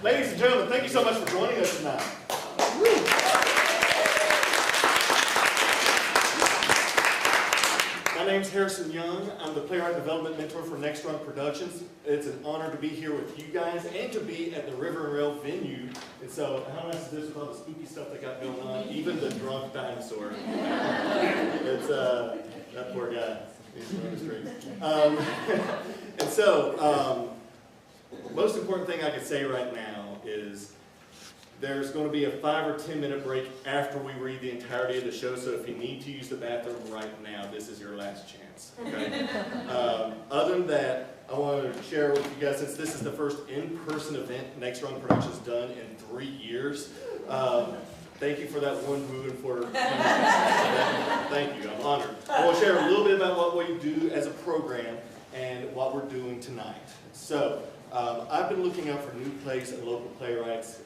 Ladies and gentlemen, thank you so much for joining us tonight. My name's Harrison Young. I'm the playwright development mentor for Next Rung Productions. It's an honor to be here with you guys and to be at the River and Rail venue. And so, how nice is this with all the spooky stuff they got going on? Even the drunk dinosaur. It's that poor guy. He's running the street. And so, most important thing I could say right now is there's going to be a 5 or 10 minute break after we read the entirety of the show, so if you need to use the bathroom right now, this is your last chance. Okay? Other than that, I want to share with you guys, since this is the first in-person event Next Rung Productions done in 3 years, thank you for that one boo and for thank you, I'm honored. I want to share a little bit about what we do as a program and what we're doing tonight. So, I've been looking out for new plays and local playwrights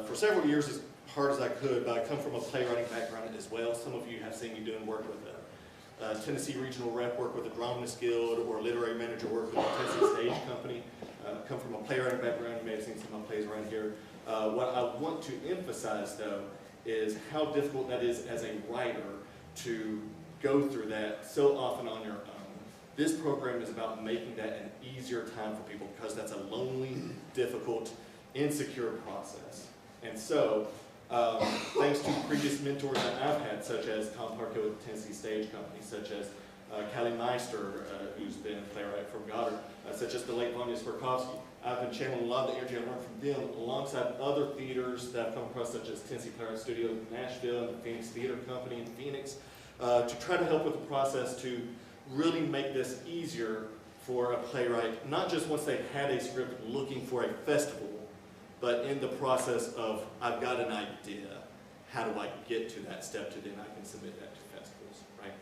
for several years as hard as I could, but I come from a playwriting background as well. Some of you have seen me doing work with a Tennessee Regional Rep, work with a Dramatist Guild, or literary manager work with a Tennessee Stage Company. Come from a playwriting background. You may have seen some of my plays around here. What I want to emphasize, though, is how difficult that is as a writer to go through that so often on your own. This program is about making that an easier time for people because that's a lonely, difficult, insecure process. And so, thanks to previous mentors that I've had, such as Tom Parker with the Tennessee Stage Company, such as Callie Meister, who's been a playwright from Goddard, such as the late Vanya Swerkovsky, I've been channeling a lot of the energy I've learned from them alongside other theaters that I've come across, such as Tennessee Playwright Studio in Nashville and the Phoenix Theater Company in Phoenix, to try to help with the process to really make this easier for a playwright, not just once they've had a script looking for a festival, but in the process of, I've got an idea, how do I get to that step to then I can submit that to festivals, right?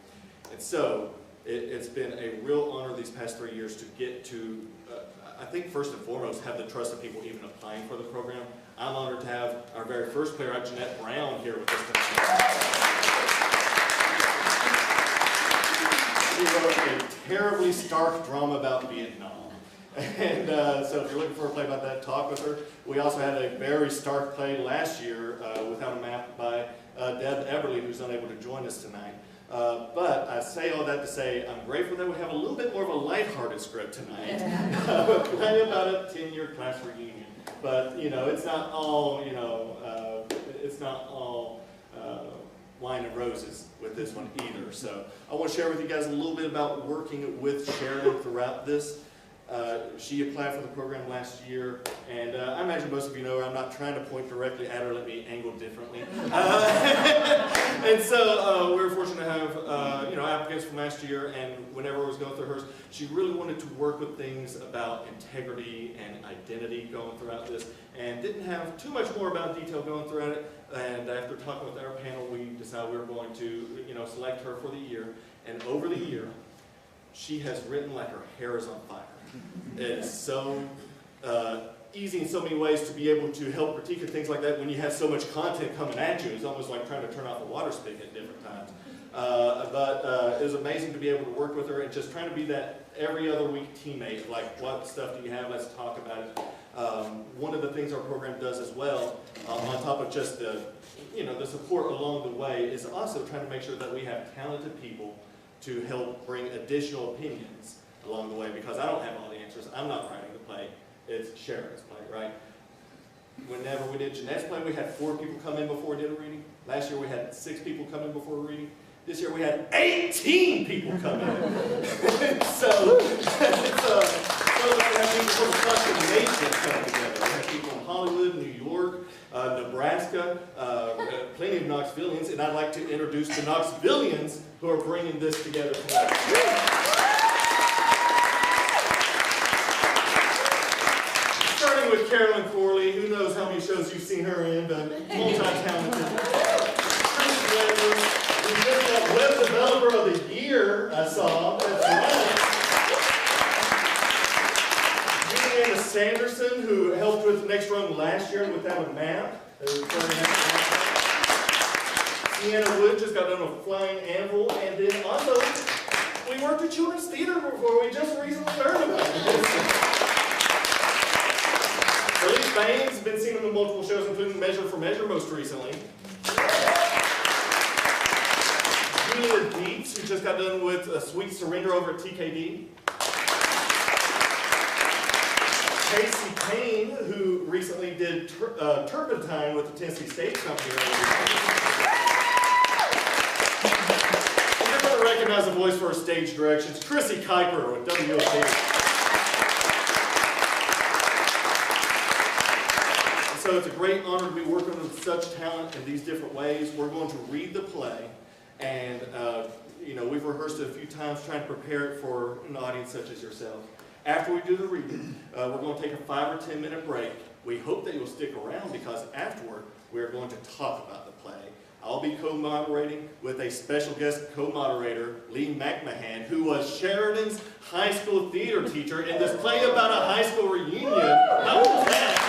And so, it's been a real honor these past 3 years to get to, I think first and foremost, have the trust of people even applying for the program. I'm honored to have our very first playwright, Jeanette Brown, here with us tonight. She wrote a terribly stark drama about Vietnam. And so if you're looking for a play about that, talk with her. We also had a very stark play last year, Without a Map, by Deb Eberly, who's unable to join us tonight. But I say all that to say I'm grateful that we have a little bit more of a lighthearted script tonight. Playing about a 10-year class reunion. But, you know, it's not all, it's not all wine and roses with this one either. So I want to share with you guys a little bit about working with Sherridan throughout this. She applied for the program last year, and I imagine most of you know her. I'm not trying to point directly at her, let me angle differently. And so we were fortunate to have applicants from last year, and whenever I was going through hers, she really wanted to work with things about integrity and identity going throughout this, and didn't have too much more about detail going throughout it. And after talking with our panel, we decided we were going to select her for the year, and over the year, she has written like her hair is on fire. It's so easy in so many ways to be able to help critique and things like that when you have so much content coming at you. It's almost like trying to turn off a water spigot at different times. But it was amazing to be able to work with her and just trying to be that every other week teammate. Like, what stuff do you have? Let's talk about it. One of the things our program does as well, on top of just the support along the way, is also trying to make sure that we have talented people to help bring additional opinions along the way, because I don't have all the answers. I'm not writing the play. It's Sherridan's play, right? Whenever we did Jeanette's play, we had 4 people come in before we did a reading. Last year we had 6 people come in before a reading. This year we had 18 people come in. So it's we have people from across the nation coming together. We have people from Hollywood, New York, Nebraska, plenty of Knoxvillians, and I'd like to introduce the Knoxvillians who are bringing this together tonight. Starting with Carolyn Corley, who knows how many shows you've seen her in, but multi-talented. We just got Web Developer of the Year, I saw. That's right. Juliana Sanderson, who helped with Next Rung last year Without a Map. Sienna Wood just got done with Flying Anvil, and then also we worked with Children's Theater before. We just recently learned about it. Elise Baines been seen him in multiple shows, including Measure for Measure most recently. Julia Dietz, who just got done with A Sweet Surrender over at TKD. Casey Payne, who recently did Turpentine with the Tennessee Stage Company. You're going to recognize the voice for her stage directions. Chrissy Kuiper with WOC. So it's a great honor to be working with such talent in these different ways. We're going to read the play, and you know, we've rehearsed it a few times trying to prepare it for an audience such as yourself. After we do the reading, we're going to take a 5 or 10 minute break. We hope that you'll stick around because afterward, we're going to talk about the play. I'll be co-moderating with a special guest co-moderator, Lee McMahon, who was Sheridan's high school theater teacher in this play about a high school reunion. How was that?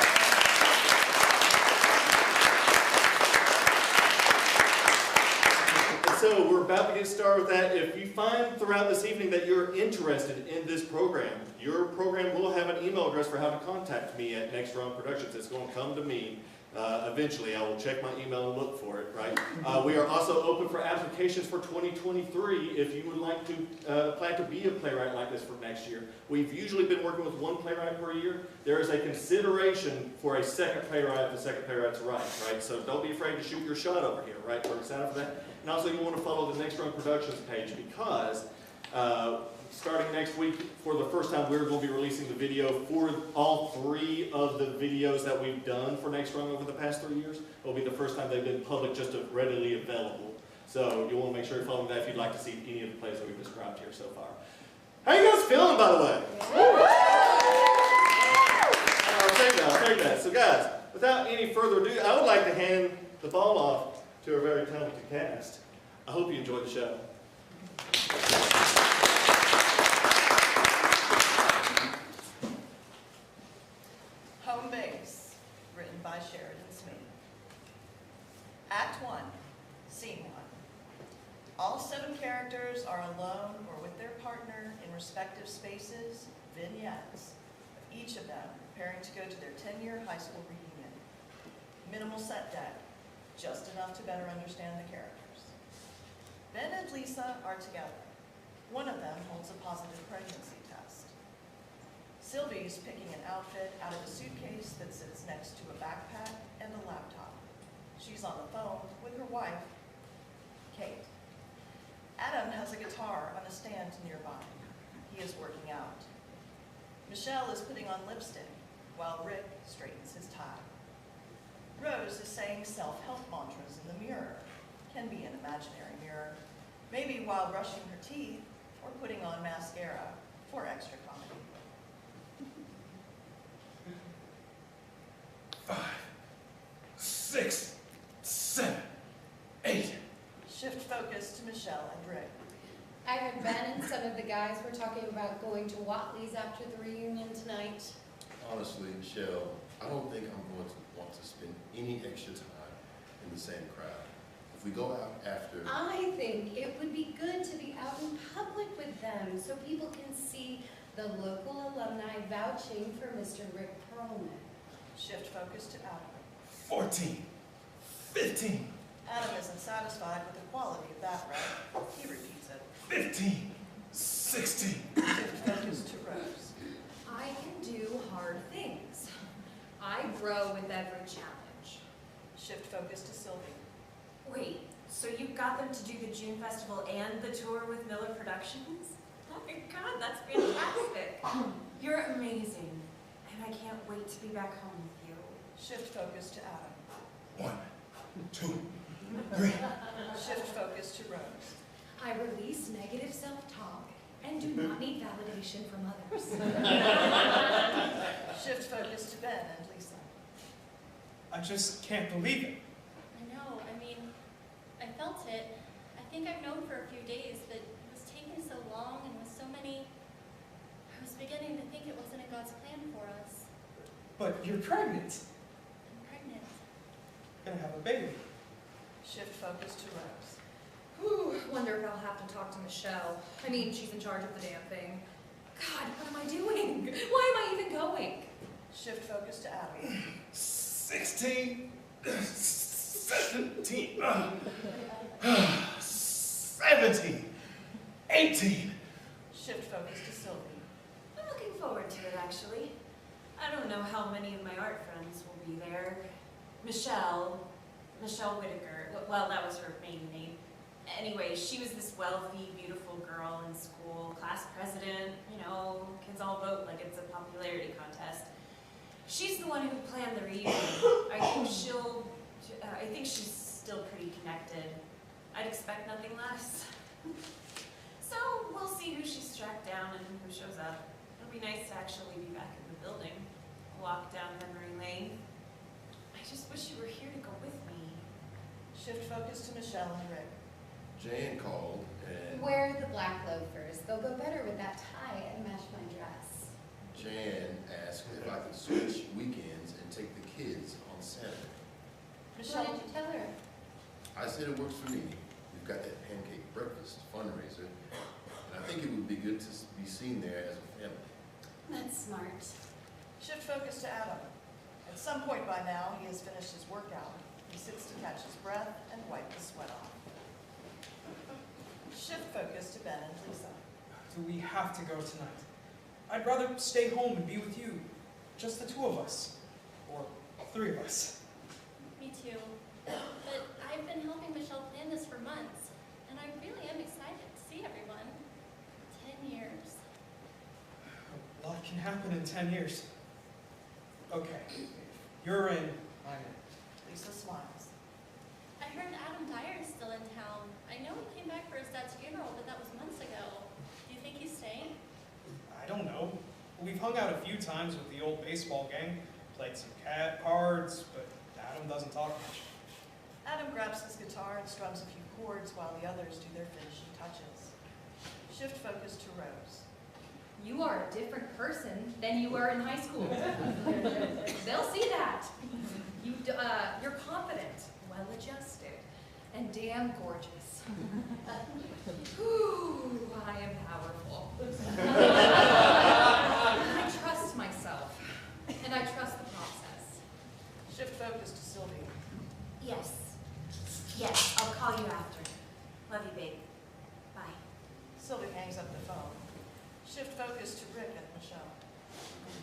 So we're about to get started with that. If you find throughout this evening that you're interested in this program, your program will have an email address for how to contact me at Next Rung Productions. It's going to come to me eventually. I will check my email and look for it, right? We are also open for applications for 2023 if you would like to plan to be a playwright like this for next year. We've usually been working with one playwright per year. There is a consideration for a second playwright if the second playwright's right? So don't be afraid to shoot your shot over here, right? We're excited for that. And also you want to follow the Next Rung Productions page because starting next week, for the first time, we're going to be releasing the video for all 3 of the videos that we've done for Next Rung over the past 3 years. It'll be the first time they've been public, just readily available. So you'll want to make sure you're following that if you'd like to see any of the plays that we've described here so far. How you guys feeling, by the way? I'll take that. So guys, without any further ado, I would like to hand the ball off to our very talented cast. I hope you enjoyed the show. Home Base, written by Sherridan Smee. Act 1, Scene 1. All 7 characters are alone or with their partner in respective spaces, vignettes, of each of them preparing to go to their 10-year high school reunion. Minimal set deck, just enough to better understand the characters. Ben and Lisa are together. One of them holds a positive pregnancy test. Sylvie's picking an outfit out of a suitcase that sits next to a backpack and a laptop. She's on the phone with her wife, Kate. Adam has a guitar on a stand nearby. He is working out. Michelle is putting on lipstick while Rick straightens his tie. Rose is saying self-help mantras in the mirror. Can be an imaginary mirror. Maybe while brushing her teeth or putting on mascara for extra comedy. 5, 6, 7, 8. Shift focus to Michelle and Rick. I heard Ben and some of the guys were talking about going to Watley's after the reunion tonight. Honestly, Michelle, I don't think I'm going to want to spend any extra time in the same crowd. If we go out after... I think it would be good to be out in public with them so people can see the local alumni vouching for Mr. Rick Perlman. Shift focus to Adam. 14, 15, Adam isn't satisfied with the quality of that rap. He repeats it. 15, 16. Shift focus to Rose. I can do hard things. I grow with every challenge. Shift focus to Sylvie. Wait, so you got them to do the June Festival and the tour with Miller Productions? Oh my God, that's fantastic. You're amazing, and I can't wait to be back home with you. Shift focus to Adam. 1, 2, 3. Shift focus to Rose. I release negative self-talk and do not need validation from others. Shift focus to Ben and Lisa. I just can't believe it. I know, I mean, I felt it. I think I've known for a few days that it was taking so long and with so many, I was beginning to think it wasn't in God's plan for us. But you're pregnant. I'm pregnant. Gonna have a baby. Shift focus to Rose. Whew, wonder if I'll have to talk to Michelle. I mean, she's in charge of the damn thing. God, what am I doing? Why am I even going? Shift focus to Adam. 7, 16, 17, 17, 18. Shift focus to Sylvie. I'm looking forward to it, actually. I don't know how many of my art friends will be there. Michelle Whitaker, well, that was her maiden name. Anyway, she was this wealthy, beautiful girl in school, class president, you know, kids all vote like it's a popularity contest. She's the one who planned the reunion. I think she's still pretty connected. I'd expect nothing less. So we'll see who she's tracked down and who shows up. It'll be nice to actually be back in the building. A walk down memory lane. I just wish you were here to go with me. Shift focus to Michelle and Rick. Jan called and Wear the black loafers. They'll go better with that tie and match my dress. Jan asked if I could switch weekends and take the kids on Saturday. What Michelle, did you tell her? I said it works for me. We've got that pancake breakfast fundraiser, and I think it would be good to be seen there as a family. That's smart. shift focus to Adam. At some point by now, he has finished his workout. He sits to catch his breath and wipe the sweat off. Shift focus to Ben and Lisa. Do we have to go tonight? I'd rather stay home and be with you. Just the two of us. Or 3 of us. Me too. But I've been helping Michelle plan this for months, and I really am excited to see everyone. 10 years. A lot can happen in 10 years. Okay, if you're in, I'm in. Lisa smiles. I heard Adam Dyer is still in town. I know he came back for his dad's funeral, but that was months ago. Do you think he's staying? I don't know. We've hung out a few times with the old baseball gang, played some cards, but Adam doesn't talk much. Adam grabs his guitar and strums a few chords while the others do their finishing touches. Shift focus to Rose. You are a different person than you were in high school. They'll see that. You're confident, well-adjusted, and damn gorgeous. Ooh, I am powerful. I trust myself, and I trust the process. Shift focus to Sylvie. Yes, I'll call you after. Love you, babe. Bye. Sylvie hangs up the phone. Shift focus to Rick and Michelle.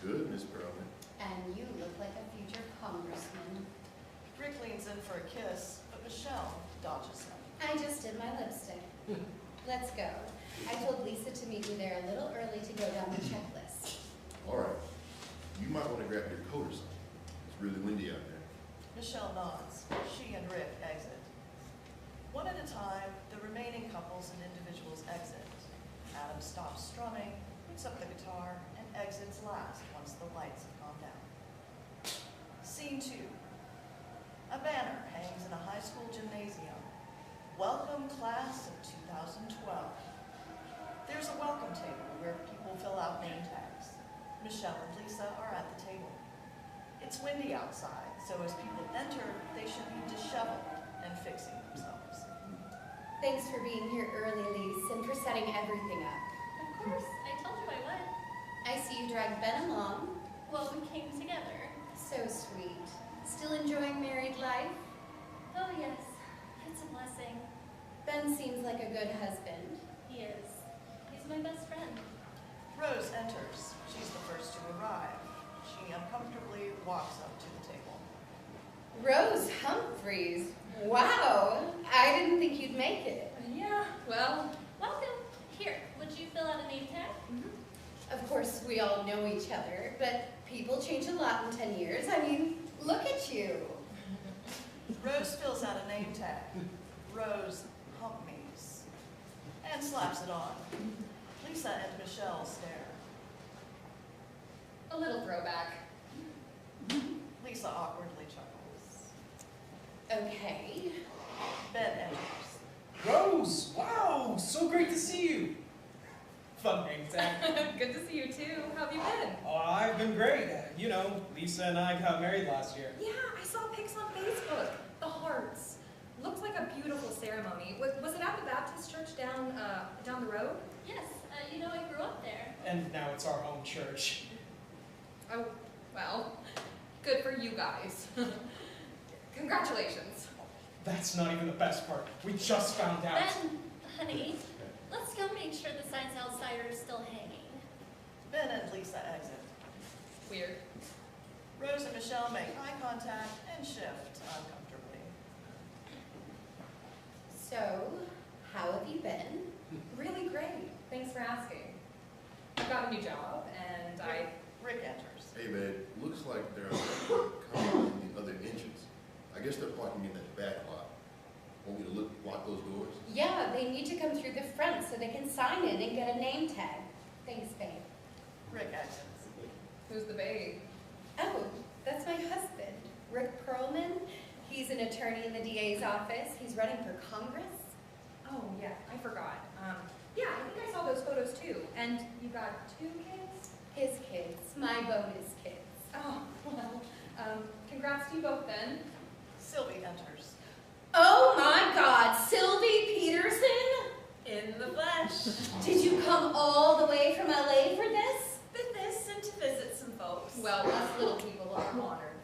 Good, Miss Perlman. And you look like a future congressman. Rick leans in for a kiss, but Michelle dodges him. I just did my lipstick. Let's go. I told Lisa to meet me there a little early to go down the checklist. All right. You might want to grab your coat or something. It's really windy out there. Michelle nods. She and Rick exit. One at a time, the remaining couples and individuals exit. Adam stops strumming, picks up the guitar, and exits last once the lights have calmed down. Scene 2. A banner hangs in a high school gymnasium. Welcome class of 2012. There's a welcome table where people fill out name tags. Michelle and Lisa are at the table. It's windy outside, so as people enter, they should be disheveled and fixing themselves. Thanks for being here early, Lise, and for setting everything up. Of course, I told you I would. I see you dragged Ben along. Well, we came together. So sweet. Still enjoying married life? Oh yes, it's a blessing. Ben seems like a good husband. He is. He's my best friend. Rose enters. She's the first to arrive. She uncomfortably walks up to the table. Rose Humphreys. Wow, I didn't think you'd make it. Yeah, well, Welcome. Here, would you fill out a name tag? Of course, we all know each other, but people change a lot in 10 years. I mean, look at you. Rose fills out a name tag. Rose Humphreys. And slaps it on. Lisa and Michelle stare. a little throwback. Lisa awkwardly chuckles. Okay. Ben enters. Rose, wow, so great to see you. Fun name tag. Good to see you too. How have you been? Oh, I've been great. You know, Lisa and I got married last year. Yeah, I saw pics on Facebook. The hearts. Looks like a beautiful ceremony. Was it at the Baptist church down the road? Yes, you know I grew up there. And now it's our home church. Oh, well, good for you guys. Congratulations. That's not even the best part. We just found out. Ben, honey, let's go make sure the signs outside are still hanging. Ben and Lisa exit. Weird. Rose and Michelle make eye contact and shift uncomfortably. So, how have you been? Really great. Thanks for asking. I got a new job, and Rick enters. Hey man, looks like they're coming in the other entrance. I guess they're parking in that back lot. Want me to lock those doors? Yeah, they need to come through the front so they can sign in and get a name tag. Thanks, babe. Rick exits. Who's the babe? Oh, that's my husband, Rick Perlman. He's an attorney in the DA's office. He's running for Congress. Oh, yeah, I forgot. Yeah, I think I saw those photos too. And you got 2 kids? His kids, my bonus kids. Oh, well, congrats to you both then. Sylvie enters. Oh my God, Sylvie Peterson? In the flesh. Did you come all the way from LA for this? With this and to visit some folks. Well, us little people are honored.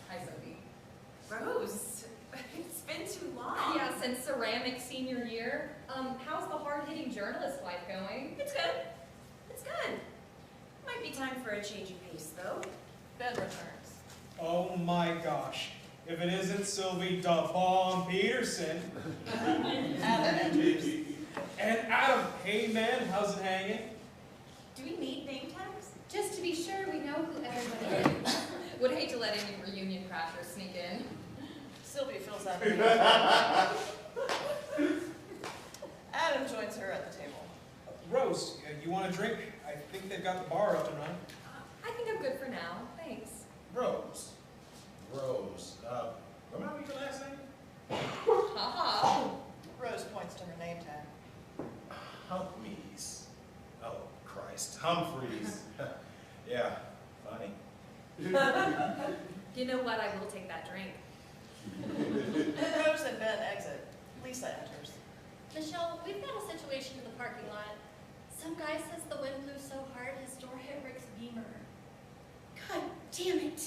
Hi, Sophie. Rose, it's been too long. Yeah, since ceramic senior year. How's the hard-hitting journalist life going? It's good. It's good. Might be time for a change of pace, though. Ben returns. Oh my gosh. If it isn't Sylvie da Bomb Peterson. Adam enters. And Adam, hey man, how's it hanging? Do we need name tags? Just to be sure we know who everybody is. Would hate to let any reunion crashers sneak in. Sylvie fills out a name. Adam joins her at the table. Rose, you want a drink? I think they've got the bar up and running. I think I'm good for now. Thanks. Rose. Remind me your last name? Haha. Rose points to her name tag. Humphreys. Oh, Christ. Humphreys. Yeah, funny. You know what? I will take that drink. Rose and Ben exit. Lisa enters. Michelle, we've got a situation in the parking lot. Some guy says the wind blew so hard his door hit Rick's Beamer. God damn it.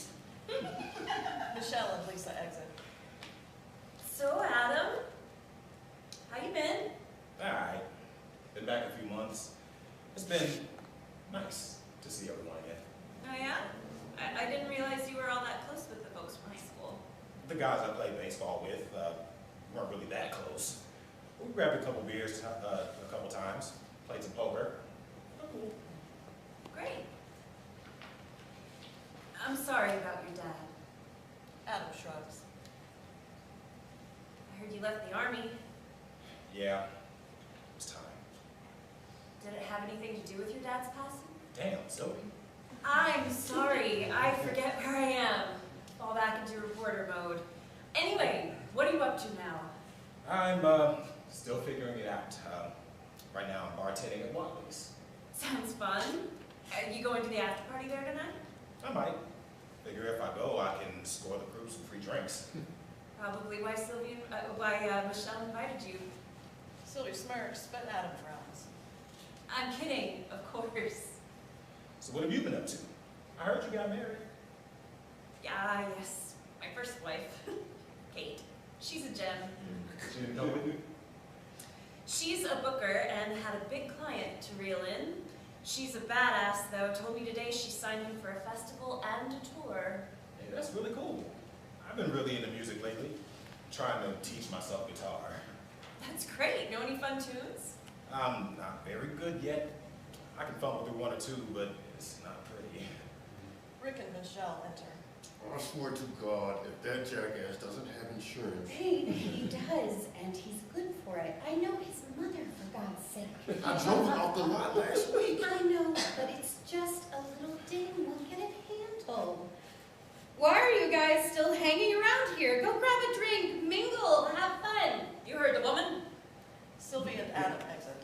Michelle and Lisa exit. So, Adam, how you been? Alright. Been back a few months. It's been nice to see everyone again. Oh, yeah? I didn't realize you were all that close with the folks from high school. The guys I played baseball with weren't really that close. We grabbed a couple beers a couple times, played some poker. Cool. Great. I'm sorry about your dad. Adam shrugs. I heard you left the army. Yeah, it was time. Did it have anything to do with your dad's passing? Damn, Sylvie. I'm sorry. I forget where I am. Fall back into reporter mode. Anyway, what are you up to now? I'm still figuring it out. Right now I'm bartending at Watley's. Sounds fun. Are you going to the after party there tonight? I might. Figure if I go, I can score the crew some free drinks. Probably why Michelle invited you. Sylvie smirks, but Adam frowns. I'm kidding, of course. So what have you been up to? I heard you got married. Yeah, yes. My first wife, Kate. She's a gem. She didn't know it. She's a booker and had a big client to reel in. She's a badass, though. Told me today she signed him for a festival and a tour. Hey, that's really cool. I've been really into music lately. Trying to teach myself guitar. That's great. Know any fun tunes? I'm not very good yet. I can fumble through one or two, but it's not pretty. Rick and Michelle enter. I swear to God, if that jackass doesn't have insurance. Hey, he does, and he's good for it. I know his mother, for God's sake. I drove it off the lot last week. I know, but it's just a little ding. We'll get it handled. Why are you guys still hanging around here? Go grab a drink, mingle, have fun. You heard the woman? Sylvie and Adam exit.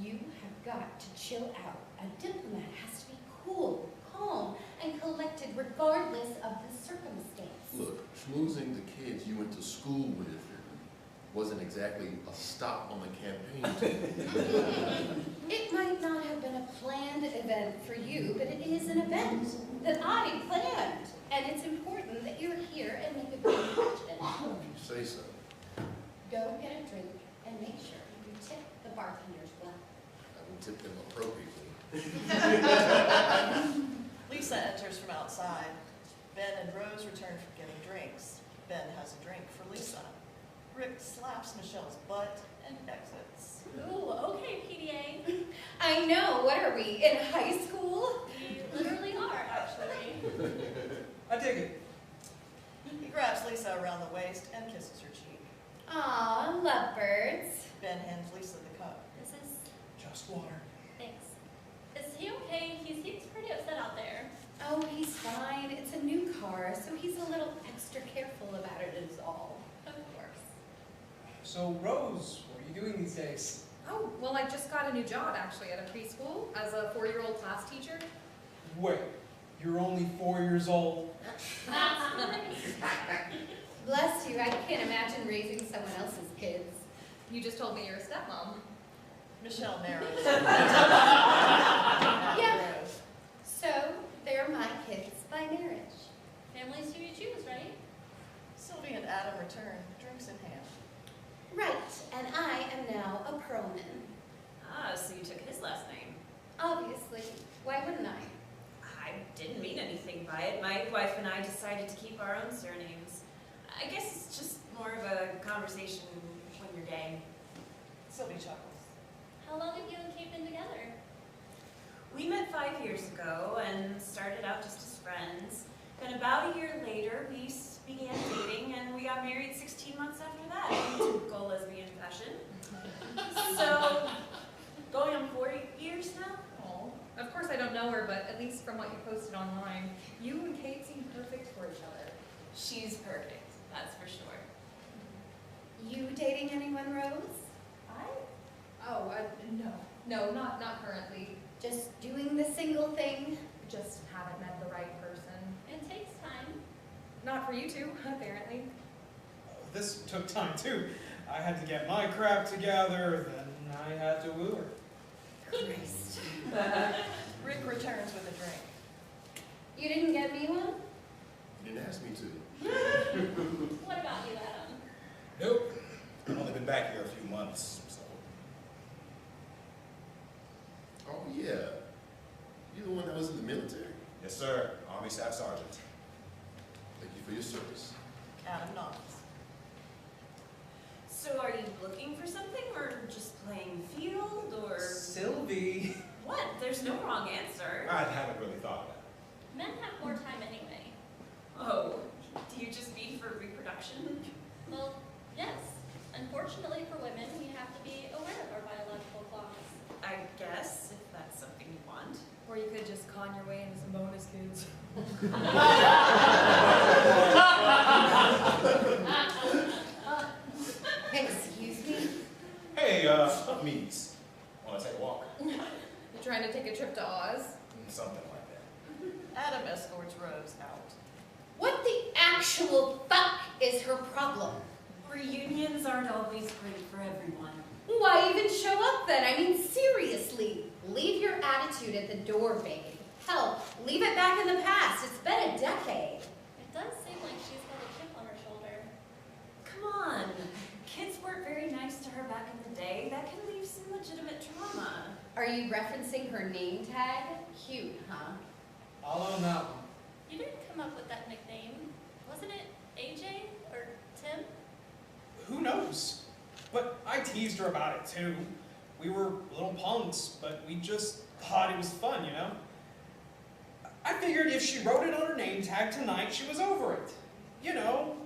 You have got to chill out. A diplomat has to be cool, calm, and collected regardless of the circumstance. Look, schmoozing the kids you went to school with wasn't exactly a stop on the campaign. It might not have been a planned event for you, but it is an event that I planned. And it's important that you're here and make a good impression. say so. Go get a drink and make sure you tip the bartenders well. I will tip them appropriately. Lisa enters from outside. Ben and Rose return from getting drinks. Ben has a drink for Lisa. Rick slaps Michelle's butt and exits. Ooh, okay, PDA. I know, what are we, in high school? We literally are, actually. I dig it. He grabs Lisa around the waist and kisses her cheek. Aw, lovebirds. Ben hands Lisa the cup. This is, Just water. thanks. Is he okay? He seems pretty upset out there. Oh, he's fine. It's a new car, so he's a little extra careful about it is all. Of course. So, Rose, what are you doing these days? Oh, well, I just got a new job, actually, at a preschool as a 4-year-old class teacher. Wait, you're only 4 years old? That's nice. Bless you, I can't imagine raising someone else's kids. You just told me you're a stepmom. Michelle narrows. Yeah. So, they're my kids by marriage. Families who you choose, right? Sylvie and Adam return, drinks in hand. Right, and I am now a Perlman. Ah, so you took his last name. Obviously. Why wouldn't I? I didn't mean anything by it. My wife and I decided to keep our own surnames. I guess it's just more of a conversation when you're gay. Sylvie chuckles. How long have you and Kate been together? We met 5 years ago and started out just as friends. Then about a year later, we began dating and we got married 16 months after that, in typical lesbian fashion. So, going on 4 years now? Oh, of course I don't know her, but at least from what you posted online, you and Kate seem perfect for each other. She's perfect, that's for sure. You dating anyone, Rose? Oh, no, not currently. Just doing the single thing? Just haven't met the right person. It takes time. Not for you two, apparently. This took time too. I had to get my crap together, then I had to woo her. Christ. Rick returns with a drink. You didn't get me one? You didn't ask me to. What about you, Adam? Nope. I've only been back here a few months, so. Oh, yeah. You the one that was in the military? Yes, sir. Army Staff Sergeant. Thank you for your service. Adam nods. So are you looking for something or just playing field or? Sylvie. What? There's no wrong answer. I haven't really thought of that. Men have more time anyway. Oh, do you just mean for reproduction? Well, yes. Unfortunately for women, we have to be aware of our biological clocks. I guess, if that's something you want. Or you could just con your way into some bonus kids. Excuse me? Hey, meets. Wanna take a walk? You trying to take a trip to Oz? Something like that. Adam escorts Rose out. What the actual fuck is her problem? Reunions aren't always great for everyone. Why even show up then? I mean, seriously. Leave your attitude at the door, babe. Hell, leave it back in the past. It's been a decade. It does seem like she's got a chip on her shoulder. Come on. Kids weren't very nice to her back in the day. That can leave some legitimate trauma. Are you referencing her name tag? Cute, huh? I'll own that one. You didn't come up with that nickname. Wasn't it AJ or Tim? Who knows? But I teased her about it too. We were little punks, but we just thought it was fun, you know? I figured if she wrote it on her name tag tonight, she was over it. You know,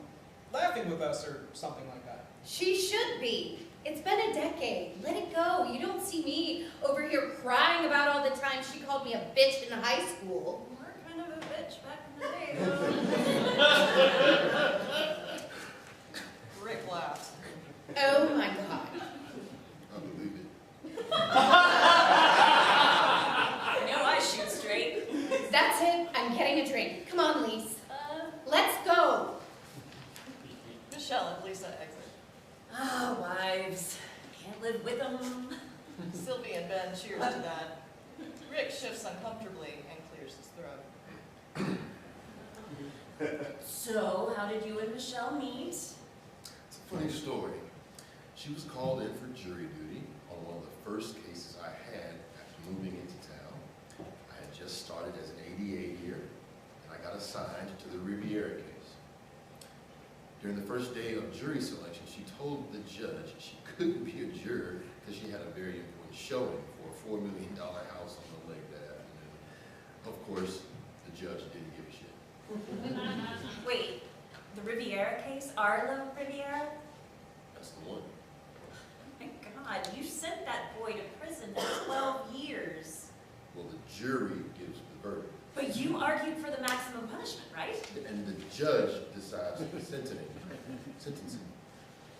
laughing with us or something like that. She should be. It's been a decade. Let it go. You don't see me over here crying about all the time she called me a bitch in high school. You were kind of a bitch back in the day, though. Rick laughs. Oh my god. I believe it. I know I shoot straight. That's it. I'm getting a drink. Come on, Lise. Let's go. Michelle and Lisa exit. Ah, wives. Can't live with them. Sylvie and Ben cheers to that. Rick shifts uncomfortably and clears his throat. So, how did you and Michelle meet? Funny story. She was called in for jury duty on one of the first cases I had after moving into town. I had just started as an ADA here, and I got assigned to the Riviera case. During the first day of jury selection, she told the judge she couldn't be a juror because she had a very important showing for a $4 million house on the lake that afternoon. Of course, the judge didn't give a shit. Wait, the Riviera case? Arlo Riviera? That's the one. My God, you sent that boy to prison for 12 years. Well, the jury gives the verdict, But you argued for the maximum punishment, right? and the judge decides the sentencing.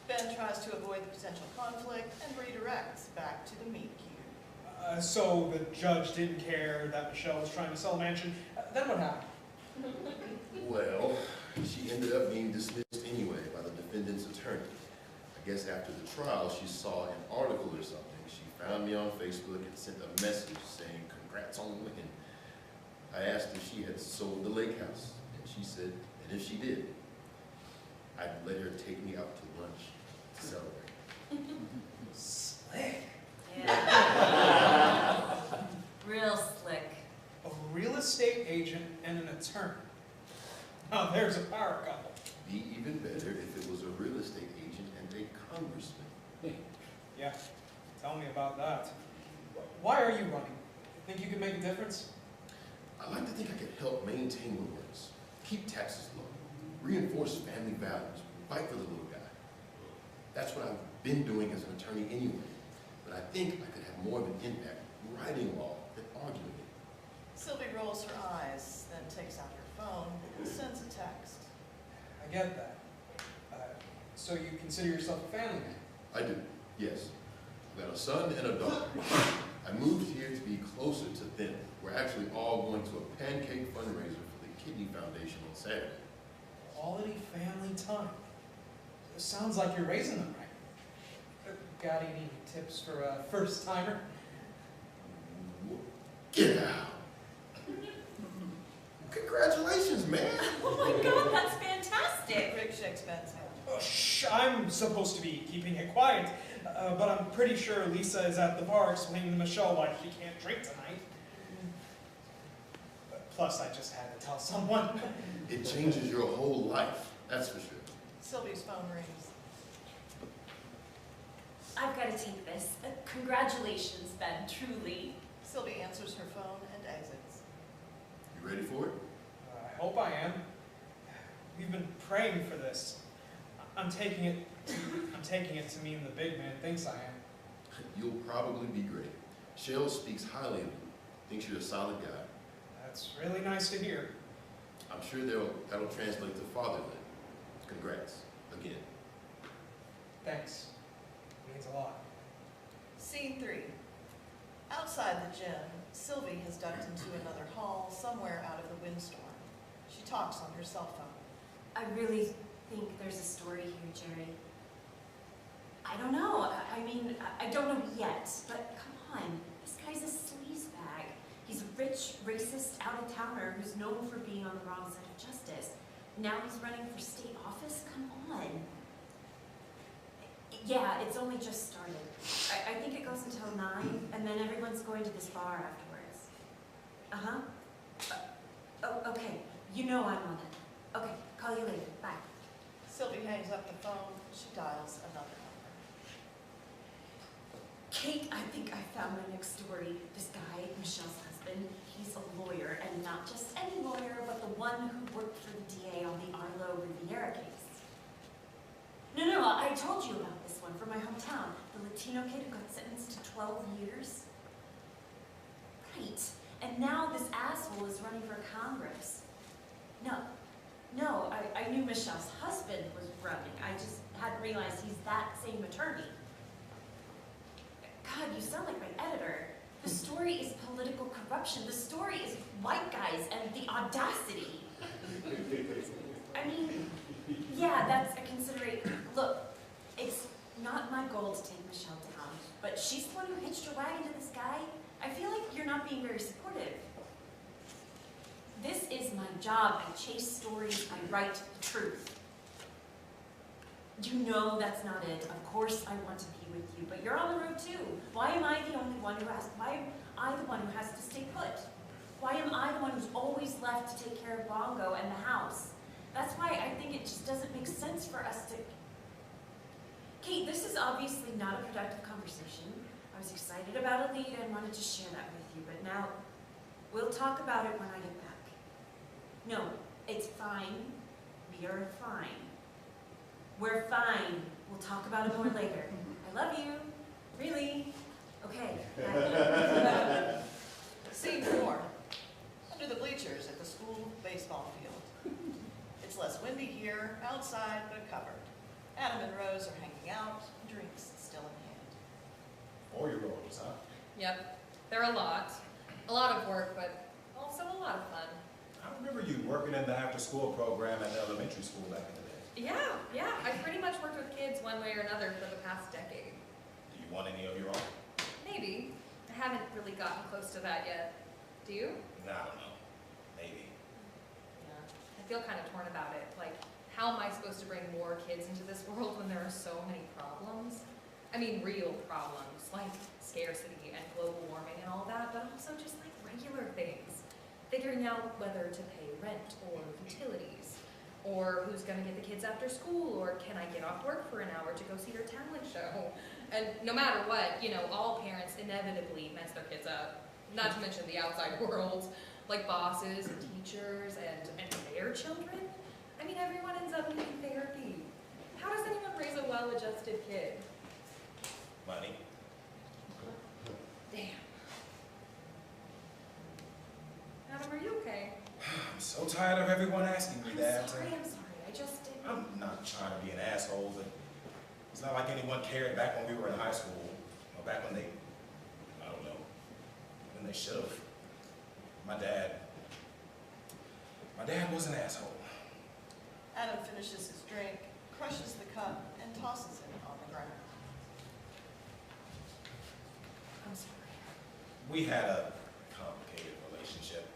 Ben tries to avoid the potential conflict and redirects back to the meet cute. So the judge didn't care that Michelle was trying to sell a mansion. Then what happened? Well, she ended up being dismissed anyway by the defendant's attorney. I guess after the trial, she saw an article or something. She found me on Facebook and sent a message saying, "Congrats on winning." I asked if she had sold the lake house, and she said, and if she did, I'd let her take me out to lunch to celebrate. Slick. Yeah. Real slick. A real estate agent and an attorney. Now there's a power couple. Be even better if it was a real estate agent and a congressman. Yeah, tell me about that. Why are you running? Think you could make a difference? I like to think I could help maintain the works, keep taxes low, reinforce family values, fight for the little guy. That's what I've been doing as an attorney anyway, but I think I could have more of an impact writing law than arguing it. Sylvie rolls her eyes, then takes out her phone and sends a text. I get that. So you consider yourself a family man? I do, yes. I've got a son and a daughter. I moved here to be closer to them. We're actually all going to a pancake fundraiser for the Kidney Foundation on Saturday. Quality family time. Sounds like you're raising them right. Got any tips for a first-timer? Get out! Congratulations, man! Oh my God, that's fantastic. Rick shakes Ben's hand. Oh, shh, I'm supposed to be keeping it quiet, but I'm pretty sure Lisa is at the bar explaining to Michelle why she can't drink tonight. Plus, I just had to tell someone. It changes your whole life, that's for sure. Sylvie's phone rings. I've got to take this. Congratulations, Ben, truly. Sylvie answers her phone and exits. You ready for it? I hope I am. We've been praying for this. I'm taking it to mean the big man thinks I am. You'll probably be great. Shell speaks highly of you, thinks you're a solid guy. That's really nice to hear. I'm sure that'll translate to fatherhood. Congrats, again. Thanks. Means a lot. Scene 3. Outside the gym, Sylvie has ducked into another hall somewhere out of the windstorm. She talks on her cell phone. I really think there's a story here, Jerry. I don't know. I mean, I don't know yet, but come on. This guy's a sleazebag. He's a rich, racist, out-of-towner who's known for being on the wrong side of justice. Now he's running for state office? Come on. Yeah, it's only just started. I think it goes until 9, and then everyone's going to this bar afterwards. Oh, okay. You know I'm on it. Okay, call you later. Bye. Sylvie hangs up the phone. She dials another number. Kate, I think I found my next story. This guy, Michelle's husband, he's a lawyer, and not just any lawyer, but the one who worked for the DA on the Arlo Riviera case. No, I told you about this one from my hometown. The Latino kid who got sentenced to 12 years. Right, and now this asshole is running for Congress. No, I knew Michelle's husband was running. I just hadn't realized he's that same attorney. God, you sound like my editor. The story is political corruption. The story is white guys and the audacity. I mean, yeah, that's a consideration. Look, it's not my goal to take Michelle down, but she's the one who hitched her wagon to this guy. I feel like you're not being very supportive. This is my job. I chase stories. I write the truth. You know that's not it. Of course I want to be with you, but you're on the road too. Why am I the only one who has, why am I the one who has to stay put? Why am I the one who's always left to take care of Bongo and the house? That's why I think it just doesn't make sense for us to... Kate, this is obviously not a productive conversation. I was excited about a lead and wanted to share that with you, but now we'll talk about it when I get back. No, it's fine. We are fine. We're fine. We'll talk about it more later. I love you. Really. Okay. Bye. Scene 4. Under the bleachers at the school baseball field. It's less windy here, outside, but covered. Adam and Rose are hanging out, drinks still in hand. 4-year-olds, huh? Yep, they're a lot. A lot of work, but also a lot of fun. I remember you working in the after-school program at the elementary school back in the day. Yeah, I've pretty much worked with kids one way or another for the past decade. Do you want any of your own? Maybe. I haven't really gotten close to that yet. Do you? I don't know. Maybe. Yeah. I feel kind of torn about it. Like, how am I supposed to bring more kids into this world when there are so many problems? I mean, real problems, like scarcity and global warming and all that, but also just like regular things. Figuring out whether to pay rent or utilities, or who's gonna get the kids after school, or can I get off work for an hour to go see your talent show? And no matter what, you know, all parents inevitably mess their kids up. Not to mention the outside world, like bosses and teachers and their children. I mean, everyone ends up needing therapy. How does anyone raise a well-adjusted kid? Money? Damn. Adam, are you okay? I'm so tired of everyone asking me that. I'm sorry, I just didn't. I'm not trying to be an asshole, but it's not like anyone cared back when we were in high school, or back when they, I don't know, when they should have. My dad was an asshole. Adam finishes his drink, crushes the cup, and tosses it on the ground. I'm sorry. We had a complicated relationship.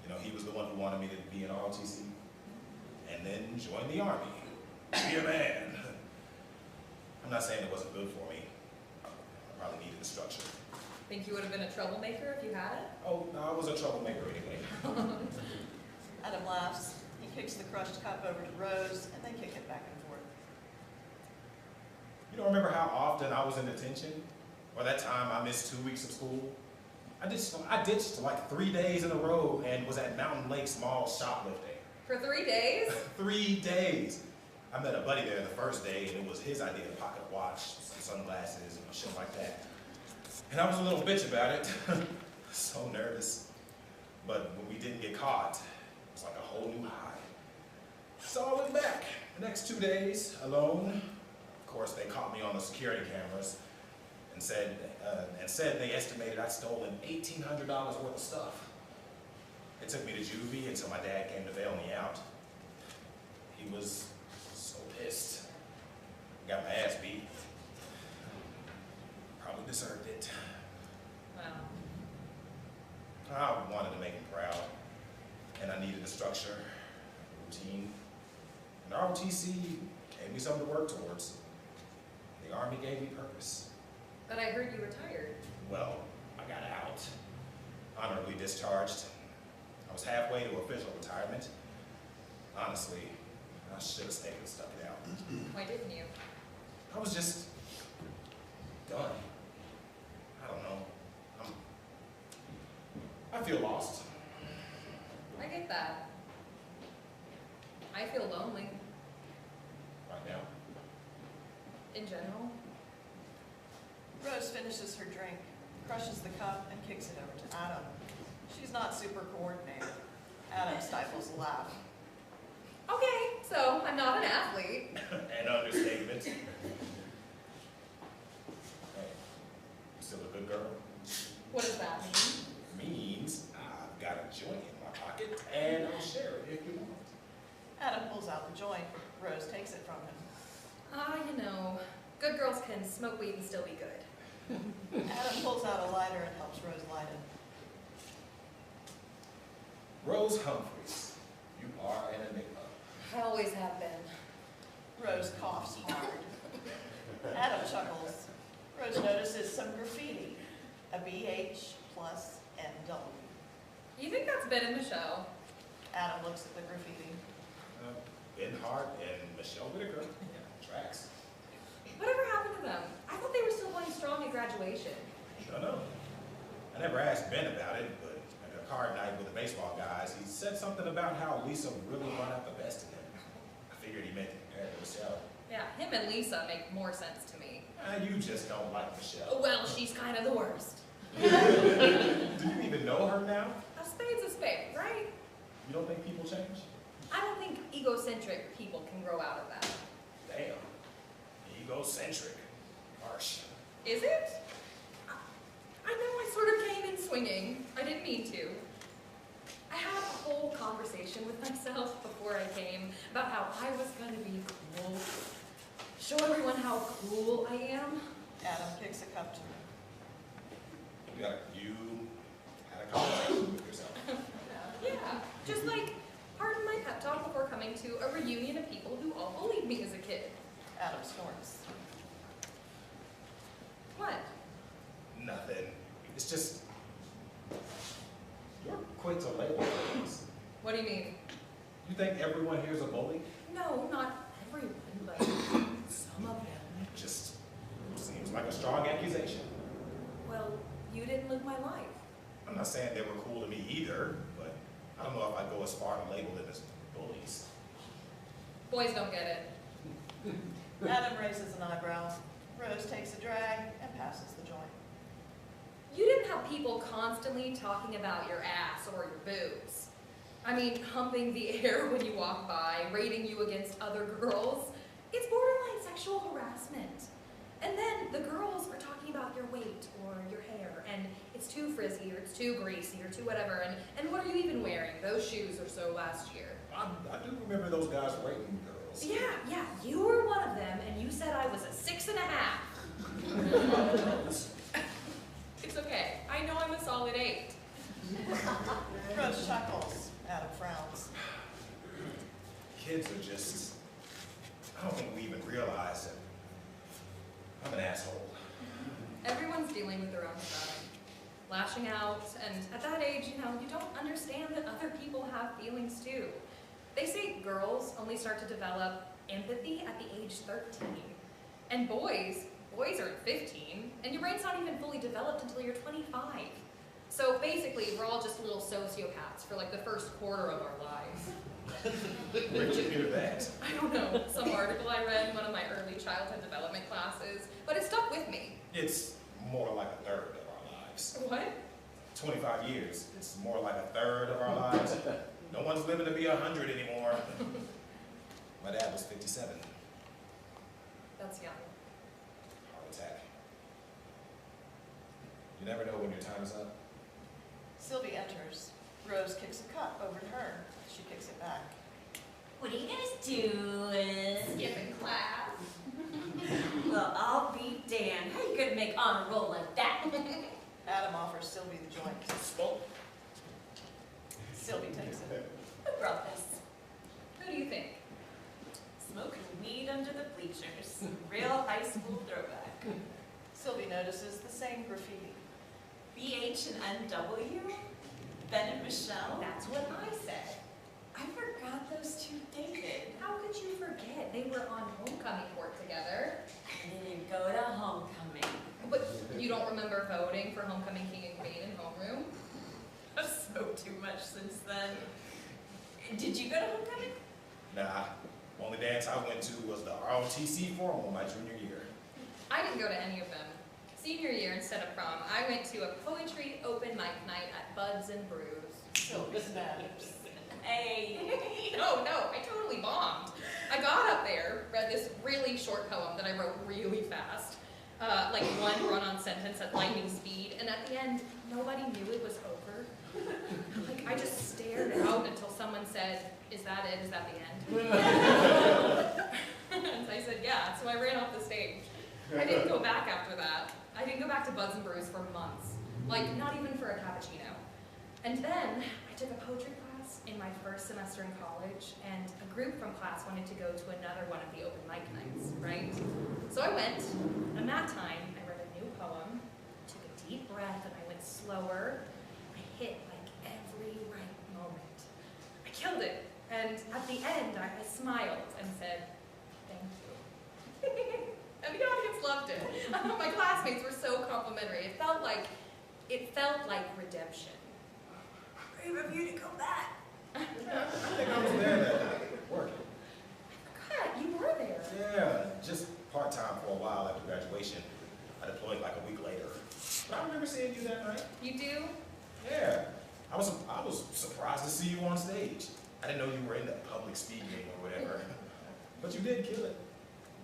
You know, he was the one who wanted me to be in ROTC, and then join the Army. Be a man. I'm not saying it wasn't good for me. I probably needed the structure. Think you would have been a troublemaker if you had it? Oh, no, I was a troublemaker anyway. Adam laughs. He kicks the crushed cup over to Rose, and they kick it back and forth. You don't remember how often I was in detention? Or that time I missed 2 weeks of school? I ditched like 3 days in a row and was at Mountain Lakes Mall shoplifting. For 3 days? 3 days. I met a buddy there the first day, and it was his idea to pocket a watch, some sunglasses, and shit like that. And I was a little bitch about it. So nervous. But when we didn't get caught, it was like a whole new high. So I went back the next 2 days, alone. Of course, they caught me on the security cameras and said they estimated I'd stolen $1,800 worth of stuff. It took me to juvie until my dad came to bail me out. He was so pissed. Got my ass beat. Probably deserved it. Wow. I wanted to make him proud, and I needed a structure, a routine. And ROTC gave me something to work towards. The Army gave me purpose. But I heard you retired. Well, I got out, honorably discharged. I was halfway to official retirement. Honestly, I should have stayed and stuck it out. Why didn't you? I was just done. I don't know. I feel lost. I get that. I feel lonely, Right now. in general. Rose finishes her drink, crushes the cup, and kicks it over to Adam. She's not super coordinated. Adam stifles a laugh. Okay, so I'm not an athlete. An understatement. Hey, you still a good girl? What does that mean? Means I've got a joint in my pocket and I'll share it if you want. Adam pulls out the joint. Rose takes it from him. You know, good girls can smoke weed and still be good. Adam pulls out a lighter and helps Rose light it. Rose Humphreys, you are an enigma. I always have been. Rose coughs hard. Adam chuckles. Rose notices some graffiti, a BH plus NW. You think that's Ben and Michelle? Adam looks at the graffiti. Ben Hart and Michelle Whitaker. Yeah, tracks. Whatever happened to them? I thought they were still going strong at graduation. I don't know. I never asked Ben about it, but at a card night with the baseball guys, he said something about how Lisa really brought out the best in him. I figured he meant Michelle. Yeah, him and Lisa make more sense to me. You just don't like Michelle. Well, she's kind of the worst. Do you even know her now? A spade's a spade, right? You don't think people change? I don't think egocentric people can grow out of that. Damn. Egocentric. Harsh. Is it? I know I sort of came in swinging. I didn't mean to. I had a whole conversation with myself before I came about how I was going to be cool. Show everyone how cool I am. Adam kicks a cup to her. You had a conversation with yourself. Yeah, just like part of my pep talk before coming to a reunion of people who all bullied me as a kid. Adam snorts. What? Nothing. It's just, you're quick to label things. What do you mean? You think everyone here's a bully? No, not everyone, but some of them. Just seems like a strong accusation. Well, you didn't live my life. I'm not saying they were cool to me either, but I don't know if I'd go as far to label them as bullies. Boys don't get it. Adam raises an eyebrow. Rose takes a drag and passes the joint. You didn't have people constantly talking about your ass or your boobs. I mean, humping the air when you walk by, rating you against other girls. It's borderline sexual harassment. And then the girls are talking about your weight or your hair, and it's too frizzy or it's too greasy or too whatever, and what are you even wearing? Those shoes are so last year. I do remember those guys rating girls. Yeah, you were one of them, and you said I was a 6.5. It's okay. I know I'm a solid 8. Rose chuckles. Adam frowns. Kids are just, I don't think we even realize that I'm an asshole. Everyone's dealing with their own stuff, lashing out, and at that age, you don't understand that other people have feelings too. They say girls only start to develop empathy at the age 13, and boys are at 15, and your brain's not even fully developed until you're 25. So basically, we're all just little sociopaths for like the first quarter of our lives. Where'd you hear that? I don't know, some article I read in one of my early childhood development classes, but it stuck with me. It's more like a third of our lives. What? 25 years, it's more like a third of our lives. No one's living to be 100 anymore. My dad was 57. That's young. Heart attack. You never know when your time is up. Sylvie enters. Rose kicks a cup over to her. She kicks it back. What are you guys doing? Skipping class. Well, I'll be damned. How you gonna make honor roll like that? Adam offers Sylvie the joint. Sylvie takes it. Who brought this? Who do you think? Smoking weed under the bleachers. Real high school throwback. Sylvie notices the same graffiti. BH and NW? Ben and Michelle? That's what I said. I forgot those two dated. How could you forget? They were on homecoming court together. I didn't go to homecoming. But you don't remember voting for homecoming king and queen in homeroom? I've smoked too much since then. Did you go to homecoming? Nah, only dance I went to was the ROTC formal my junior year. I didn't go to any of them. Senior year, instead of prom, I went to a poetry open mic night at Buds and Brews. Sylvie snaps. Hey. No, I totally bombed. I got up there, read this really short poem that I wrote really fast. Like one run-on sentence at lightning speed, and at the end, nobody knew it was over. Like, I just stared out until someone said, "Is that it? Is that the end?" And I said, "Yeah," so I ran off the stage. I didn't go back after that. I didn't go back to Buds and Brews for months. Like, not even for a cappuccino. And then, I took a poetry class dance in my first semester in college, and a group from class wanted to go to another one of the open mic nights, right? So I went, and that time I read a new poem, took a deep breath, and I went slower. I hit like every right moment. I killed it, and at the end I smiled and said, "Thank you." And the audience loved it. My classmates were so complimentary. It felt like redemption. Brave of you to come back. I think I was there that night, working. God, you were there. Yeah, just part-time for a while after graduation. I deployed like a week later. But I remember seeing you that night. You do? Yeah, I was surprised to see you on stage. I didn't know you were into public speaking or whatever. But you did kill it.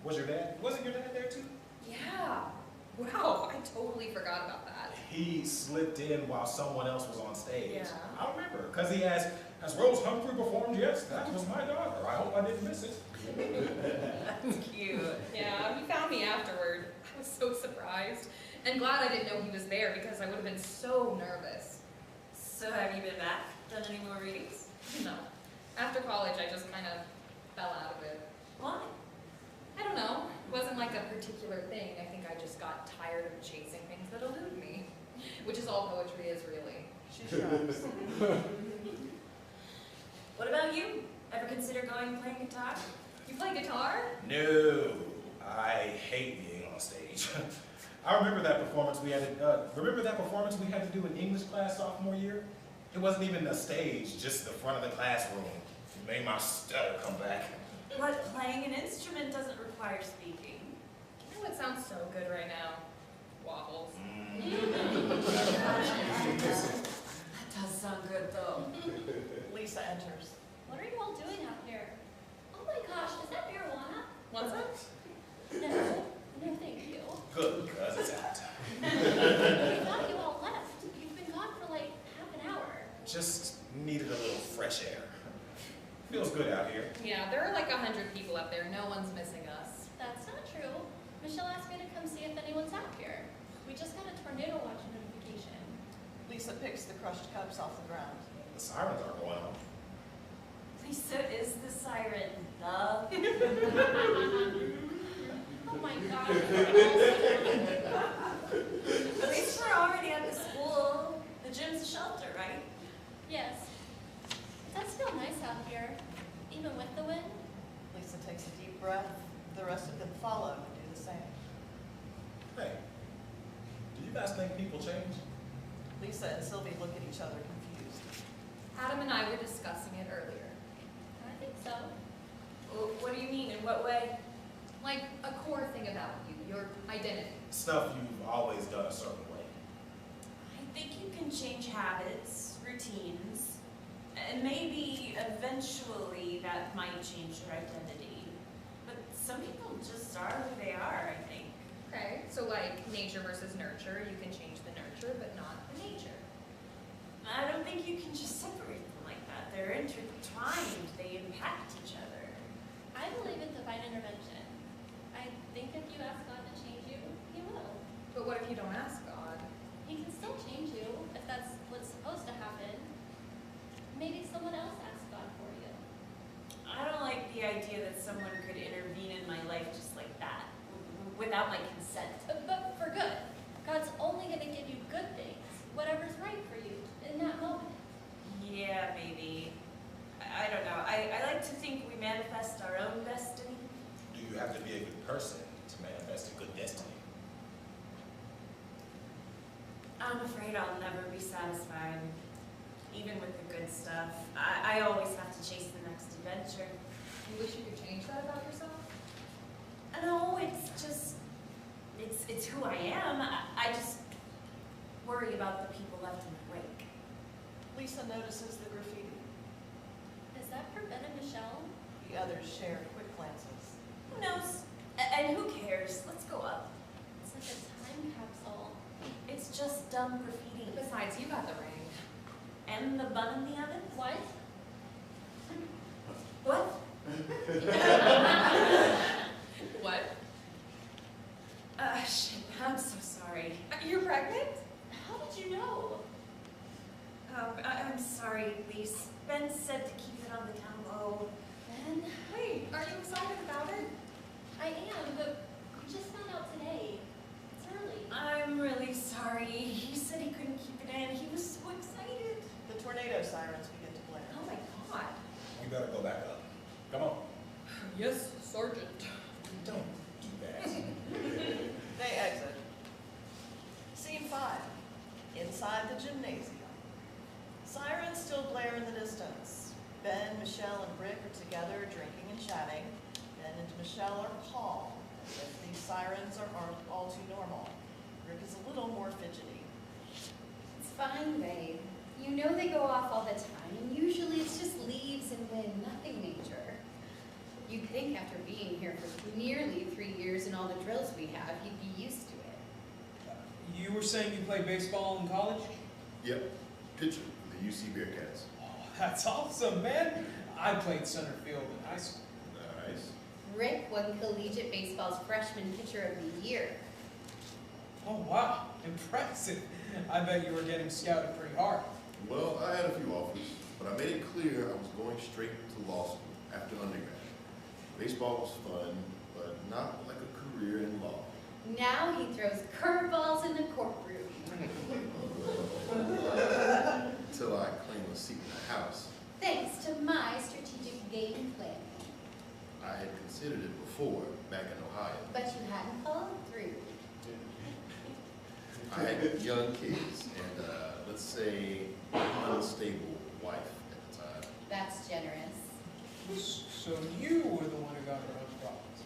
Wasn't your dad there too? Yeah. Wow, I totally forgot about that. He slipped in while someone else was on stage. Yeah. I remember, because he asked, "Has Rose Humphrey performed yet? That was my daughter. I hope I didn't miss it." That's cute. Yeah, he found me afterward. I was so surprised and glad I didn't know he was there because I would have been so nervous. So have you been back? Done any more readings? No. After college, I just kind of fell out of it. Why? I don't know. It wasn't like a particular thing. I think I just got tired of chasing things that elude me, which is all poetry is, really. She shrugs. What about you? Ever consider going and playing guitar? You play guitar? No, I hate being on stage. I remember that performance we had to do in English class sophomore year? It wasn't even a stage, just the front of the classroom. It made my stutter come back. What, playing an instrument doesn't require speaking? You know what sounds so good right now? Waffles. That does sound good though. Lisa enters. What are you all doing out here? Oh my gosh, is that marijuana? What's it? No, no thank you. Good, because it's out. I thought you all left. You've been gone for like half an hour. Just needed a little fresh air. Feels good out here. Yeah, there are like 100 people up there. No one's missing us. That's not true. Michelle asked me to come see if anyone's out here. We just got a tornado watch notification. Lisa picks the crushed cups off the ground. The sirens are going off. Lisa is the siren, duh. Oh my gosh. At least we're already at the school. The gym's a shelter, right? Yes. It does feel nice out here, even with the wind. Lisa takes a deep breath. The rest of them follow and do the same. Hey, do you guys think people change? Lisa and Sylvie look at each other confused. Adam and I were discussing it earlier. I think so. What do you mean? In what way? Like a core thing about you, your identity. Stuff you've always done a certain way. I think you can change habits, routines, and maybe eventually that might change your identity. But some people just are who they are, I think. Okay, so like nature versus nurture, you can change the nurture, but not the nature. I don't think you can just separate them like that. They're intertwined. They impact each other. I believe in divine intervention. I think if you ask God to change you, He will. But what if you don't ask God? He can still change you if that's what's supposed to happen. Maybe someone else asks God for you. I don't like the idea that someone could intervene in my life just like that, without my consent. But for good. God's only going to give you good things, whatever's right for you in that moment. Yeah, maybe. I don't know. I like to think we manifest our own destiny. Do you have to be a good person to manifest a good destiny? I'm afraid I'll never be satisfied, even with the good stuff. I always have to chase the next adventure. You wish you could change that about yourself? No, it's just, it's who I am. I just worry about the people left in my wake. Lisa notices the graffiti. Is that for Ben and Michelle? The others share quick glances. Who knows? And who cares? Let's go up. It's like a time capsule. It's just dumb graffiti. Besides, you got the ring. And the bun in the oven? What? What? What? Shit, I'm so sorry. You're pregnant? How did you know? I'm I'm sorry, Lise. Ben said to keep it on the down low. Ben, wait, are you excited about it? I am, but we just found out today. It's early. I'm really sorry. He said he couldn't keep it in. He was so excited. The tornado sirens begin to blare. Oh my God. We better go back up. Come on. Yes, Sergeant. Don't do that. They exit. Scene 5. Inside the gymnasium. Sirens still blare in the distance. Ben, Michelle, and Rick are together drinking and chatting. Ben and Michelle are calm, as if these sirens are all too normal. Rick is a little more fidgety. It's fine, babe. You know they go off all the time, and usually it's just leaves and wind, nothing major. You'd think after being here for nearly 3 years and all the drills we have, you'd be used to it. You were saying you played baseball in college? Yep, pitcher for the UC Bearcats. Oh, that's awesome, man. I played center field in high school. Nice. Rick won collegiate baseball's freshman pitcher of the year. Oh, wow. Impressive. I bet you were getting scouted pretty hard. Well, I had a few offers, but I made it clear I was going straight to law school after undergrad. Baseball was fun, but not like a career in law. Now he throws curveballs in the courtroom. Until I claim a seat in the House. Thanks to my strategic game plan. I had considered it before, back in Ohio. But you hadn't followed through. I had young kids and, let's say, unstable wife at the time. That's generous. So you were the one who got her own problems.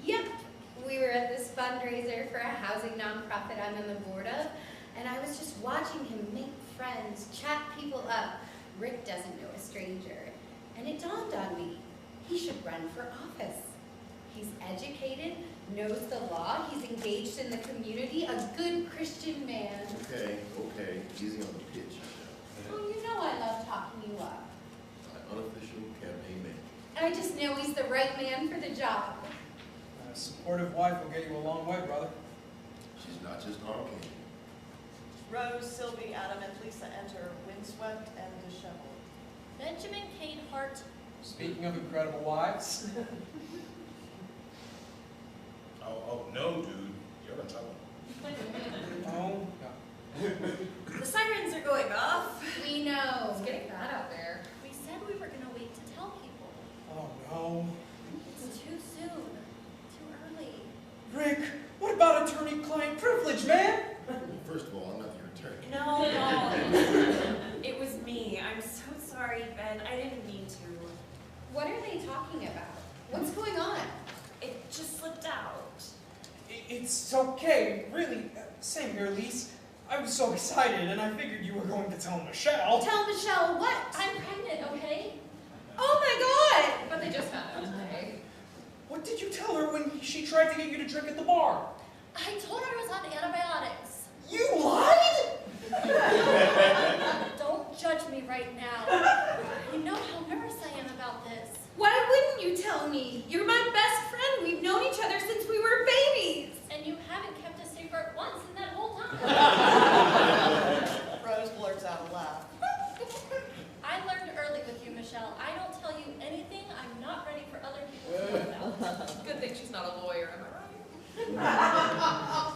Yep. We were at this fundraiser for a housing nonprofit I'm on the board of, and I was just watching him make friends, chat people up. Rick doesn't know a stranger. And it dawned on me, he should run for office. He's educated, knows the law, he's engaged in the community, a good Christian man. Okay, easy on the pitch. Oh, you know I love talking you up. My unofficial campaign man. I just know he's the right man for the job. A supportive wife will get you a long way, brother. She's not just arm candy. Rose, Sylvie, Adam, and Lisa enter, windswept and disheveled. Benjamin Kate Hart. Speaking of incredible wives. Oh, no, dude. You're in trouble. Oh, no. The sirens are going off. We know. It's getting bad out there. We said we were gonna wait to tell people. Oh, no. It's too soon. Too early. Rick, what about attorney-client privilege, man? First of all, I'm not your attorney. No. It was me. I'm so sorry, Ben. I didn't mean to. What are they talking about? What's going on? It just slipped out. It's okay, really. Same here, Lise. I was so excited, and I figured you were going to tell Michelle. Tell Michelle what? I'm pregnant, okay? Oh my God! But they just found out today. What did you tell her when she tried to get you to drink at the bar? I told her I was on antibiotics. You lied? Don't judge me right now. You know how nervous I am about this. Why wouldn't you tell me? You're my best friend. We've known each other since we were babies. And you haven't kept a secret once in that whole time. Rose blurts out a laugh. I learned early with you, Michelle. I don't tell you anything I'm not ready for other people to know about. Good thing she's not a lawyer, am I right?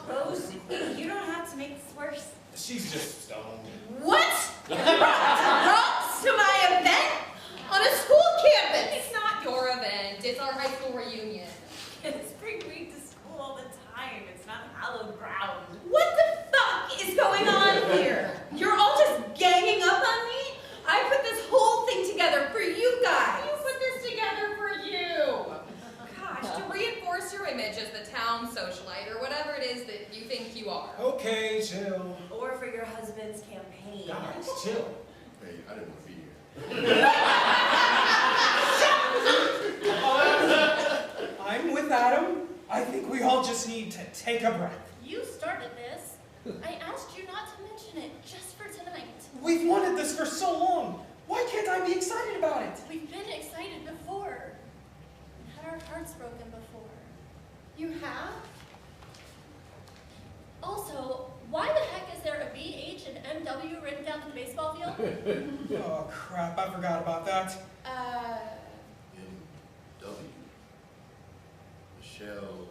Rose, you don't have to make this worse. She's just stoned. What? You brought drugs to my event? On a school campus? It's not your event, it's our high school reunion. Kids bring weed to school all the time. It's not hallowed ground. What the fuck is going on here? You're all just ganging up on me? I put this whole thing together for you guys. You put this together for you. Gosh, to reinforce your image as the town socialite or whatever it is that you think you are. Okay, chill. Or for your husband's campaign. Guys, chill. Hey, I didn't want to be here. I'm with Adam. I think we all just need to take a breath. You started this. I asked you not to mention it just for tonight. We've wanted this for so long. Why can't I be excited about it? We've been excited before. Had our hearts broken before. You have? Also, why the heck is there a BH and MW written down in the baseball field? Oh, crap, I forgot about that. M.W. Michelle.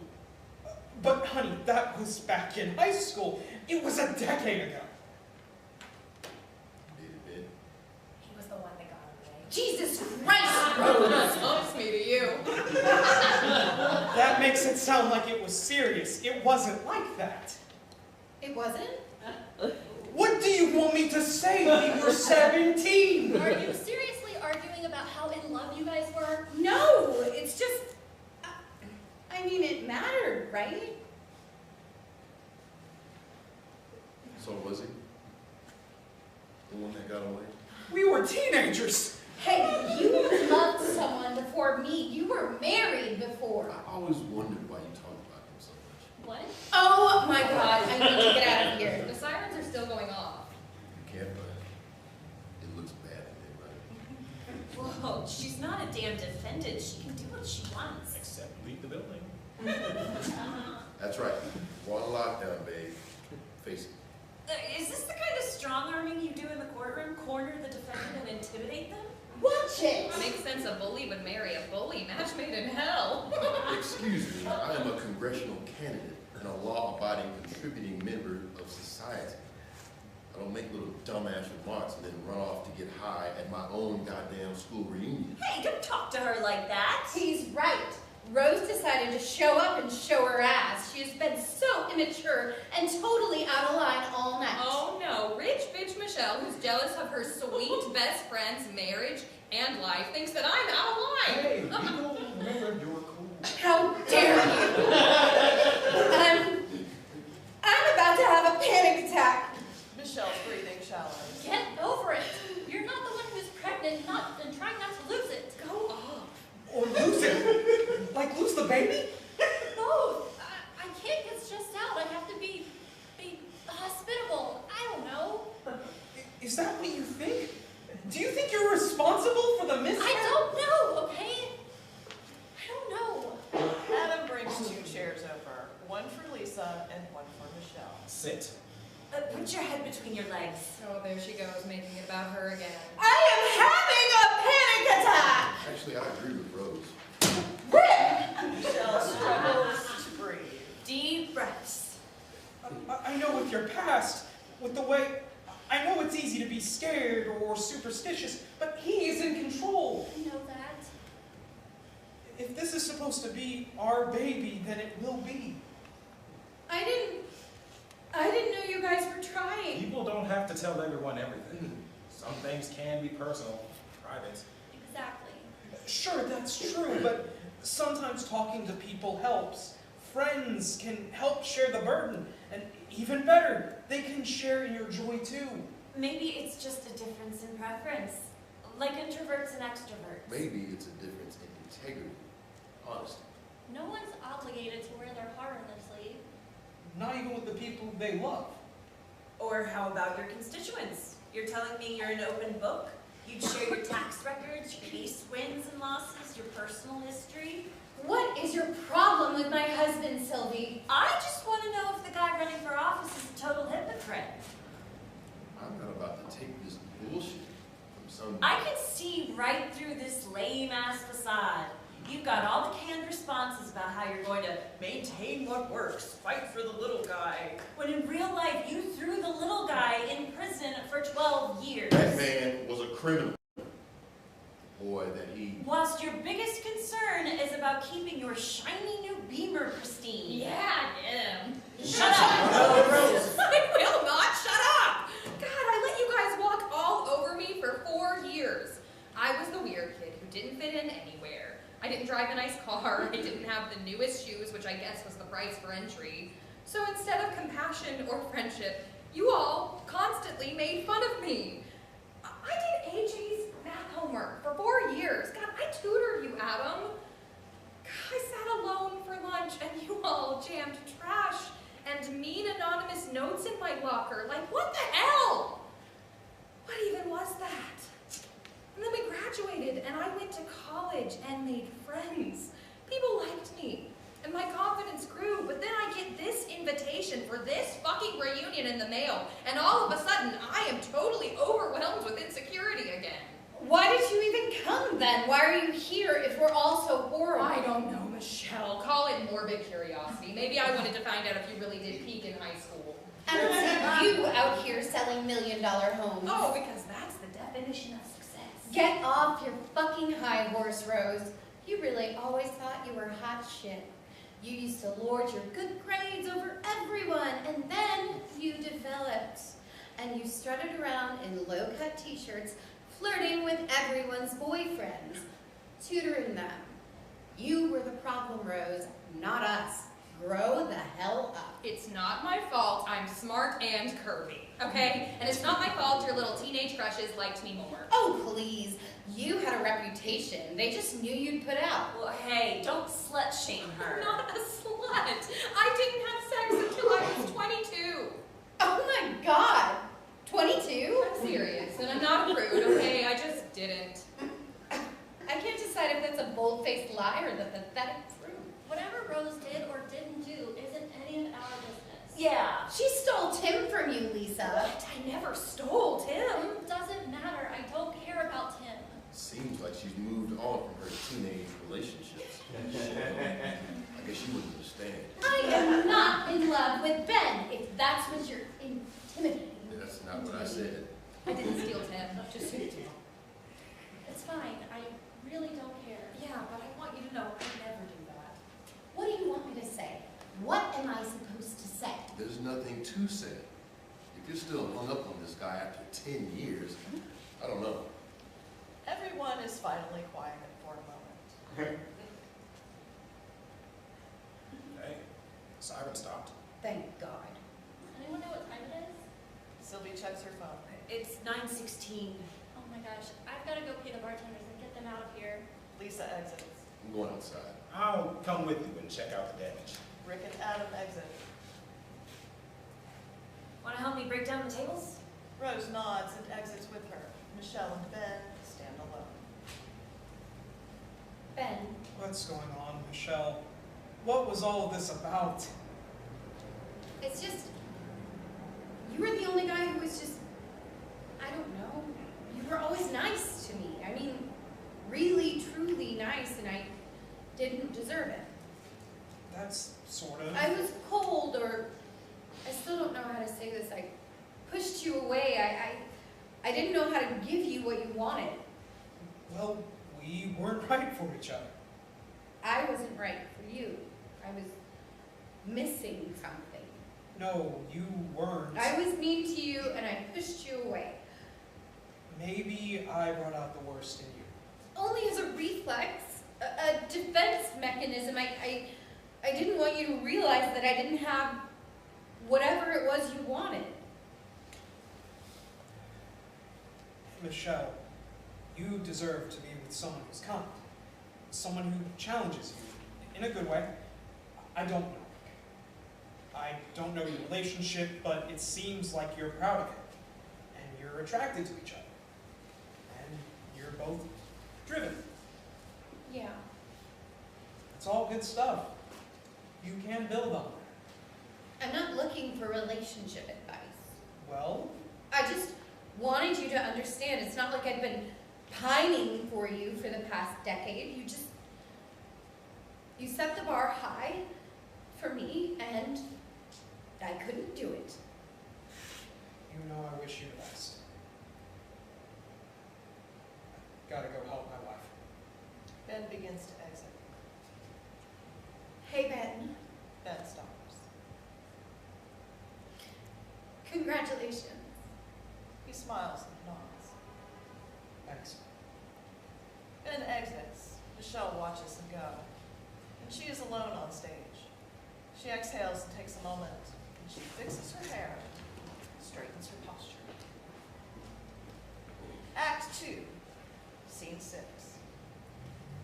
But honey, that was back in high school. It was a decade ago. Bit. He was the one that got away. Jesus Christ, Rose! Helps me to you. That makes it sound like it was serious. It wasn't like that. It wasn't? What do you want me to say? We were 17. Are you seriously arguing about how in love you guys were? No, it's just, I mean, it mattered, right? So was he? The one that got away? We were teenagers. Hey, you loved someone before me. You were married before. I always wondered why you talked about him so much. What? Oh my God, I need to get out of here. The sirens are still going off. You can't, but it looks bad when they run it. Whoa, she's not a damn defendant. She can do what she wants. Except leave the building. That's right. We're on lockdown, babe. Face it. Is this the kind of strong-arming you do in the courtroom? Corner the defendant and intimidate them? Watch it. Makes sense a bully would marry a bully. Match made in hell. Excuse me, I am a congressional candidate and a law-abiding, contributing member of society. I don't make little dumbass remarks and then run off to get high at my own goddamn school reunion. Hey, don't talk to her like that. He's right. Rose decided to show up and show her ass. She has been so immature and totally out of line all night. Oh no, rich bitch Michelle, who's jealous of her sweet best friend's marriage and life, thinks that I'm out of line. Hey, people, remember you're cool. How dare you? I'm about to have a panic attack. Michelle's breathing shallow. Get over it. You're not the one who's pregnant and trying not to lose it. Go off. Or lose it. Like lose the baby? Both. I can't get stressed out. I have to be hospitable. I don't know. Is that what you think? Do you think you're responsible for the mishap? I don't know, okay? I don't know. Adam brings 2 chairs over. One for Lisa and one for Michelle. Sit. Put your head between your legs. Oh, there she goes, making it about her again. I am having a panic attack. Actually, I agree with Rose. Michelle struggles to breathe. Deep breaths. I know with your past, with the way, I know it's easy to be scared or superstitious, but he is in control. I know that. If this is supposed to be our baby, then it will be. I didn't know you guys were trying. People don't have to tell everyone everything. Some things can be personal, private. Exactly. Sure, that's true, but sometimes talking to people helps. Friends can help share the burden, and even better, they can share in your joy too. Maybe it's just a difference in preference. Like introverts and extroverts. Maybe it's a difference in integrity, honesty. No one's obligated to wear their heart on their sleeve. Not even with the people they love. Or how about your constituents? You're telling me you're an open book? You'd share your tax records, your case wins and losses, your personal history? What is your problem with my husband, Sylvie? I just want to know if the guy running for office is a total hypocrite. I'm not about to take this bullshit from some... I can see right through this lame-ass facade. You've got all the canned responses about how you're going to maintain what works, fight for the little guy. When in real life, you threw the little guy in prison for 12 years. That man was a criminal. Boy, that he... Whilst your biggest concern is about keeping your shiny new Beamer pristine. Yeah, him. Shut up! Rose. I will not. Shut up. God, I let you guys walk all over me for 4 years. I was the weird kid who didn't fit in anywhere. I didn't drive a nice car. I didn't have the newest shoes, which I guess was the price for entry. So instead of compassion or friendship, you all constantly made fun of me. I did AJ's math homework for 4 years. God, I tutored you, Adam. God, I sat alone for lunch and you all jammed trash and mean anonymous notes in my locker. Like, what the hell? What even was that? And then we graduated and I went to college and made friends. People liked me and my confidence grew, but then I get this invitation for this fucking reunion in the mail and all of a sudden I am totally overwhelmed with are you here if we're all so horrible? I don't know, Michelle. Call it morbid curiosity. Maybe I wanted to find out if you really did peak in high school. I don't see you out here selling $1 million homes. Oh, because that's the definition of success. Get off your fucking high horse, Rose. You really always thought you were hot shit. You used to lord your good grades over everyone, and then you developed. And you strutted around in low-cut t-shirts, flirting with everyone's boyfriends, tutoring them. You were the problem, Rose, not us. Grow the hell up. It's not my fault I'm smart and curvy, okay? And it's not my fault your little teenage crushes liked me more. Oh, please. You had a reputation. They just knew you'd put out. Well, hey, don't slut shame her. I'm not a slut. I didn't have sex until I was 22. Oh my God. 22? I'm serious, and I'm not a prude, okay? I just didn't. I can't decide if that's a bold-faced lie or the pathetic truth. Whatever Rose did or didn't do isn't any of our business. Yeah. She stole Tim from you, Lisa. What? I never stole Tim. It doesn't matter. I don't care about Tim. Seems like she's moved on from her teenage relationships. I guess you wouldn't understand. I am not in love with Ben, if that's what you're intimidating. That's not what I said. I didn't steal Tim, just so you know. It's fine. I really don't care. Yeah, but I want you to know I never do that. What do you want me to say? What am I supposed to say? There's nothing to say. If you're still hung up on this guy after 10 years, I don't know. Everyone is finally quiet for a moment. Hey, siren stopped. Thank God. Does anyone know what time it is? Sylvie checks her phone. It's 9:16. Oh my gosh. I've got to go pay the bartenders and get them out of here. Lisa exits. I'm going outside. I'll come with you and check out the damage. Rick and Adam exit. Want to help me break down the tables? Rose nods and exits with her. Michelle and Ben stand alone. Ben, What's going on, Michelle? What was all of this about? it's just, you were the only guy who was just, I don't know, you were always nice to me. I mean, really, truly nice, and I didn't deserve it. That's sort of... I was cold, or I still don't know how to say this. I pushed you away. I didn't know how to give you what you wanted. Well, we weren't right for each other. I wasn't right for you. I was missing something. No, you weren't. I was mean to you, and I pushed you away. Maybe I brought out the worst in you. Only as a reflex, a defense mechanism. I didn't want you to realize that I didn't have whatever it was you wanted. Michelle, you deserve to be with someone who's kind. Someone who challenges you in a good way. I don't know. I don't know your relationship, but it seems like you're proud of it. And you're attracted to each other. And you're both driven. Yeah. It's all good stuff. You can build on that. I'm not looking for relationship advice. Well, I just wanted you to understand. It's not like I've been pining for you for the past decade. You set the bar high for me, and I couldn't do it. you know I wish you the best. Gotta go help my wife. Ben begins to exit. Hey, Ben. Ben stops. Congratulations. He smiles and nods. Thanks. Ben exits. Michelle watches him go. And she is alone on stage. She exhales and takes a moment. And she fixes her hair, straightens her posture. Act 2, Scene 6.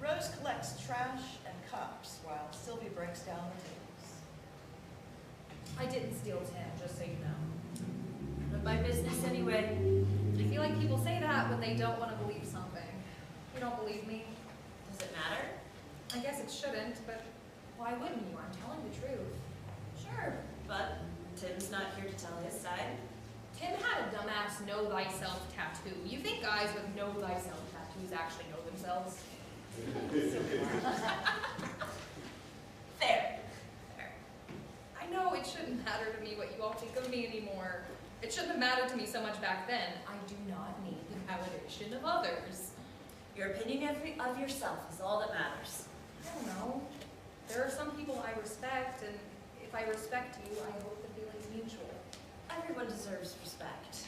Rose collects trash and cups while Sylvie breaks down the tables. I didn't steal Tim, just so you know. None of my business anyway. I feel like people say that when they don't want to believe something. You don't believe me? Does it matter? I guess it shouldn't, but why wouldn't you? I'm telling the truth. Sure, but Tim's not here to tell his side. Tim had a dumbass know thyself tattoo. You think guys with know thyself tattoos actually know themselves? There. I know it shouldn't matter to me what you all think of me anymore. It shouldn't have mattered to me so much back then. I do not need the validation of others. Your opinion of yourself is all that matters. I don't know. There are some people I respect, and if I respect you, I hope the feeling's mutual. Everyone deserves respect.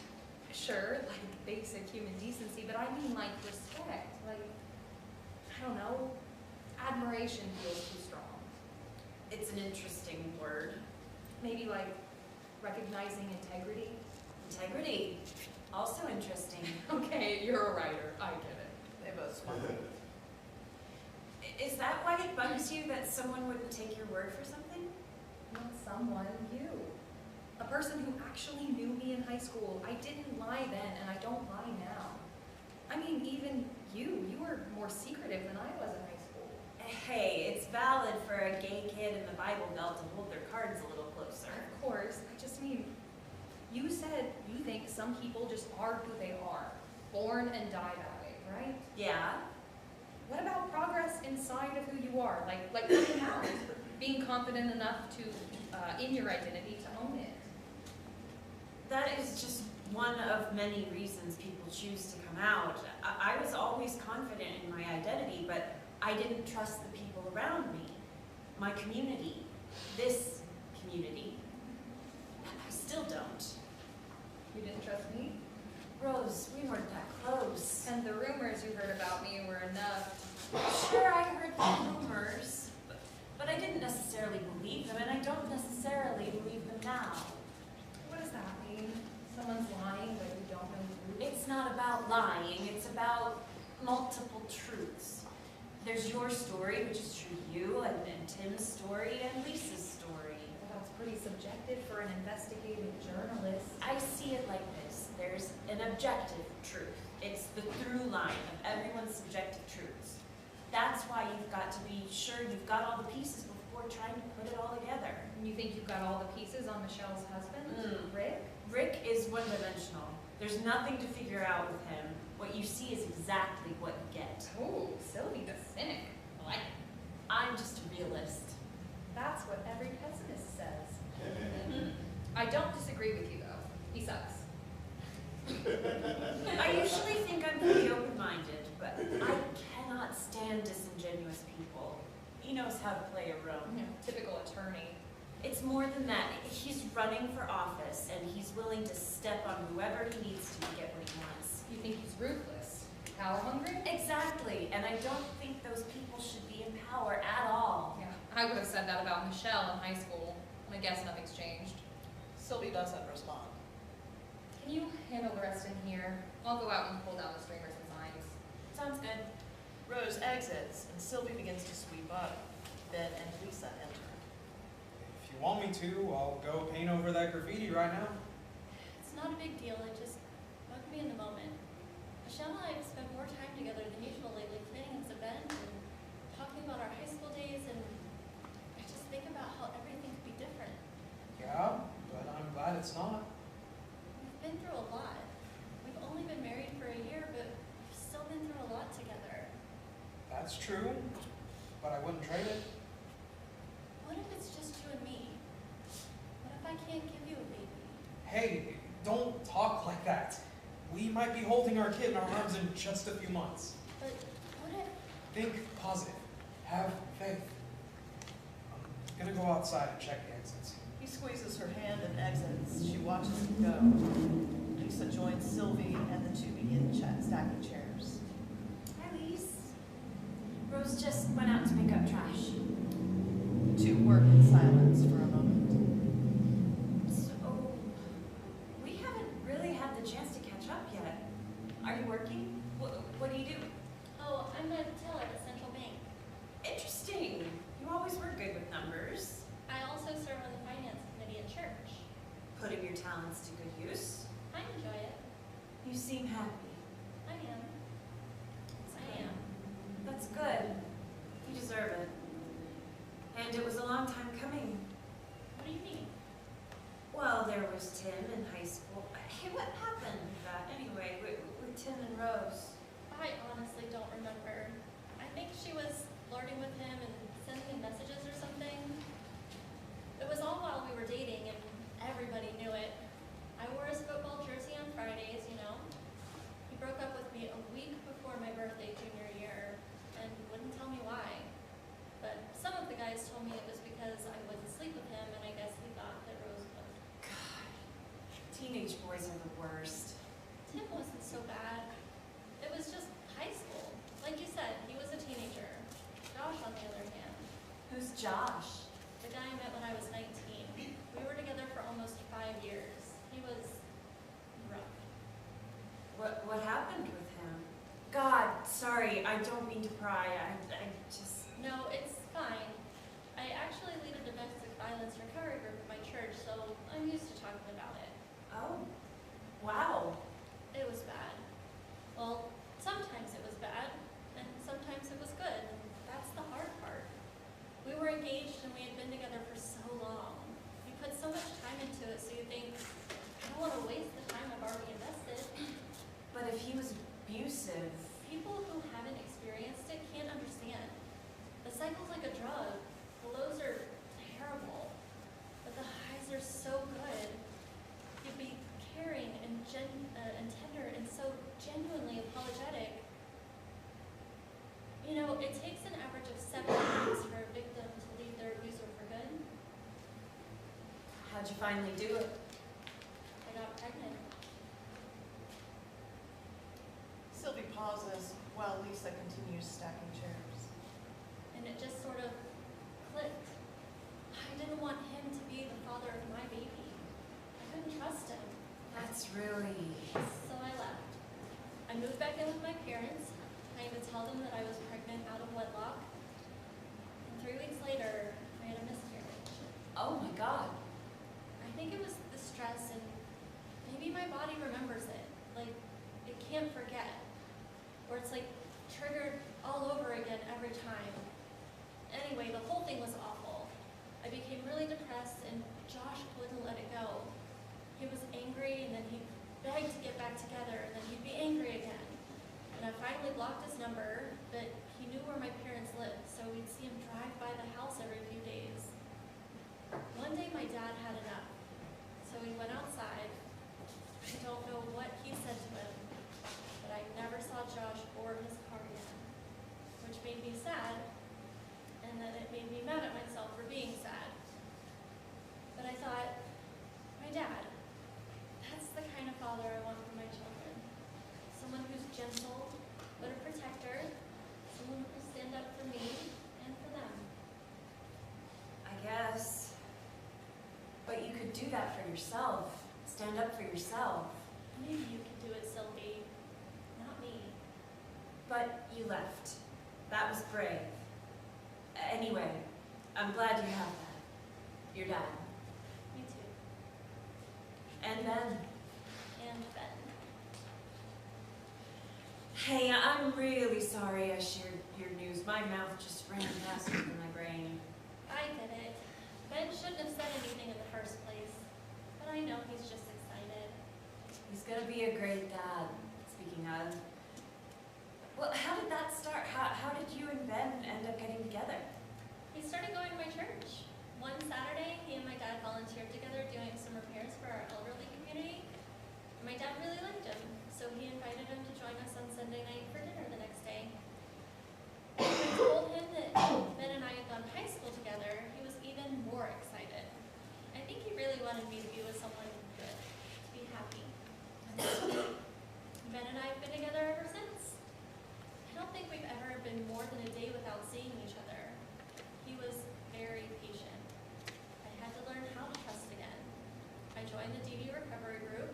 Sure, like basic human decency, but I mean like respect. Like, I don't know, admiration feels too strong. It's an interesting word. Maybe like recognizing integrity. Integrity. Also interesting. Okay, you're a writer, I get it. They both smile. Is that why it bugs you that someone wouldn't take your word for something? Not someone, you. A person who actually knew me in high school. I didn't lie then, and I don't lie now. I mean, even you were more secretive than I was in high school. Hey, it's valid for a gay kid in the Bible Belt to hold their cards a little closer. Of course, I just mean, you said you think some people just are who they are, born and die that way, right? Yeah? What about progress inside of who you are, like coming out, being confident enough to, in your identity, to own it? That is just one of many reasons people choose to come out. I was always confident in my identity, but I didn't trust the people around me. My community. This community. I still don't. You didn't trust me? Rose, we weren't that close. And the rumors you heard about me were enough. Sure, I heard the rumors, but I didn't necessarily believe them, and I don't necessarily believe them now. What does that mean? Someone's lying, but you don't know the truth? It's not about lying, it's about multiple truths. There's your story, which is true to you, and Tim's story, and Lisa's story. Well, that's pretty subjective for an investigative journalist. I see it like this. There's an objective truth. It's the through line of everyone's subjective truths. That's why you've got to be sure you've got all the pieces before trying to put it all together. You think you've got all the pieces on Michelle's husband, Rick? Rick is one-dimensional. There's nothing to figure out with him. What you see is exactly what you get. Oh, Sylvie the cynic. I like it. I'm just a realist. That's what every pessimist says. I don't disagree with you, though. He sucks. I usually think I'm pretty open-minded, but I cannot stand disingenuous people. He knows how to play a role. Typical attorney. It's more than that. He's running for office, and he's willing to step on whoever he needs to get what he wants. You think he's ruthless? Power hungry? Exactly, and I don't think those people should be in power at all. Yeah, I would have said that about Michelle in high school. I guess nothing's changed. Sylvie doesn't respond. Can you handle the rest in here? I'll go out and pull down the streamers and signs. Sounds good. Rose exits, and Sylvie begins to sweep up. Ben and Lisa enter. If you want me to, I'll go paint over that graffiti right now. It's not a big deal, it just bugged me in the moment. Michelle and I have spent more time together than usual lately planning this event and talking about our high school days, and I just think about how everything could be different. Yeah, but I'm glad it's not. We've been through a lot. We've only been married for a year, but we've still been through a lot together. That's true, but I wouldn't trade it. What if it's just you and me? What if I can't give you a baby? Hey, don't talk like that. We might be holding our kid in our arms in just a few months. But what if... Think positive. Have faith. I'm gonna go outside and check the exits. He squeezes her hand and exits. She watches him go. Lisa joins Sylvie, and the two begin stacking chairs. Hi, Lise. Rose just went out to pick up trash. The two work in silence for a moment. So, we haven't really had the chance to catch up yet. Are you working? What do you do? Oh, I'm a teller at the central bank. Interesting. You always were good with numbers. I also serve on the finance committee at church. Putting your talents to good use. I enjoy it. You seem happy. I am. I am. That's good. You deserve it. And it was a long time coming. What do you mean? Well, there was Tim in high school. Hey, what happened with that anyway, with Tim and Rose? I honestly don't remember. I think What happened with him? God, sorry, I don't mean to pry. I just... No, it's fine. I actually lead a domestic violence recovery group at my church, so I'm used to talking about it. Oh, wow. It was bad. Well, sometimes it was bad, and sometimes it was good, and that's the hard part. We were engaged and we had been together for so long. We put so much time into it, so you think, I don't want to waste the time I've already invested. But if he was abusive... People who haven't experienced it can't understand. The cycle's like a drug. The lows are terrible, but the highs are so good. You'd be caring and tender and so genuinely apologetic. You know, it takes an average of 7 weeks for a victim to leave their abuser for good. How'd you finally do it? I got pregnant. Sylvie pauses while Lisa continues stacking chairs. And it just sort of clicked. I didn't want him to be the father of my baby. I couldn't trust him. That's really... So I left. I moved back in with my parents. I even told them that I was pregnant out of wedlock. And 3 weeks later, I had a miscarriage. Oh my God. I think it was the stress and maybe my body remembers it. Like, it can't forget. Or it's like triggered all over again every time. Anyway, the whole thing was awful. I became really depressed and Josh wouldn't let it go. He was angry and then he begged to get back together and then he'd be angry again. And I finally blocked his number, but he knew where my parents lived, so we'd see him drive by the house every few days. One day my dad had enough, so we went outside. I don't know what he said to him, but I never saw Josh or his car again, which made me sad, and then it made me mad at myself for being sad. But I thought, my dad, that's the kind of father I want for my children. Someone who's gentle, but a protector, someone who will stand up for me and for them. I guess. But you could do that for yourself. Stand up for yourself. Maybe you can do it, Sylvie, not me. But you left. That was brave. Anyway, I'm glad you have that. Your dad. Me too. And Ben. And Ben. Hey, I'm really sorry I shared your news. My mouth just ran faster than my brain. I get it. Ben shouldn't have said anything in the first place, but I know he's just excited. He's gonna be a great dad, speaking of. Well, how did that start? How did you and Ben end up getting together? He started going to my church. One Saturday, he and my dad volunteered together doing some repairs for our elderly community. My dad really liked him, so he invited him to join us on Sunday night for dinner the next day. When I told him that Ben and I had gone to high school together, he was even more excited. I think he really wanted me to be with someone good, to be happy. Ben and I have been together ever since. I don't think we've ever been more than a day without seeing each other. He was very patient. I had to learn how to trust again. I joined the DV recovery group,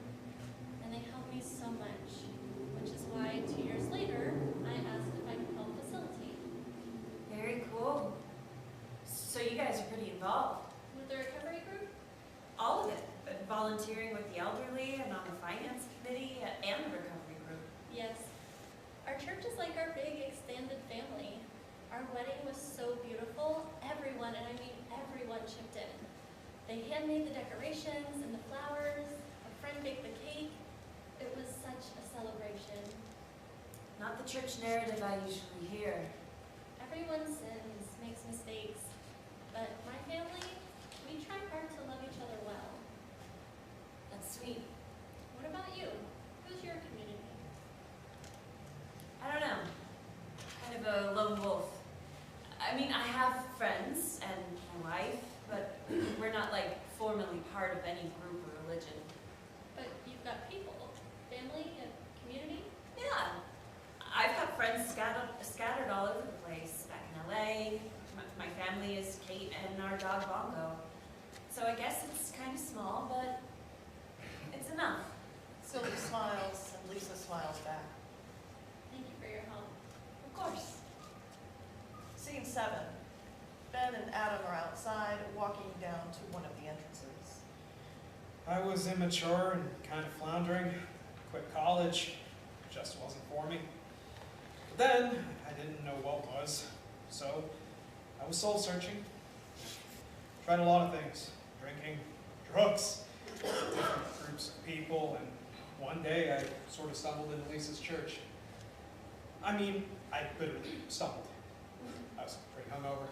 and they helped me so much, which is why 2 years later, I asked if I could help facilitate. Very cool. So you guys are pretty involved. With the recovery group, All of it. Volunteering with the elderly and on the finance committee and the recovery group. yes. Our church is like our big extended family. Our wedding was so beautiful. Everyone, and I mean everyone, chipped in. They handmade the decorations and the flowers. A friend baked the cake. It was such a celebration. Not the church narrative I usually hear. Everyone sins, makes mistakes, but my family, we try hard to love each other well. That's sweet. What about you? Who's your community? I don't know. Kind of a lone wolf. I mean, I have friends and my wife, but we're not like formally part of any group or religion. But you've got people, family, and community? Yeah. I've got friends scattered all over the place. Back in LA, my family is Kate and our dog Bongo. So I guess it's kind of small, but it's enough. Sylvie smiles and Lisa 7. Ben and Adam are outside, walking down to one of the entrances. I was immature and kind of floundering. Quit college. Just wasn't for me. But then, I didn't know what was. So, I was soul searching. Tried a lot of things. Drinking, drugs, different groups of people, and one day I sort of stumbled into Lisa's church. I mean, I literally stumbled. I was pretty hungover.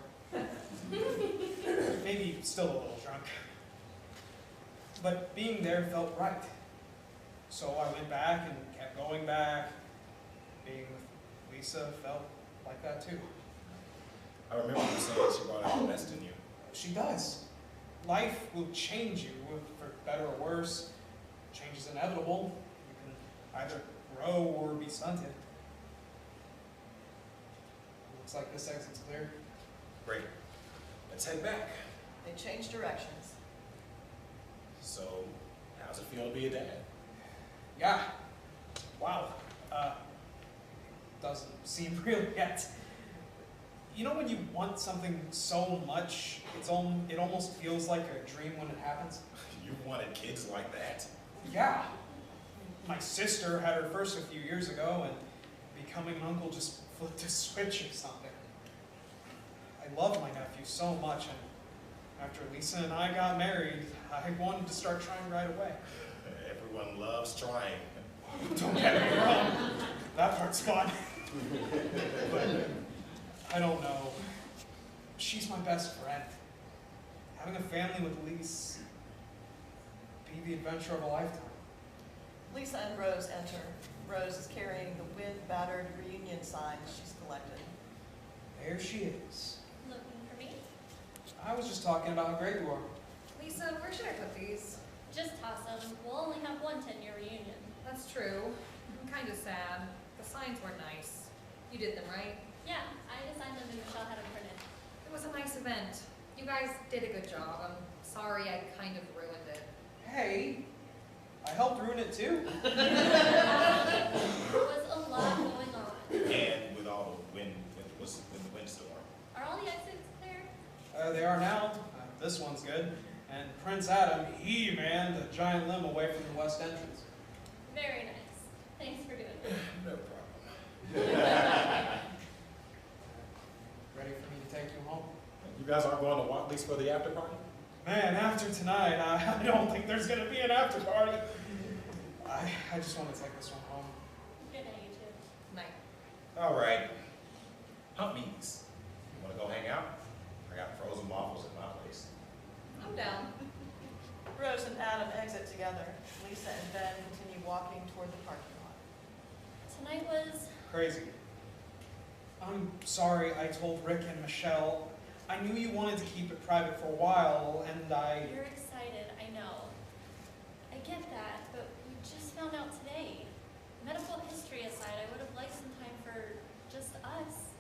Maybe still a little drunk. But being there felt right. So I went back and kept going back. Being with Lisa felt like that too. I remember you saying she brought out the best in you. She does. Life will change you, for better or worse. Change is inevitable. You can either grow or be stunted. Looks like this exit's clear. Great. Let's head back. They change directions. So, how's it feel to be a dad? Yeah. Wow. Doesn't seem real yet. You know when you want something so much, it almost feels like a dream when it happens? You wanted kids like that? Yeah. My sister had her first a few years ago, and becoming an uncle just flipped a switch or something. I love my nephew so much, and after Lisa and I got married, I wanted to start trying right away. Everyone loves trying. Don't get me wrong, that part's fun. But I don't know. She's my best friend. Having a family with Lisa be the adventure of a lifetime. Lisa and Rose enter. Rose is carrying the wind-battered reunion sign she's collected. There she is. Looking for me? I was just talking about how great you are. Lisa, where should I put these? Just toss them. We'll only have one 10-year reunion. That's true. I'm kind of sad. The signs were nice. You did them, right? Yeah, I designed them and Michelle had them printed. It was a nice event. You guys did a good job. I'm sorry I kind of ruined it. Hey, I helped ruin it too. There was a lot going on. And with all the wind, with the windstorm. Are all the exits clear? They are now. This one's good. And Prince Adam, he manned a giant limb away from the west entrance. Very nice. Thanks for doing it. No problem. Ready for me to take you home? You guys aren't going to Watley's for the after party? Man, after tonight, I don't think there's going to be an after party. I just want to take this one home. Good night, you two. Night. All right. Humpies. You want to go hang out? I got frozen waffles at my place. I'm down. Rose and Adam exit together. Lisa and Ben continue walking toward the parking lot. Tonight was Crazy. I'm sorry I told Rick and Michelle. I knew you wanted to keep it private for a while, and You're excited, I know. I get that, but we just found out today. Medical history aside, I would have liked some time for just us.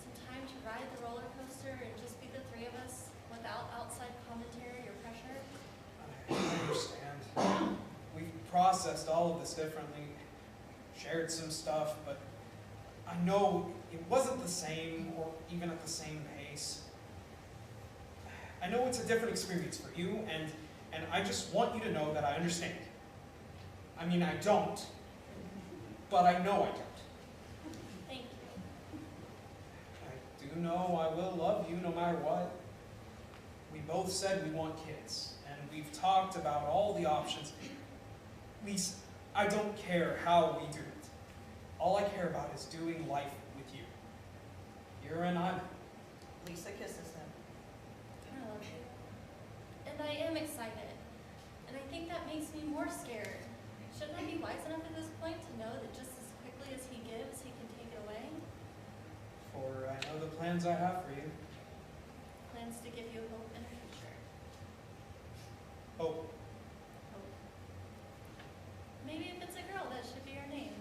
Some time to ride the roller coaster and just be the three of us without outside commentary or pressure. I understand. We've processed all of this differently, shared some stuff, but I know it wasn't the same or even at the same pace. I know it's a different experience for you, and I just want you to know that I understand. I mean, I don't, but I know I don't. Thank you. I do know I will love you no matter what. We both said we want kids, and we've talked about all the options. At least, I don't care how we do it. All I care about is doing life with you. You're an island. Lisa kisses him. I love you. And I am excited. And I think that makes me more scared. Shouldn't I be wise enough at this point to know that just as quickly as he gives, he can take it away? For I know the plans I have for you. Plans to give you hope and a future. Hope. Hope. Maybe if it's a girl, that should be her name.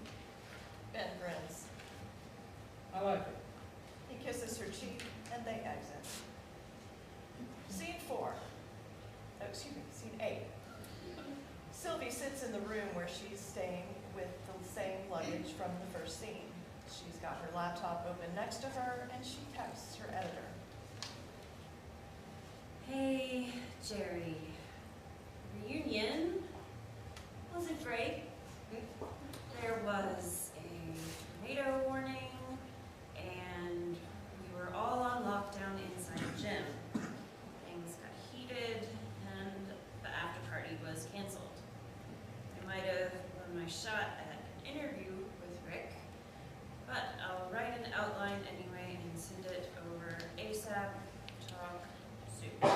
Ben grins. I like it. He kisses her cheek, and they exit. Scene 4. Oh, excuse me, scene 8. Sylvie sits in the room where she's staying with the same luggage from the first scene. She's got her laptop open next to her, and she texts her editor. Hey, Jerry. Reunion? Was it great? There was a tornado warning, and we were all on lockdown inside the gym. Things got heated, and the after party was canceled. I might have won my shot at an interview with Rick, but I'll write an outline anyway and send it over ASAP. Talk soon.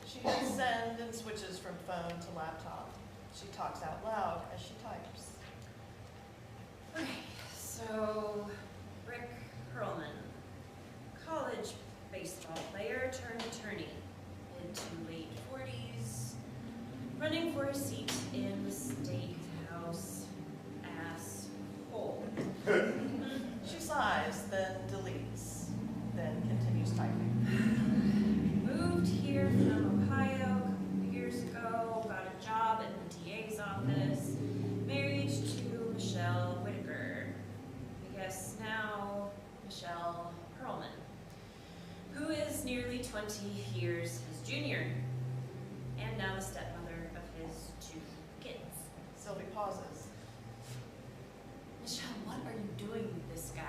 She hits send and switches from phone to laptop. She talks out loud as she types. Okay, so Rick Hurlman, college baseball player turned attorney, mid to late 40s, running for a seat in the state house, asshole. She sighs, then deletes, then continues typing. Moved here from Ohio a couple years ago, got a job in the DA's office, married to Michelle Whitaker. I guess now Michelle Perlman, who is nearly 20 years his junior, and now the stepmother of his 2 kids. Sylvie pauses. Michelle, what are you doing with this guy?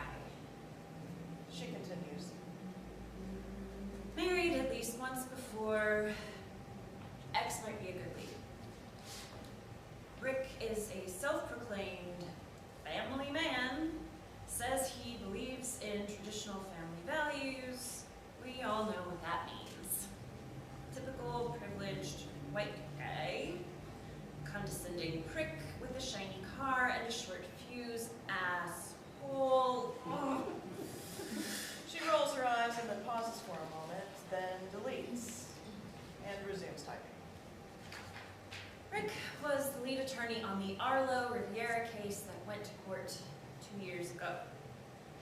She continues. Married at least once before. X might be a good lead. Rick is a self-proclaimed family man, says he believes in traditional family values. We all know what that means. Typical privileged white guy, condescending prick with a shiny car and a short fuse, asshole. Oh. She rolls her eyes and then pauses for a moment, then deletes, and resumes typing. Rick was the lead attorney on the Arlo Riviera case that went to court 2 years ago.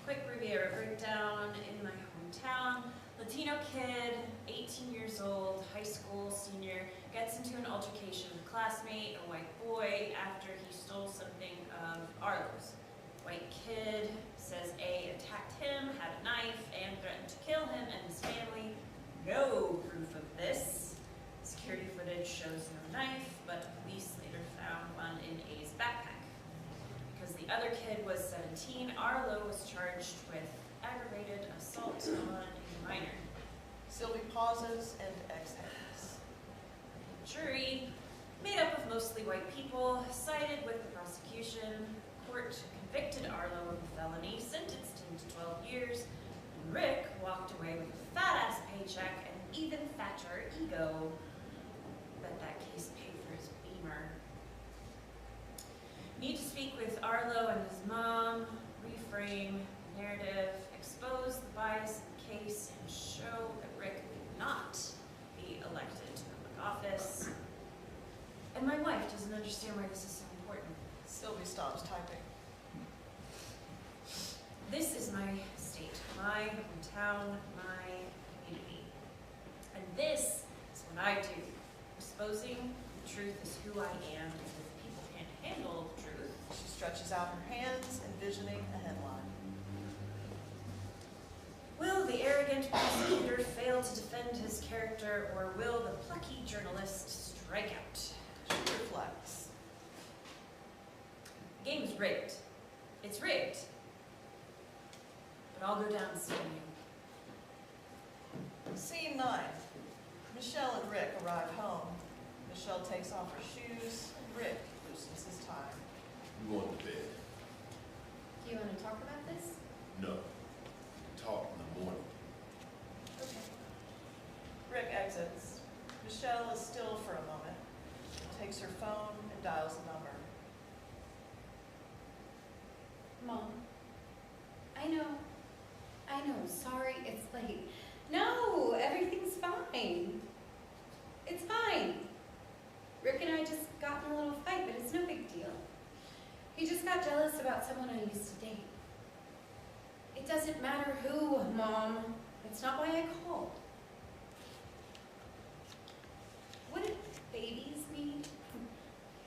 Quick Riviera breakdown in my hometown. Latino kid, 18 years old, high school senior, gets into an altercation with a classmate, a white boy, after he stole something of Arlo's. White kid says A attacked him, had a knife, and threatened to kill him and his family. No proof of this. Security footage shows no knife, but police later found one in A's backpack. Because the other kid was 17, Arlo was charged with aggravated assault on a minor. Sylvie pauses and exhales. Jury, made up of mostly white people, sided with the prosecution. Court convicted Arlo of a felony, sentenced him to 12 years. And Rick walked away with a fat-ass paycheck and an even fatter ego. Bet that case paid for his Beamer. Need to speak with Arlo and his mom, reframe the narrative, expose the bias in the case, and show that Rick could not be elected to public office. And my wife doesn't understand why this is so important. Sylvie stops typing. This is my state, my hometown, my community. And this is what I do. Exposing the truth is who I am, and if people can't handle the truth. She stretches out her hands, envisioning a headline. Will the arrogant prosecutor fail to defend his character, or will the plucky journalist strike out? She reflects. The game is rigged. It's rigged. But I'll go down and see you. Scene 9. Michelle and Rick arrive home. Michelle takes off her shoes, and Rick loosens his tie. I'm going to bed. Do you want to talk about this? No. Talk in the morning. Okay. Rick exits. Michelle is still for a moment, takes her phone and dials a number. Mom, I know, sorry it's late. No, everything's fine. It's fine. Rick and I just got in a little fight, but it's no big deal. He just got jealous about someone I used to date. It doesn't matter who, Mom. That's not why I called. What do babies need?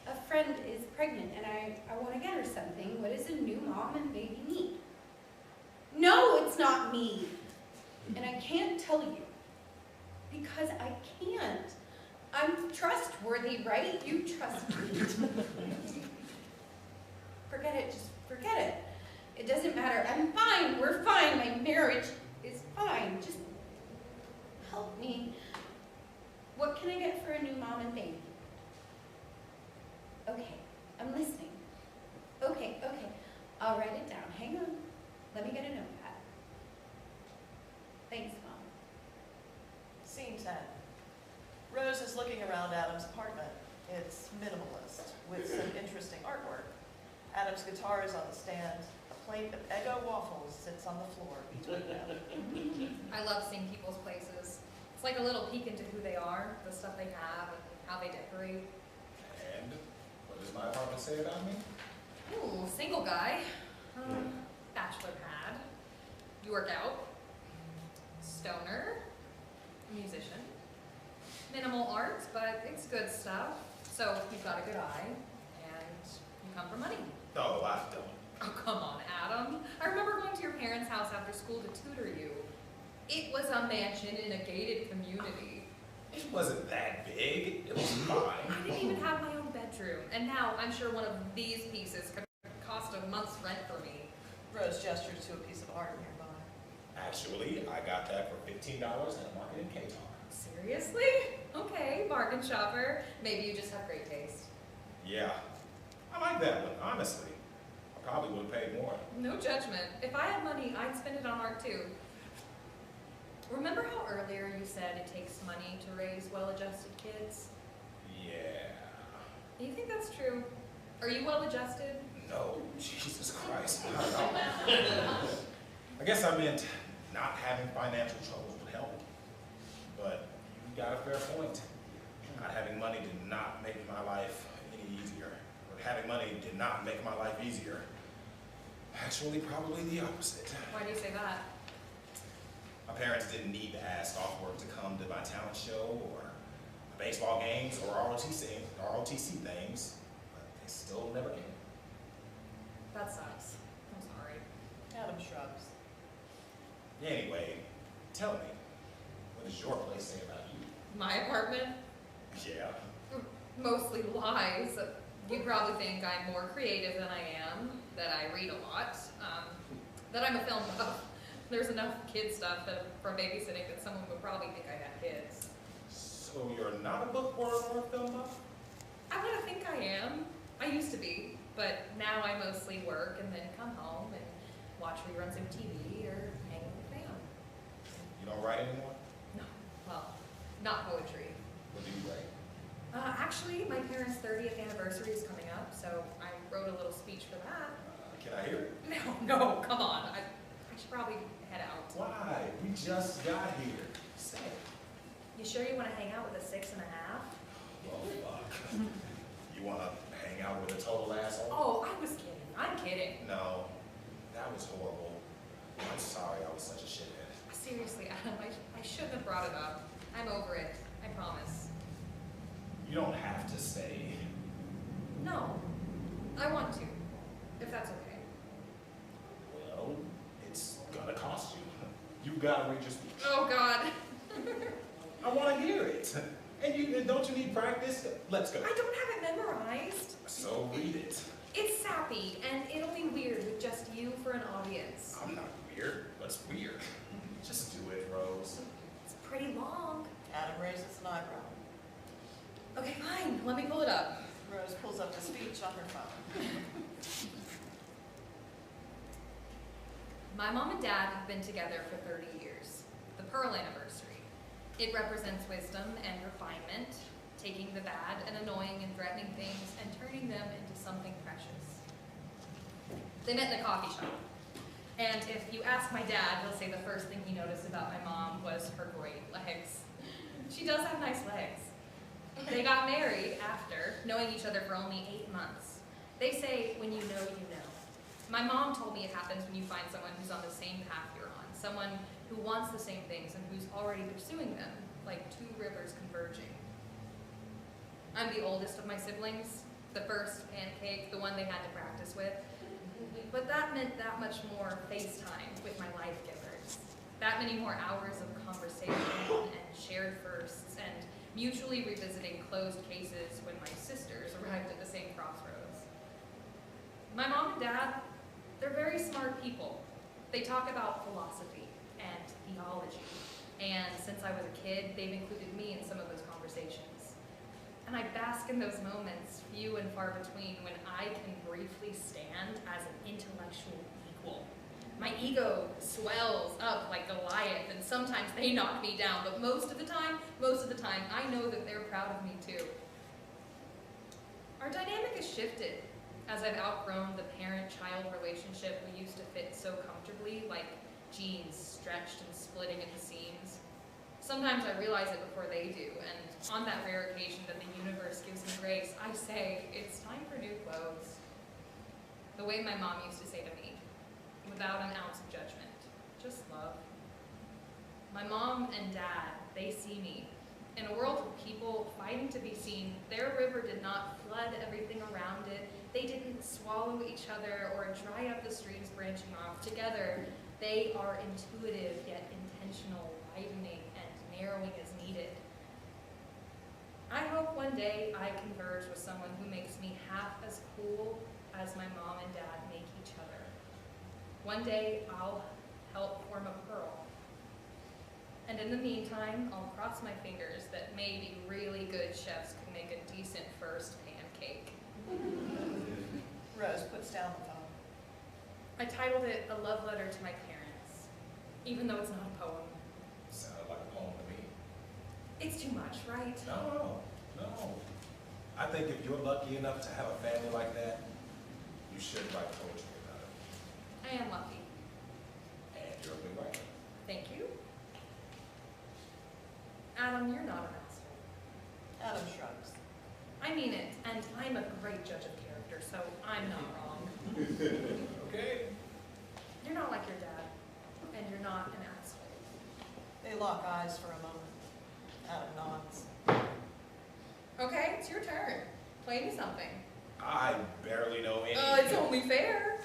A friend is pregnant and I want to get her something. What does a new mom and baby need? it's not me. And I can't tell you. Because I can't. I'm trustworthy, right? You trust me. Forget it, just forget it. It doesn't matter. I'm fine, we're fine. My marriage is fine. Just help me. What can I get for a new mom and baby? Okay, I'm listening. Okay. I'll write it down. Hang on. Let me get a notepad. Thanks, Mom. Scene 10. Rose is looking around Adam's apartment. It's minimalist, with some interesting artwork. Adam's guitar is on the stand. A plate of Eggo waffles sits on the floor between them. I love seeing people's places. It's like a little peek into who they are, the stuff they have, and how they decorate. And what does my apartment say about me? Ooh, single guy. Bachelor pad. You work out. Stoner. Musician. Minimal art, but it's good stuff. So you've got a good eye, and you come for money. No, I don't. Oh, come on, Adam. I remember going to your parents' house after school to tutor you. It was a mansion in a gated community. It wasn't that big. It was fine. I didn't even have my own bedroom, and now I'm sure one of these pieces could cost a month's rent for me. Rose gestures to a piece of art nearby. Actually, I got that for $15 at a market in Qatar. Seriously? Okay, bargain shopper. Maybe you just have great taste. Yeah, I like that one, honestly. I probably would have paid more. No judgment. If I had money, I'd spend it on art too. Remember how earlier you said it takes money to raise well-adjusted kids? Yeah. Do you think that's true? Are you well-adjusted? No, Jesus Christ. I guess I meant not having financial troubles would help. But you got a fair point. Not having money did not make my life any easier. Or having money did not make my life easier. Actually, probably the opposite. Why do you say that? My parents didn't need to ask off work to come to my talent show or my baseball games or ROTC things, but they still never came. That sucks. I'm sorry. Adam shrugs. Anyway, tell me, what does your place say about you? My apartment? Yeah. Mostly lies. You probably think I'm more creative than I am, that I read a lot, that I'm a film buff. There's enough kid stuff from babysitting that someone would probably think I had kids. So you're not a bookworm or a film buff? I want to think I am. I used to be, but now I mostly work and then come home and watch reruns of TV or hang with the fam. You don't write anymore? No, well, not poetry. What do you write? Actually, my parents' 30th anniversary is coming up, so I wrote a little speech for that. Can I hear it? No, come on. I should probably head out. Why? We just got here. Say it. You sure you want to hang out with a 6.5? Oh, fuck. You want to hang out with a total asshole? Oh, I was kidding. I'm kidding. No, that was horrible. I'm sorry I was such a shithead. Seriously, Adam, I shouldn't have brought it up. I'm over it. I promise. You don't have to stay. No, I want to, if that's okay. Well, it's gonna cost you. You gotta read your speech. Oh, God. I want to hear it. And don't you need practice? Let's go. I don't have it memorized. So read it. It's sappy, and it'll be weird with just you for an audience. I'm not weird. What's weird? Just do it, Rose. It's pretty long. Adam raises an eyebrow. Okay, fine. Let me pull it up. Rose pulls up the speech on her phone. My mom and dad have been together for 30 years. The Pearl anniversary. It represents wisdom and refinement, taking the bad and annoying and threatening things and turning them into something precious. They met in a coffee shop. And if you ask my dad, he'll say the first thing he noticed about my mom was her great legs. She does have nice legs. They got married after knowing each other for only 8 months. They say, when you know, you know. My mom told me it happens when you find someone who's on the same path you're on, someone who wants the same things and who's already pursuing them, like two rivers converging. I'm the oldest of my siblings, the first pancake, the one they had to practice with. But that meant that much more face time with my life giver. That many more hours of conversation and shared firsts and mutually revisiting closed cases when my sisters arrived at the same crossroads. My mom and dad, they're very smart people. They talk about philosophy and theology, and since I was a kid, they've included me in some of those conversations. And I bask in those moments, few and far between, when I can briefly stand as an intellectual equal. My ego swells up like Goliath, and sometimes they knock me down, but most of the time, I know that they're proud of me too. Our dynamic has shifted as I've outgrown the parent-child relationship we used to fit so comfortably, like jeans stretched and splitting at the seams. Sometimes I realize it before they do, and on that rare occasion that the universe gives me grace, I say, it's time for new clothes. The way my mom used to say to me, without an ounce of judgment, just love. My mom and dad, they see me. In a world of people fighting to be seen, their river did not flood everything around it. They didn't swallow each other or dry up the streams branching off. Together, they are intuitive yet intentional, widening and narrowing as needed. I hope one day I converge with someone who makes me half as cool as my mom and dad make each other. One day I'll help form a pearl. And in the meantime, I'll cross my fingers that maybe really good chefs can make a decent first pancake. Rose puts down the phone. I titled it A Love Letter to My Parents, even though it's not a poem. Sounded like a poem to me. It's too much, right? No. I think if you're lucky enough to have a family like that, you should write poetry about it. I am lucky. And you're a good writer. Thank you. Adam, you're not an asshole. Adam shrugs. I mean it, and I'm a great judge of character, so I'm not wrong. Okay. You're not like your dad, and you're not an asshole. They lock eyes for a moment. Adam nods. Okay, it's your turn. Play me something. I barely know any. It's only fair.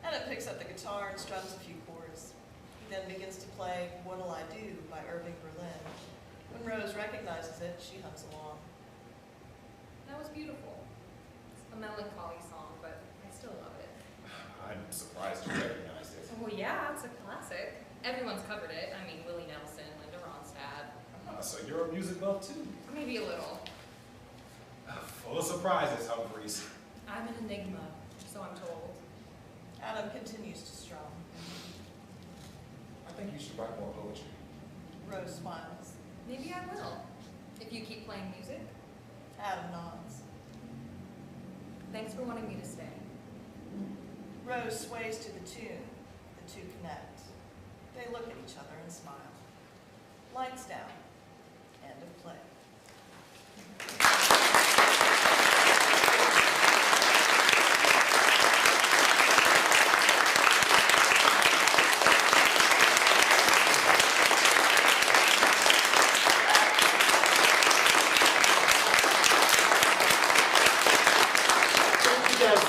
Adam picks up the guitar and strums a few chords. He then begins to play What'll I Do by Irving Berlin. When Rose recognizes it, she hums along. That was beautiful. It's a melancholy song, but I still love it. I'm surprised you recognized it. Well, yeah, it's a classic. Everyone's covered it. I mean, Willie Nelson, Linda Ronstadt. So you're a music buff too? Maybe a little. Full of surprises, Humphreys. I'm an enigma, so I'm told. Adam continues to strum. I think you should write more poetry. Rose smiles. Maybe I will, if you keep playing music. Adam nods. Thanks for wanting me to stay. Rose sways to the tune. The two connect. They look at each other and smile. Lights down. End of play.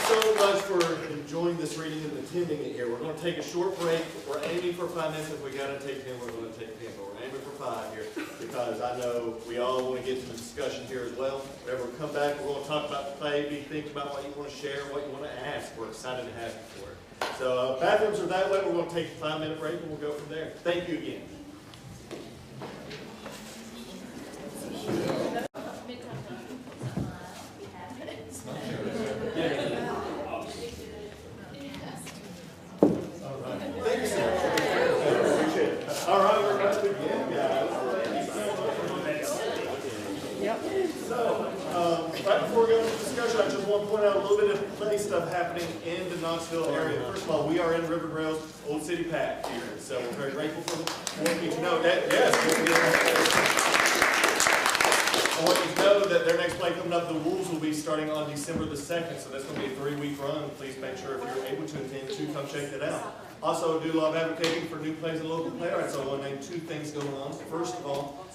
So much for enjoying this reading and attending it here. We're going to take a short break. We're aiming for 5 minutes. If we got to take 10, we're going to take 10. But we're aiming for 5 here because I know we all want to get to the discussion here as well. Whenever we come back, we're going to talk about the play, be thinking about what you want to share, what you want to ask. We're excited to have you for it. So bathrooms are that way. We're going to take a 5-minute break and we'll go from there. Thank you again. All right, we're about to begin, guys. So, right before we go into discussion, I just want to point out a little bit of play stuff happening in the Knoxville area. First of all, we are in River Rail's Old City Pack here, so we're very grateful for you to know that. Yes, I want you to know that their next play coming up, The Wolves, will be starting on December the 2nd, so that's going to be a 3-week run. Please make sure if you're able to attend to come check that out. Also, do love advocating for new plays and local playwrights. So I want to name 2 things going on. First of all,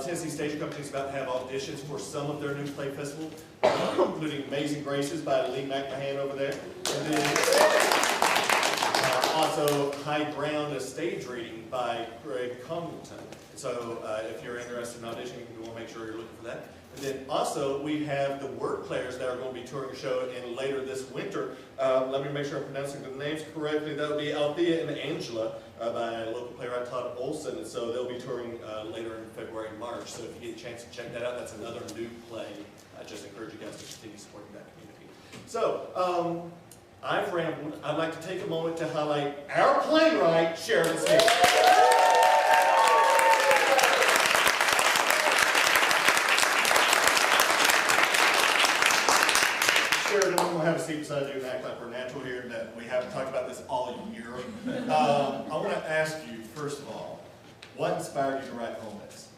Tennessee Stage Company is about to have auditions for some of their new play festival, including Amazing Graces by Lee McMahon over there. And then also High Ground, a stage reading by Greg Congleton. So if you're interested in auditioning, you want to make sure you're looking for that. And then also, we have the word players that are going to be touring a show in later this winter. Let me make sure I'm pronouncing the names correctly. That would be Althea and Angela by local playwright Todd Olson. And so they'll be touring later in February and March. So if you get a chance to check that out, that's another new play. I just encourage you guys to continue supporting that community. So, I've rambled. I'd like to take a moment to highlight our playwright, Sherridan Smee. Sherridan, I'm going to have a seat beside you and act like we're natural here, and that we haven't talked about this all year. I want to ask you, first of all, what inspired you to write Home Base?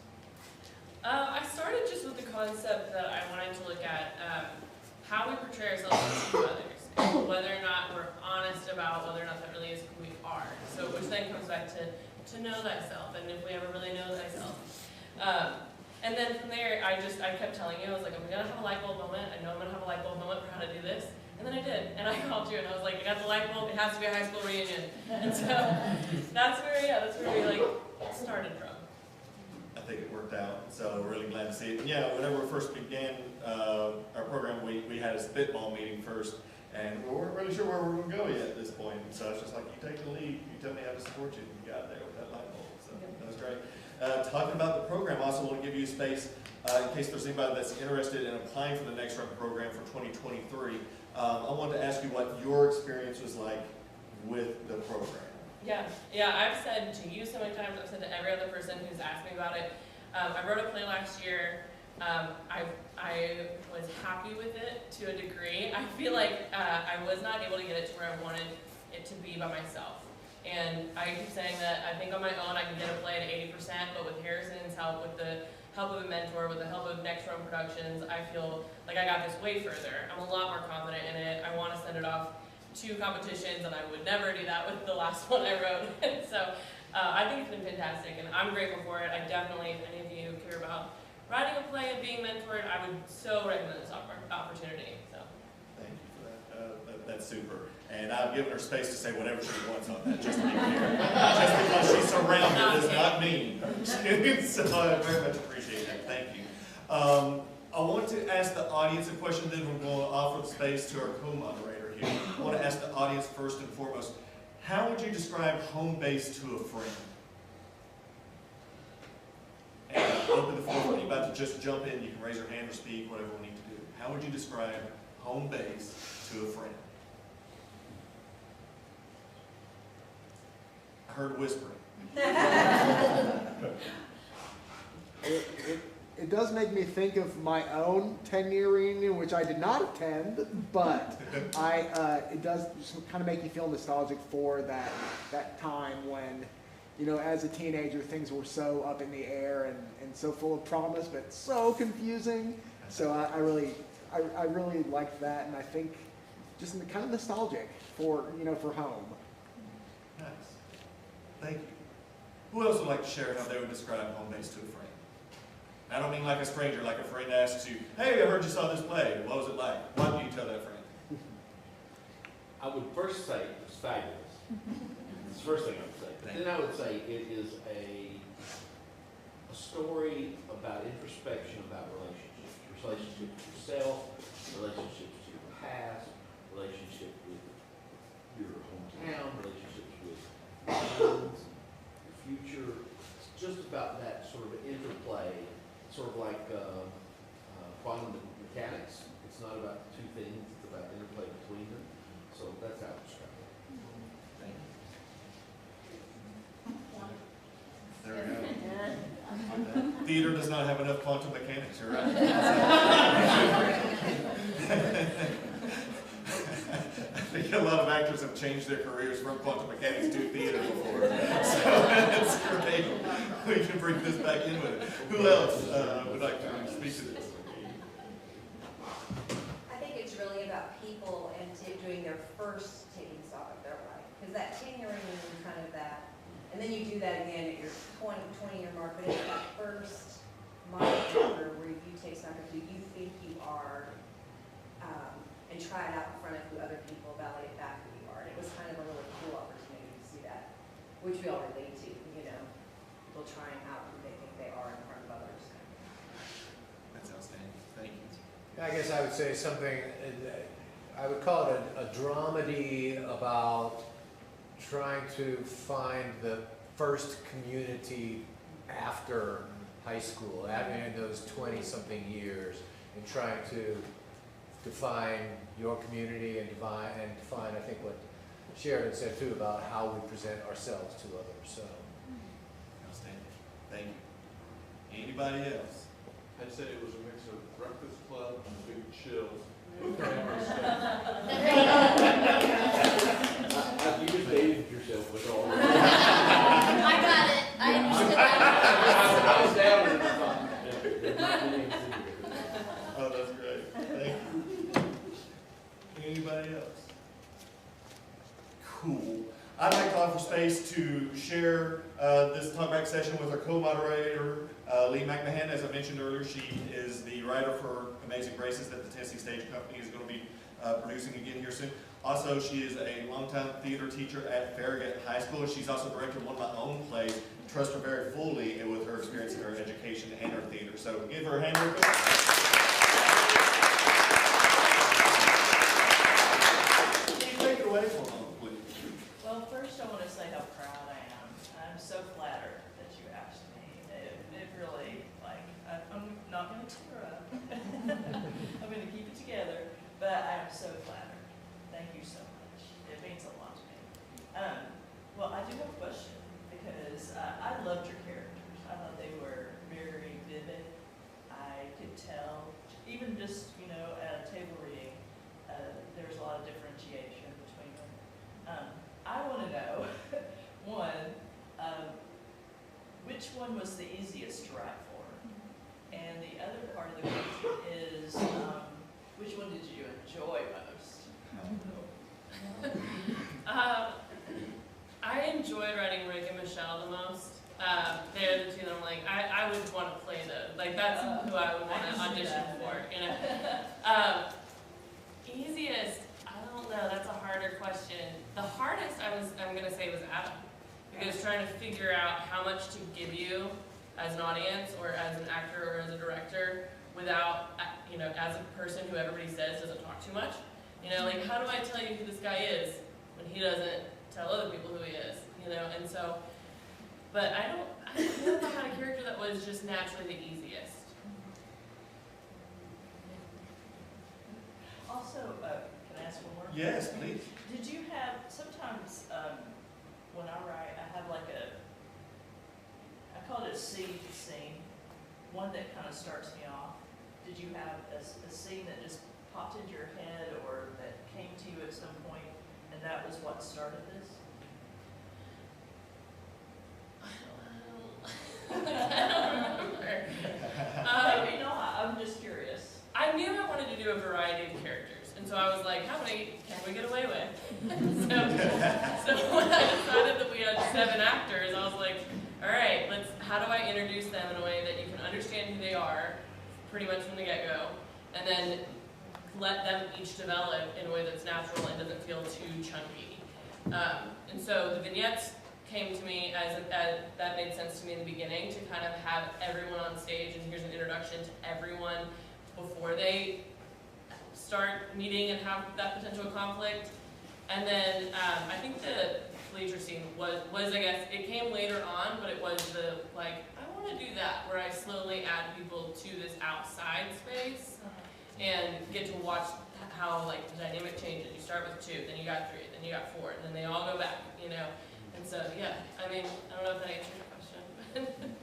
I started just with the concept that I wanted to look at how we portray ourselves to others, and whether or not we're honest about whether or not that really is who we are. So, which then comes back to know thyself, and if we ever really know thyself. And then from there, I kept telling you, I was like, I'm gonna have a light bulb moment. I know I'm gonna have a light bulb moment for how to do this. And then I did, and I called you, and I was like, I got the light bulb. It has to be a high school reunion. And so that's where we like started from. I think it worked out, so we're really glad to see it. And yeah, whenever we first began our program, we had a spitball meeting first, and we weren't really sure where we were going to go yet at this point. So it's just like, you take the lead, you tell me how to support you, and you got there with that light bulb. So that was great. Talking about the program, I also want to give you space in case there's anybody that's interested in applying for the Next Rung program for 2023. I wanted to ask you what your experience was like with the program. Yeah, I've said to you so many times, I've said to every other person who's asked me about it. I wrote a play last year. I was happy with it to a degree. I feel like I was not able to get it to where I wanted it to be by myself. And I keep saying that I think on my own I can get a play at 80%, but with Harrison's help, with the help of a mentor, with the help of Next Rung Productions, I feel like I got this way further. I'm a lot more confident in it. I want to send it off to competitions, and I would never do that with the last one I wrote. And so I think it's been fantastic, and I'm grateful for it. I definitely, if any of you care about writing a play and being mentored, I would so recommend this opportunity. So. Thank you for that. That's super. And I've given her space to say whatever she wants on that, just to be clear. Just because she's surrounded does not mean. So I very much appreciate that. Thank you. I want to ask the audience a question, then we're going to offer the space to our co-moderator here. I want to ask the audience first and foremost, how would you describe Home Base to a friend? And open the floor. You're about to just jump in. You can raise your hand or speak, whatever we need to do. How would you describe Home Base to a friend? I heard whispering. It does make me think of my own 10-year reunion, which I did not attend, but it does kind of make you feel nostalgic for that time when, you know, as a teenager, things were so up in the air and so full of promise, but so confusing. So I really liked that, and I think just kind of nostalgic for home. Nice. Thank you. Who else would like to share how they would describe Home Base to a friend? I don't mean like a stranger, like a friend asks you, hey, I heard you saw this play. What was it like? What do you tell that friend? I would first say it was fabulous. It's the first thing I would say. Then I would say it is a story about introspection, about relationships. Relationships with yourself, relationships to your past, relationships with your hometown, relationships with friends, your future. It's just about that sort of interplay, sort of like quantum mechanics. It's not about two things, it's about the interplay between them. So that's how I describe it. Thank you. There we go. Theater does not have enough quantum mechanics, you're right. I think a lot of actors have changed their careers from quantum mechanics to theater before. So that's great. We can bring this back in with it. Who else would like to speak to this? I think it's really about people and doing their first taking stock of their life. Because that 10-year reunion is kind of that. And then you do that again at your 20-year mark, but it's that first marker where you take stock of who you think you are and try it out in front of who other people validate back who you are. And it was kind of a really cool opportunity to see that we all relate to, you know, people trying out who they think they are in front of others. That's outstanding. Thank you. I guess I would say something, I would call it a dramedy about trying to find the first community after high school, in those 20-something years, and trying to define your community and define, I think, what Sherridan said too about how we present ourselves to others. So, Outstanding. Thank you. Anybody else? I'd say it was a mix of Breakfast Club and Big Chill. You just dated yourself with all that. I got it. I understood that. I was down and I thought, Oh, that's great. Thank you. Anybody else? Cool. I'd like to offer space to share this talkback session with our co-moderator, Lee McMahon. As I mentioned earlier, she is the writer for Amazing Graces that the Tennessee Stage Company is going to be producing again here soon. Also, she is a longtime theater teacher at Farragut High School. She's also directed one of my own plays, Trust Her Very Fully, and with her experience in her education and her theater. So give her a hand real quick. Can you take it away for a moment, please? Well, first I want to say how proud I am. I'm so flattered that you asked me. It really, like, I'm not going to tear up. I'm going to keep it together, but I am so flattered. Thank you so much. It means a lot to me. Well, I do have a question because I loved your characters. I thought they were very vivid. I could tell, even just, you know, at a table reading, there's a lot of differentiation between them. I want to know, one, which one was the easiest to write for? And the other part of the question is, which one did you enjoy most? I enjoyed writing Rick and Michelle the most. They're the two that I'm like, I would want to play those. Like, that's who I would want to audition for, you know? Easiest, I don't know, that's a harder question. The hardest I'm going to say was Adam. Because trying to figure out how much to give you as an audience or as an actor or as a director without, you know, as a person who everybody says doesn't talk too much. You know, like, how do I tell you who this guy is when he doesn't tell other people who he is, you know? And so, but I don't know if I had a character that was just naturally the easiest. Also, can I ask one more? Yes, please. Did you have, sometimes when I write, I have like I call it a seed scene, one that kind of starts me off. Did you have a scene that just popped into your head or that came to you at some point and that was what started this? I don't remember. Maybe not, I'm just curious. I knew I wanted to do a variety of characters, and so I was like, how many can we get away with? so when I decided that we had 7 actors, I was like, all right, how do I introduce them in a way that you can understand who they are pretty much from the get-go, and then let them each develop in a way that's natural and doesn't feel too chunky. And so the vignettes came to me as that made sense to me in the beginning, to kind of have everyone on stage, and here's an introduction to everyone before they start meeting and have that potential conflict. And then I think the leisure scene was I guess, it came later on, but it was the, like, I want to do that, where I slowly add people to this outside space and get to watch how, like, the dynamic changes. You start with 2, then you got 3, then you got 4, and then they all go back, you know? And so, yeah, I mean, I don't know if that answers your question.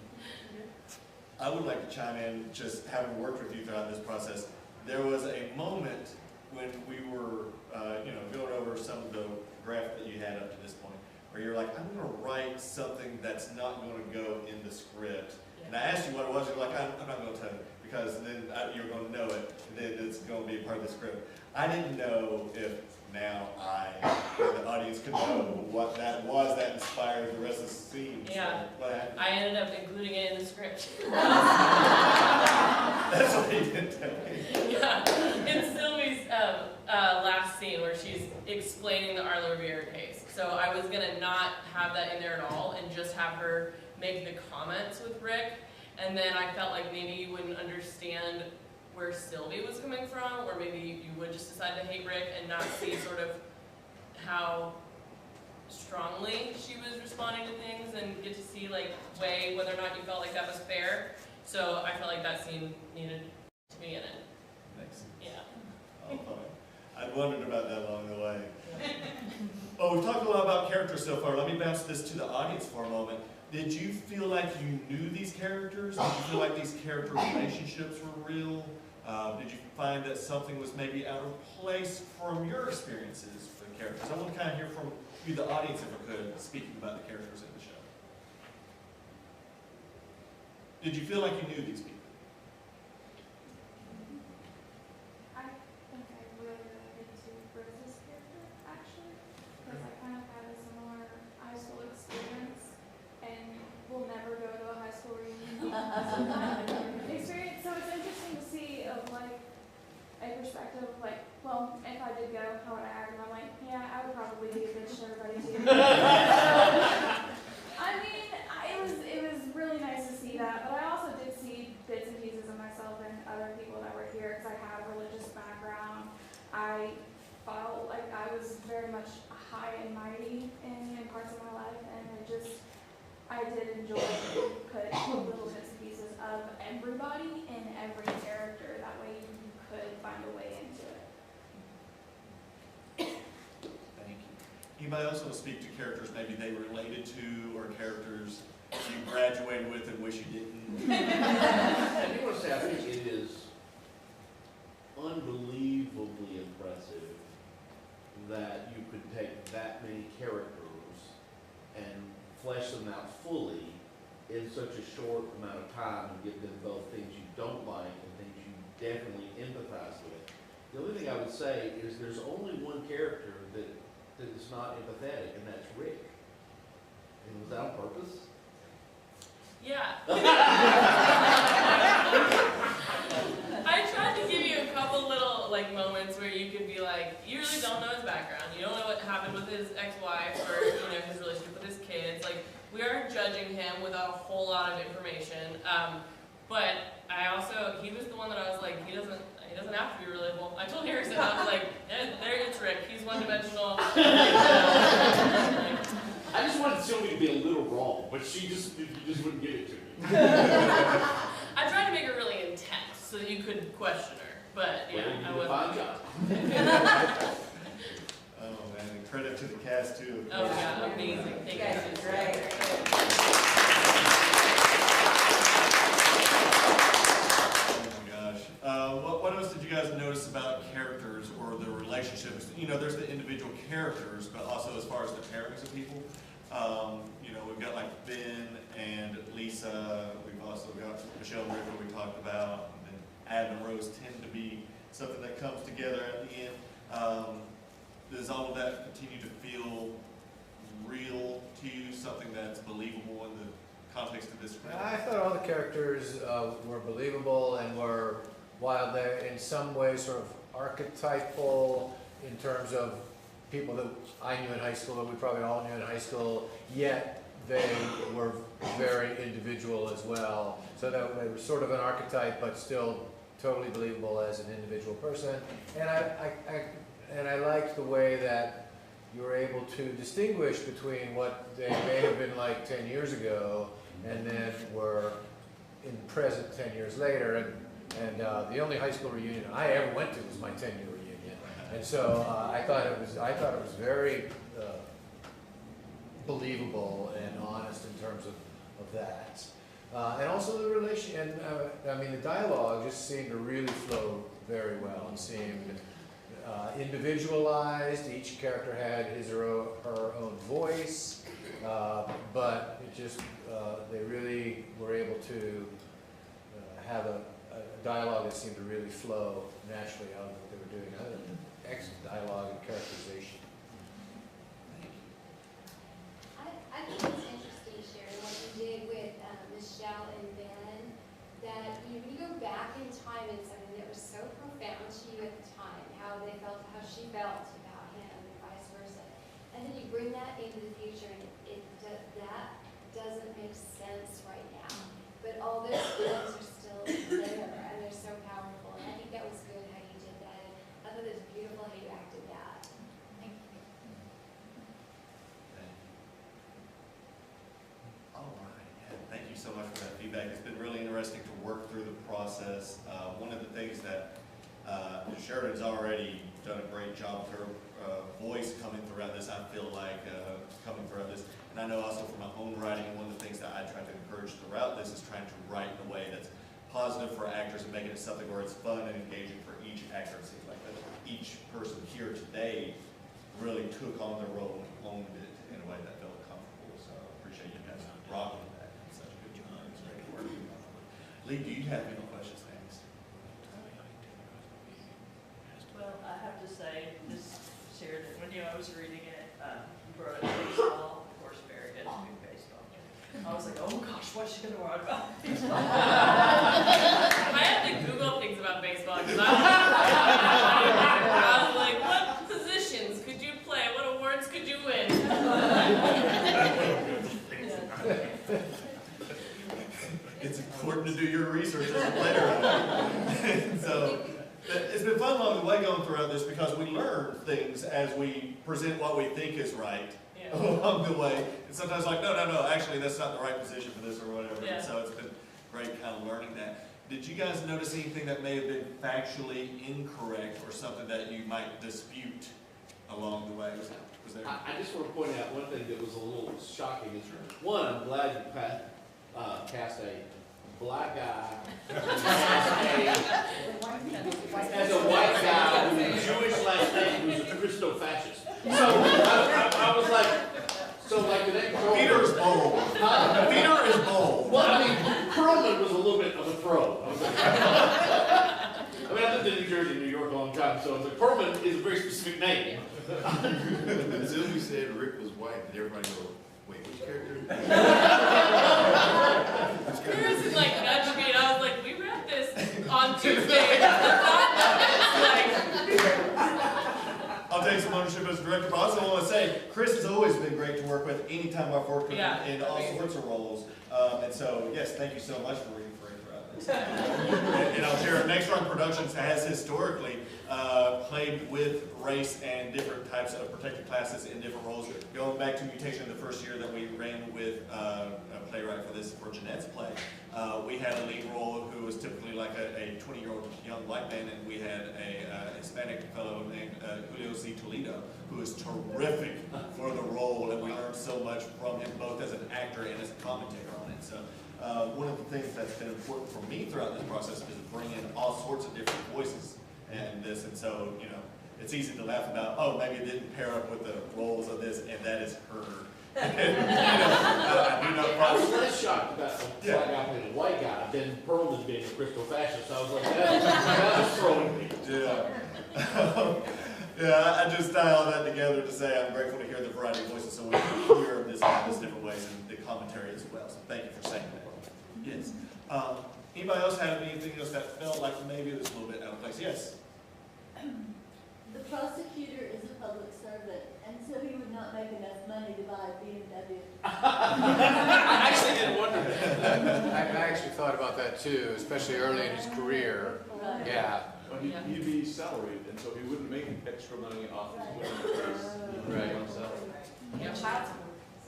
I would like to chime in, just having worked with you throughout this process. There was a moment when we were, you know, going over some of the graph that you had up to this point, where you're like, I'm going to write something that's not going to go in the script. And I asked you what it was, you're like, I'm not going to tell you, because then you're going to know it, and then it's going to be a part of the script. I didn't know if now or the audience could know what that was that inspired the rest of the scene. Yeah, so, I ended up including it in the script. That's what he didn't tell me. Yeah, in Sylvie's last scene where she's explaining the Arlo Rivera case. So I was gonna not have that in there at all and just have her make the comments with Rick. And then I felt like maybe you wouldn't understand where Sylvie was coming from, or maybe you would just decide to hate Rick and not see sort of how strongly she was responding to things and get to see like weigh whether or not you felt like that was fair. So I felt like that scene needed to be in it. Makes sense. Yeah. Oh, fine. I'd wondered about that along the way. Well, we've talked a lot about characters so far. Let me bounce this to the audience for a moment. Did you feel like you knew these characters? Did you feel like these character relationships were real? Did you find that something was maybe out of place from your experiences with the characters? I want to kind of hear from you, the audience, if I could, speaking about the characters in the show. Did you feel like you knew these people? I think I really related to Rose's character, actually, because I kind of had a similar high school experience, and will never go to a high school reunion experience. So it's interesting to see of like a perspective of like, well, if I did go, how would I act? And I'm like, yeah, I would probably be a bitch to everybody too. I mean, it was really nice to see that, but I also did see bits and pieces of myself and other people that were here because I had a religious background. I felt like I was very much high and mighty in parts of my life, and I did enjoy put little bits and pieces of everybody in every character. That way you could find a way into it. Thank you. Anybody else want to speak to characters maybe they related to, or characters you graduated with and wish you didn't? I do want to say, I think it is unbelievably impressive that you could take that many characters and flesh them out fully in such a short amount of time and give them both things you don't like and things you definitely empathize with. The only thing I would say is there's only one character that is not empathetic, and that's Rick. And was that on purpose? Yeah. I tried to give you a couple little like moments where you could be like, you really don't know his background. You don't know what happened with his ex-wife or his relationship with his kids. Like, we aren't judging him without a whole lot of information. But he was the one that I was like, he doesn't have to be relatable. I told Harrison, I was like, there it's Rick. He's one-dimensional. I just wanted Sylvie to be a little wrong, but you just wouldn't give it to me. I tried to make her really intense so that you could question her, but yeah, I wasn't. Fine job. Oh man, and credit to the cast too. Oh yeah, amazing. Thank you. Guys are great. What else did you guys notice about characters or the relationships? There's the individual characters, but also as far as the pairings of people. We've got like Ben and Lisa. We've also got Michelle and Rick, who we talked about. And then Adam and Rose tend to be something that comes together at the end. Does all of that continue to feel real to you? Something that's believable in the context of this script? I thought all the characters were believable and were, while they're in some ways sort of archetypal in terms of people that I knew in high school, that we probably all knew in high school, yet they were very individual as well. So that they were sort of an archetype, but still totally believable as an individual person. And I liked the way that you were able to distinguish between what they may have been like 10 years ago and then were in the present 10 years later. And the only high school reunion I ever went to was my 10-year reunion. And so I thought it was very believable and honest in terms of that. And also the relation, and the dialogue just seemed to really flow very well and seemed individualized. Each character had his or her own voice, but it just, they really were able to have a dialogue that seemed to really flow naturally out of what they were doing. Excellent dialogue and characterization. I think it's interesting, Sharon, what you did with Michelle and Ben, that when you go back in time and something that was so profound to you at the time, how she felt about him and vice versa, and then you bring that feedback. It's been really interesting to work through the process. One of the things that Sherridan's already done a great job with her voice coming throughout this, I feel like, coming throughout this. And I know also from my own writing, one of the things that I try to encourage throughout this is trying to write in a way that's positive for actors and making it something where it's fun and engaging for each actor. It seems like that each person here today really took on the role and owned it in a way that felt comfortable. So I appreciate you guys rocking that. It's such a good job. It's great work. Lee, do you have any questions? Thanks. Well, I have to say, this Sheridan, when I was reading it, you brought up baseball, of course, Barry gets to do baseball. I was like, oh gosh, what's she gonna write about baseball? I had to Google things about baseball because I was like, what positions could you play? What awards could you win? It's important to do your research as a player. So it's been fun along the way going throughout this because we learn things as we present what we think is right along the way. And sometimes like, no, actually that's not the right position for this or whatever. Yeah. And so it's been great kind of learning that. Did you guys notice anything that may have been factually incorrect or something that you might dispute along the way? Was there? I just want to point out one thing that was a little shocking. Is one, I'm glad you cast a black guy as a white guy with a Jewish last name who's a Christo-fascist. So I was like, the next Peter is bold. Peter is bold. Well, I mean, Perlman was a little bit of a throw. I was like, I lived in New Jersey and New York a long time, so I was like, Perlman is a very specific name. As soon as we said Rick was white, did everybody go, wait, which character? Chris is like nudged me, and I was like, we read this on Tuesday. I'll take some ownership as a director, but I also want to say, Chris has always been great to work with anytime I've worked with him in all sorts of roles. And so, yes, thank you so much for reading for him throughout this. And I'll share, Next Rung Productions has historically played with race and different types of protected classes in different roles. Going back to Mutation, the first year that we ran with a playwright for Jeanette's play, we had a lead role who was typically like a 20-year-old young white man, and we had a Hispanic fellow named Julio Z. Toledo, who is terrific for the role, and we learned so much from him both as an actor and as a commentator on it. So one of the things that's been important for me throughout this process is to bring in all sorts of different voices and this, and so, you know, it's easy to laugh about, oh, maybe it didn't pair up with the roles of this, and that is her. I was less shocked about a black guy playing a white guy than Perlman being a Christo-fascist. I was like, that was throwing me. Yeah, I just tie all that together to say I'm grateful to hear the variety of voices so we can hear this in different ways and the commentary as well. So thank you for saying that. Yes. Anybody else have anything else that felt like maybe it was a little bit out of place? Yes. The prosecutor is a public servant, and so he would not make enough money to buy a BMW. I actually didn't wonder that. I actually thought about that too, especially early in his career. Right. Yeah. Well, he'd be salaried, and so he wouldn't make extra money off his winning price. Right. Yeah.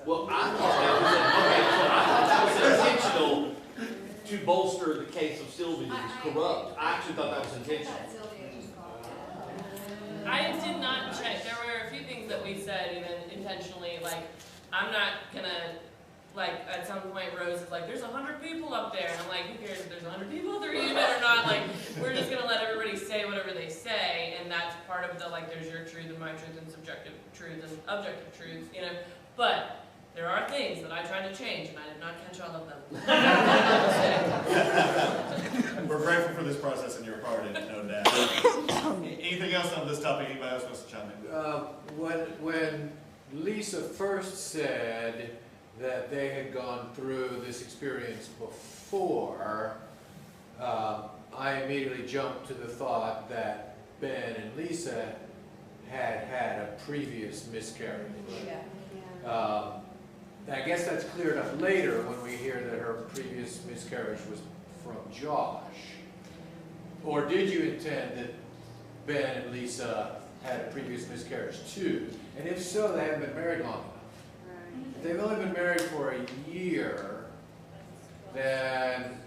Well, I thought that was intentional to bolster the case of Sylvie that was corrupt. I actually thought that was intentional. I did not check. There were a few things that we said, even intentionally, like, I'm not gonna, like, at some point Rose is like, there's 100 people up there, and I'm like, who cares if there's 100 people at the reunion or not? Like, we're just gonna let everybody say whatever they say, and that's part of the, like, there's your truth and my truth and subjective truth and objective truth, you know? But there are things that I tried to change, and I did not catch all of them. We're grateful for this process on your part, and no doubt. Anything else on this topic? Anybody else wants to chime in? When Lisa first said that they had gone through this experience before, I immediately jumped to the thought that Ben and Lisa had had a previous miscarriage. I guess that's cleared up later when we hear that her previous miscarriage was from Josh. Or did you intend that Ben and Lisa had a previous miscarriage too? And if so, they haven't been married long enough. If they've only been married for a year, then,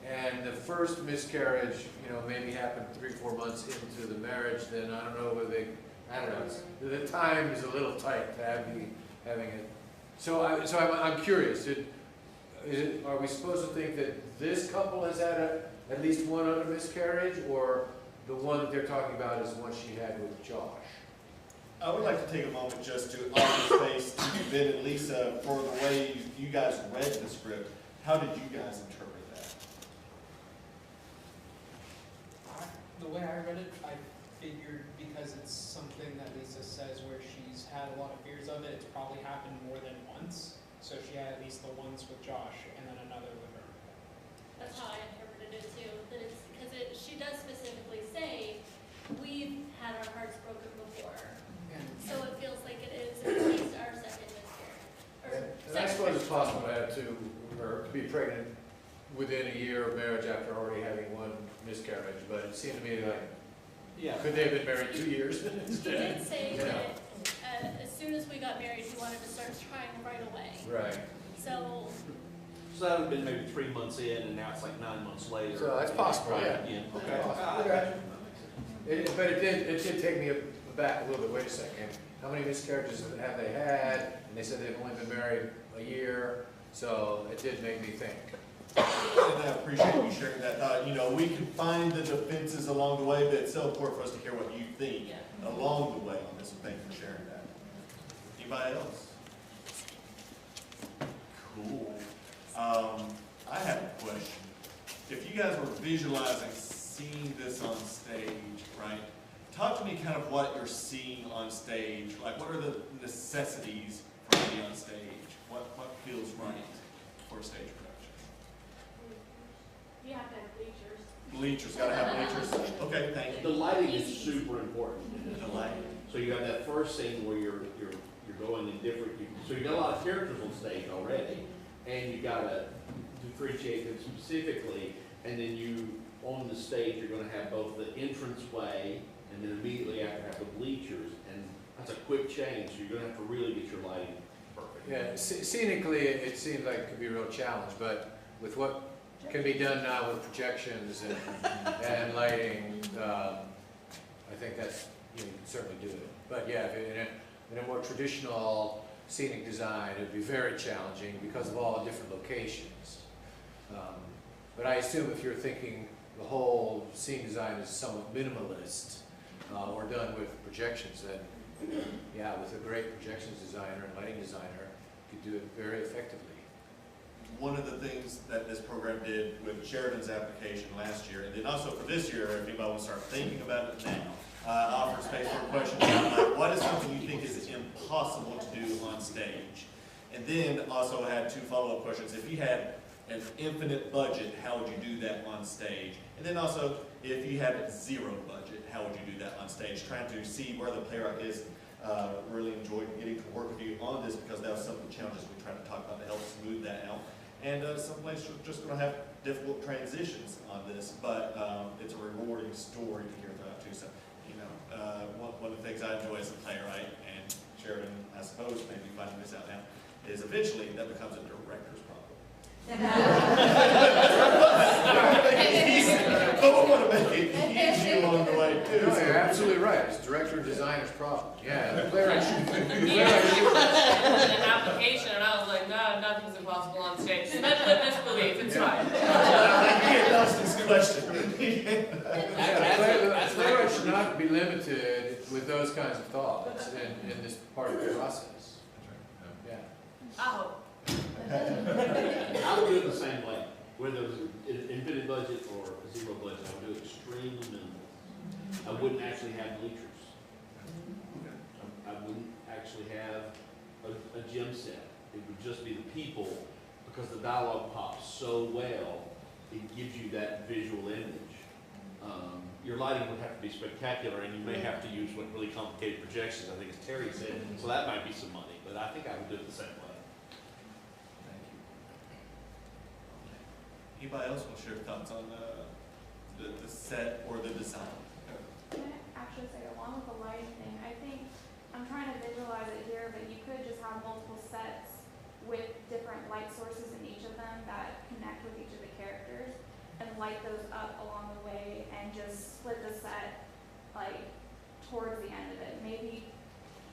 and the first miscarriage, you know, maybe happened 3-4 months into the marriage, then I don't know whether they, I don't know, the time is a little tight to having it. So I'm curious, are we supposed to think that this couple has had at least one other miscarriage, or the one that they're talking about is the one she had with Josh? I would like to take a moment just to offer space to Ben and Lisa for the way you guys read the script. How did you guys interpret that? The way I read it, I figured because it's something that Lisa says where she's had a lot of fears of it, it's probably happened more than once. So she had at least the once with Josh and then another with her. That's how I interpreted it too, that it's, because she does specifically say, we've had our hearts broken before. So it feels like it is at least our second miscarriage. And I suppose it's possible to have or to be pregnant within a year of marriage after already having one miscarriage, but it seemed to me like, could they have been married 2 years? He did say that as soon as we got married, he wanted to start trying right away. Right. So that would have been maybe 3 months in, and now it's like 9 months later. So that's possible, Right, yeah. Okay. But it did take me back a little bit. Wait a second. How many miscarriages have they had? And they said they've only been married a year, so it did make me think. And I appreciate you sharing that thought. You know, we can find the defenses along the way, but it's so important for us to hear what you think along the way on this. So thank you for sharing that. Anybody else? Cool. I have a question. If you guys were visualizing seeing this on stage, right? Talk to me kind of what you're seeing on stage. Like, what are the necessities for being on stage? What feels right for a stage production? You have to have bleachers. Bleachers, gotta have bleachers. Okay, thank you. The lighting is super important. The lighting. So you have that first scene where you're going in different. So you got a lot of characters on stage already, and you gotta differentiate them specifically. And then on the stage, you're going to have both the entranceway, and then immediately after have the bleachers, and that's a quick change. So you're going to have to really get your lighting perfect. Yeah, scenically, it seems like it could be a real challenge, but with what can be done now with projections and lighting, I think that's, you can certainly do it. But yeah, in a more traditional scenic design, it would be very challenging because of all the different locations. But I assume if you're thinking the whole scene design is somewhat minimalist, or done with projections, then yeah, with a great projections designer and lighting designer, you could do it very effectively. One of the things that this program did with Sherridan's application last year, and then also for this year, if anybody wants to start thinking about it now, offered space for questions like, what is something you think is impossible to do on stage? And then also had 2 follow-up questions. If you had an infinite budget, how would you do that on stage? And then also, if you had 0 budget, how would you do that on stage? Trying to see where the playwright is. Really enjoyed getting to work with you on this because that was some of the challenges we tried to talk about to help smooth that out. And some places are just going to have difficult transitions on this, but it's a rewarding story to hear about too. So, you know, one of the things I enjoy as a playwright, and Sherridan, I suppose, maybe finding this out now, is eventually that becomes a director's problem. But we want to make it easy along the way too. No, you're absolutely right. It's director and designer's problem. Yeah, the playwright should. An application, and I was like, no, nothing's impossible on stage. Suspend disbelief, it's fine. That's this question. The playwright should not be limited with those kinds of thoughts in this part of the process. Yeah. I hope. I would do it the same way, whether it was an infinite budget or a 0 budget. I would do it extremely minimal. I wouldn't actually have bleachers. I wouldn't actually have a gym set. It would just be the people, because the dialogue pops so well, it gives you that visual image. Your lighting would have to be spectacular, and you may have to use what really complicated projections, I think as Terry said, so that might be some money, but I think I would do it the same way. Anybody else want to share thoughts on the set or the design? Can I actually say, along with the lighting thing, I think I'm trying to visualize it here, but you could just have multiple sets with different light sources in each of them that connect connect with each of the characters and light those up along the way and just split the set like towards the end of it. Maybe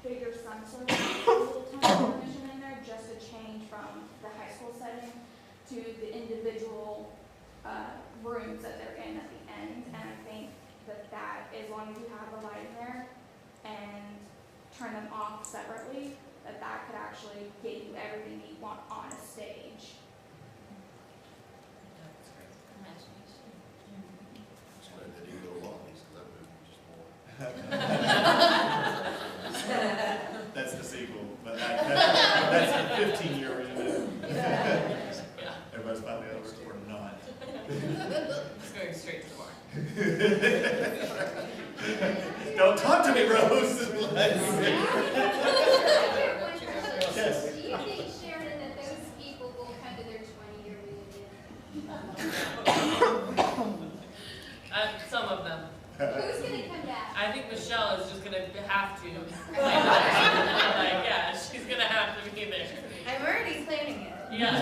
figure some sort of little tiny mission in there just to change from the high school setting to the individual rooms that they're in at the end. And I think that as long as you have the light in there and turn them off separately, that could actually get you everything you want on a stage. Just let that ego alone, because that movie just more. That's the sequel, but that's a 15-year reunion. Everybody's finally over it or not. It's going straight to the bar. Don't talk to me, Rose. Yes. Do you think, Sheridan, that those people will come to their 20-year reunion? Some of them. Who's going to come back? I think Michelle is just gonna have to. Like, yeah, she's gonna have to be there. I'm already planning it. Yeah.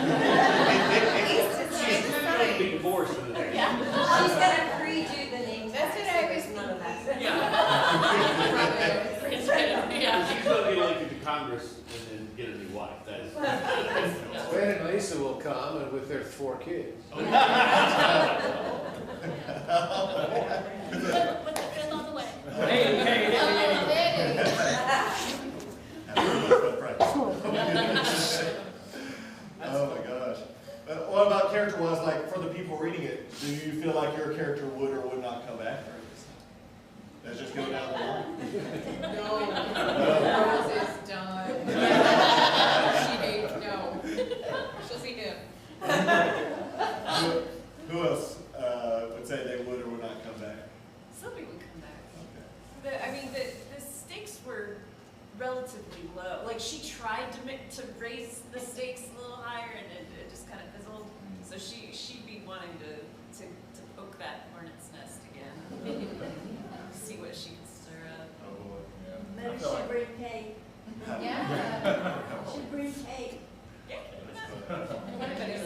She's gonna be forced into there. Yeah. She's gonna pre-do the name. That's what I was None of that. Yeah. Yeah. She's gonna be elected to Congress and then get a new wife. That is. Gwen and Lisa will come and with their 4 kids. With the fifth on the way. Oh my gosh. What about character-wise, like for the people reading it, do you feel like your character would or would not come back? Let's just go down the line. No. Rose is done. She hates no. She'll see him. Who else would say they would or would not come back? Somebody would come back. Okay. The stakes were relatively low. Like she tried to raise the stakes a little higher, and it just kind of fizzled. So she'd be wanting to poke that hornet's nest again, see what she can stir up. Oh boy. Maybe she'll bring cake. Yeah. She'll bring cake.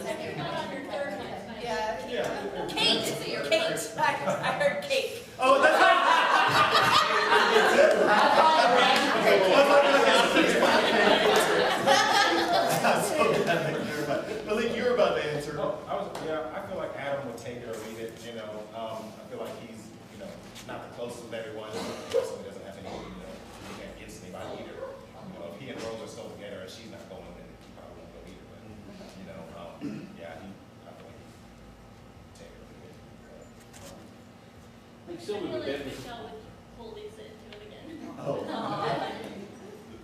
Second one on your third one. Yeah. Kate, Kate. I heard cake. Oh, that's right. I'm so glad that you're about. Malik, you're about to answer. Oh, I feel like Adam would take it or leave it, I feel like he's, not the closest with everyone, so he doesn't have any, he can't get anybody either. If he and Rose are still together and she's not going, then he probably won't go either, but, yeah, I feel like he'd take it or leave it. I think I Sylvia feel would like definitely. Michelle would pull Lisa into it again. Oh.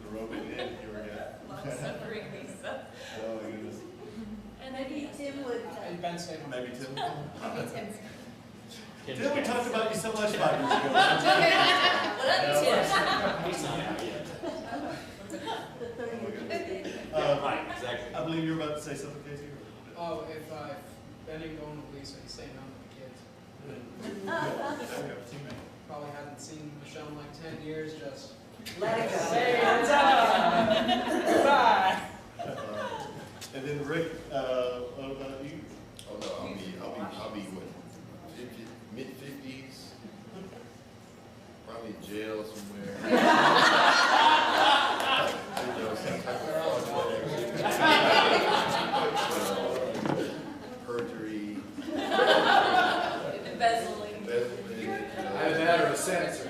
The rope in, you were good. Long-suffering Lisa. Oh my goodness. And maybe Tim would. And Ben stayed home. Maybe Tim. Tim's Tim, we talked about you so much 5 years ago. What up, Tim? He's not out yet. Right, exactly. I believe you were about to say something, Casey. Oh, if Ben ain't going with Lisa, he's staying home with the kids. Probably hadn't seen Michelle in like 10 years, just Let it go. say it's goodbye. And then Rick, what about you? Oh no, I'll be what, mid-50s, probably in jail somewhere. Some type of perjury. Embezzling. Either that or a censor.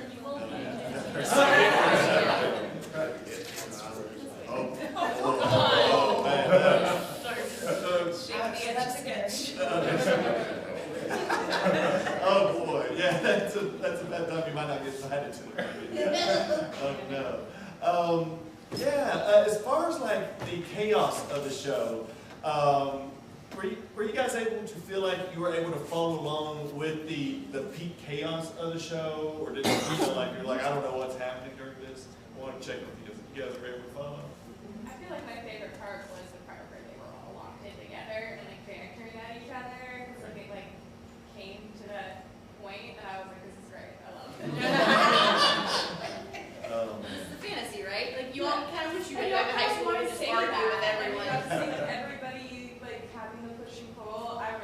Oh boy, yeah, that's a bad time. You might not get cited to it. Oh no. As far as like the chaos of the show, were you guys able to feel like you were able to follow along with the peak chaos of the show, or did you feel like you're like, I don't know what's happening during this? I want to check with you. You guys were able to follow? I feel like my favorite part was the part where they were all locked in together and like bickering at each other. Because like it like came to that point that I was like, this is great. I love it. It's the fantasy, right? Like you all kind of wish you I could know, go to high I school and wanted to just say argue that. with everyone. Like, seeing everybody like having the push and pull, I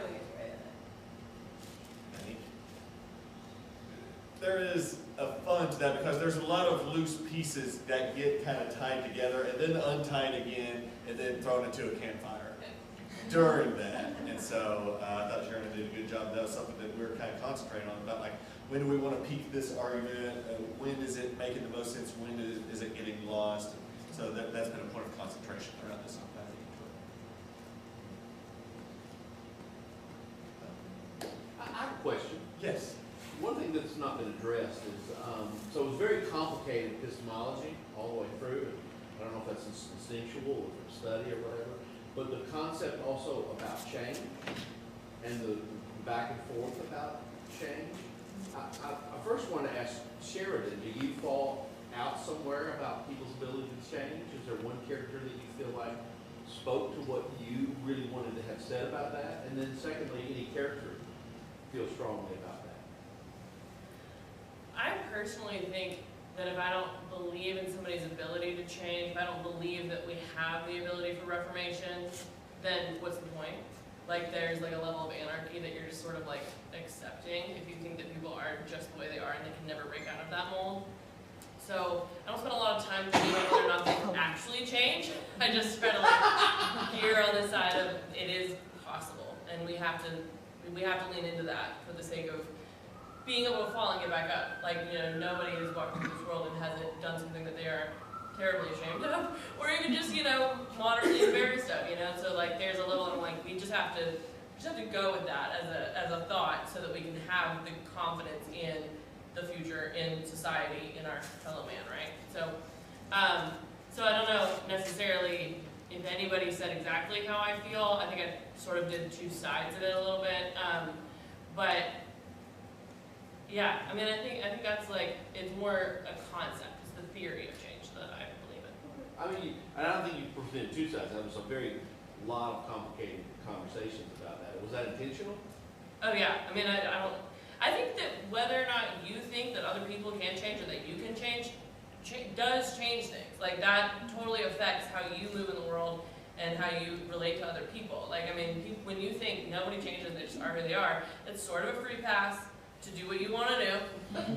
there's a lot of loose pieces that get kind of tied together and then untied again and then thrown into a campfire during that. And so I thought Sherridan did a good job. That was something that we were kind of concentrating on about, like, when do we want to peak this argument? When is it making the most sense? When is it getting lost? So that's been a point of concentration throughout this. I have a question. Yes. One thing that's not been addressed is, so it was very complicated epistemology all the way through. I don't know if that's instinctual or from study or whatever, but the concept also about change and the back and forth about change. I first want to ask Sherridan, do you fall out somewhere about people's ability to change? Is there one character that you feel like spoke to what you really wanted to have said about that? And then secondly, any character feel strongly about that? I personally think that if I don't believe in somebody's ability to change, if I don't believe that we have the ability for reformation, then what's the point? Like, there's like a level of anarchy that you're just sort of like accepting if you think that people are just the way they are and they can never break out of that mold. So I don't spend a lot of time thinking whether or not they can actually change. I just try to like gear on the side of it is possible, and we have to lean into that for the sake of being able to fall and get back up. Like, you know, nobody has walked through this world and hasn't done something that they are terribly ashamed of, or even just, you know, moderately embarrassed of, you know. So like, there's a little, I'm like, we just have to go with that as a thought, so that we can have the confidence in the future, in society, in our fellow man, right? So, so I don't know necessarily if anybody said exactly how I feel. I think I sort of did two sides of it a little bit, but yeah, I mean, I think that's like, it's more a concept, it's the theory of change that I believe in. I mean, and I don't think you presented two sides. That was a very lot of complicated conversations about that. Was that intentional? Oh yeah, I mean, I think that whether or not you think that other people can change or that you can change, does change things. Like, that totally affects how you move in the world and how you relate to other people. Like, I mean, when you think nobody changes, they just are who they are, it's sort of a free pass to do what you want to do,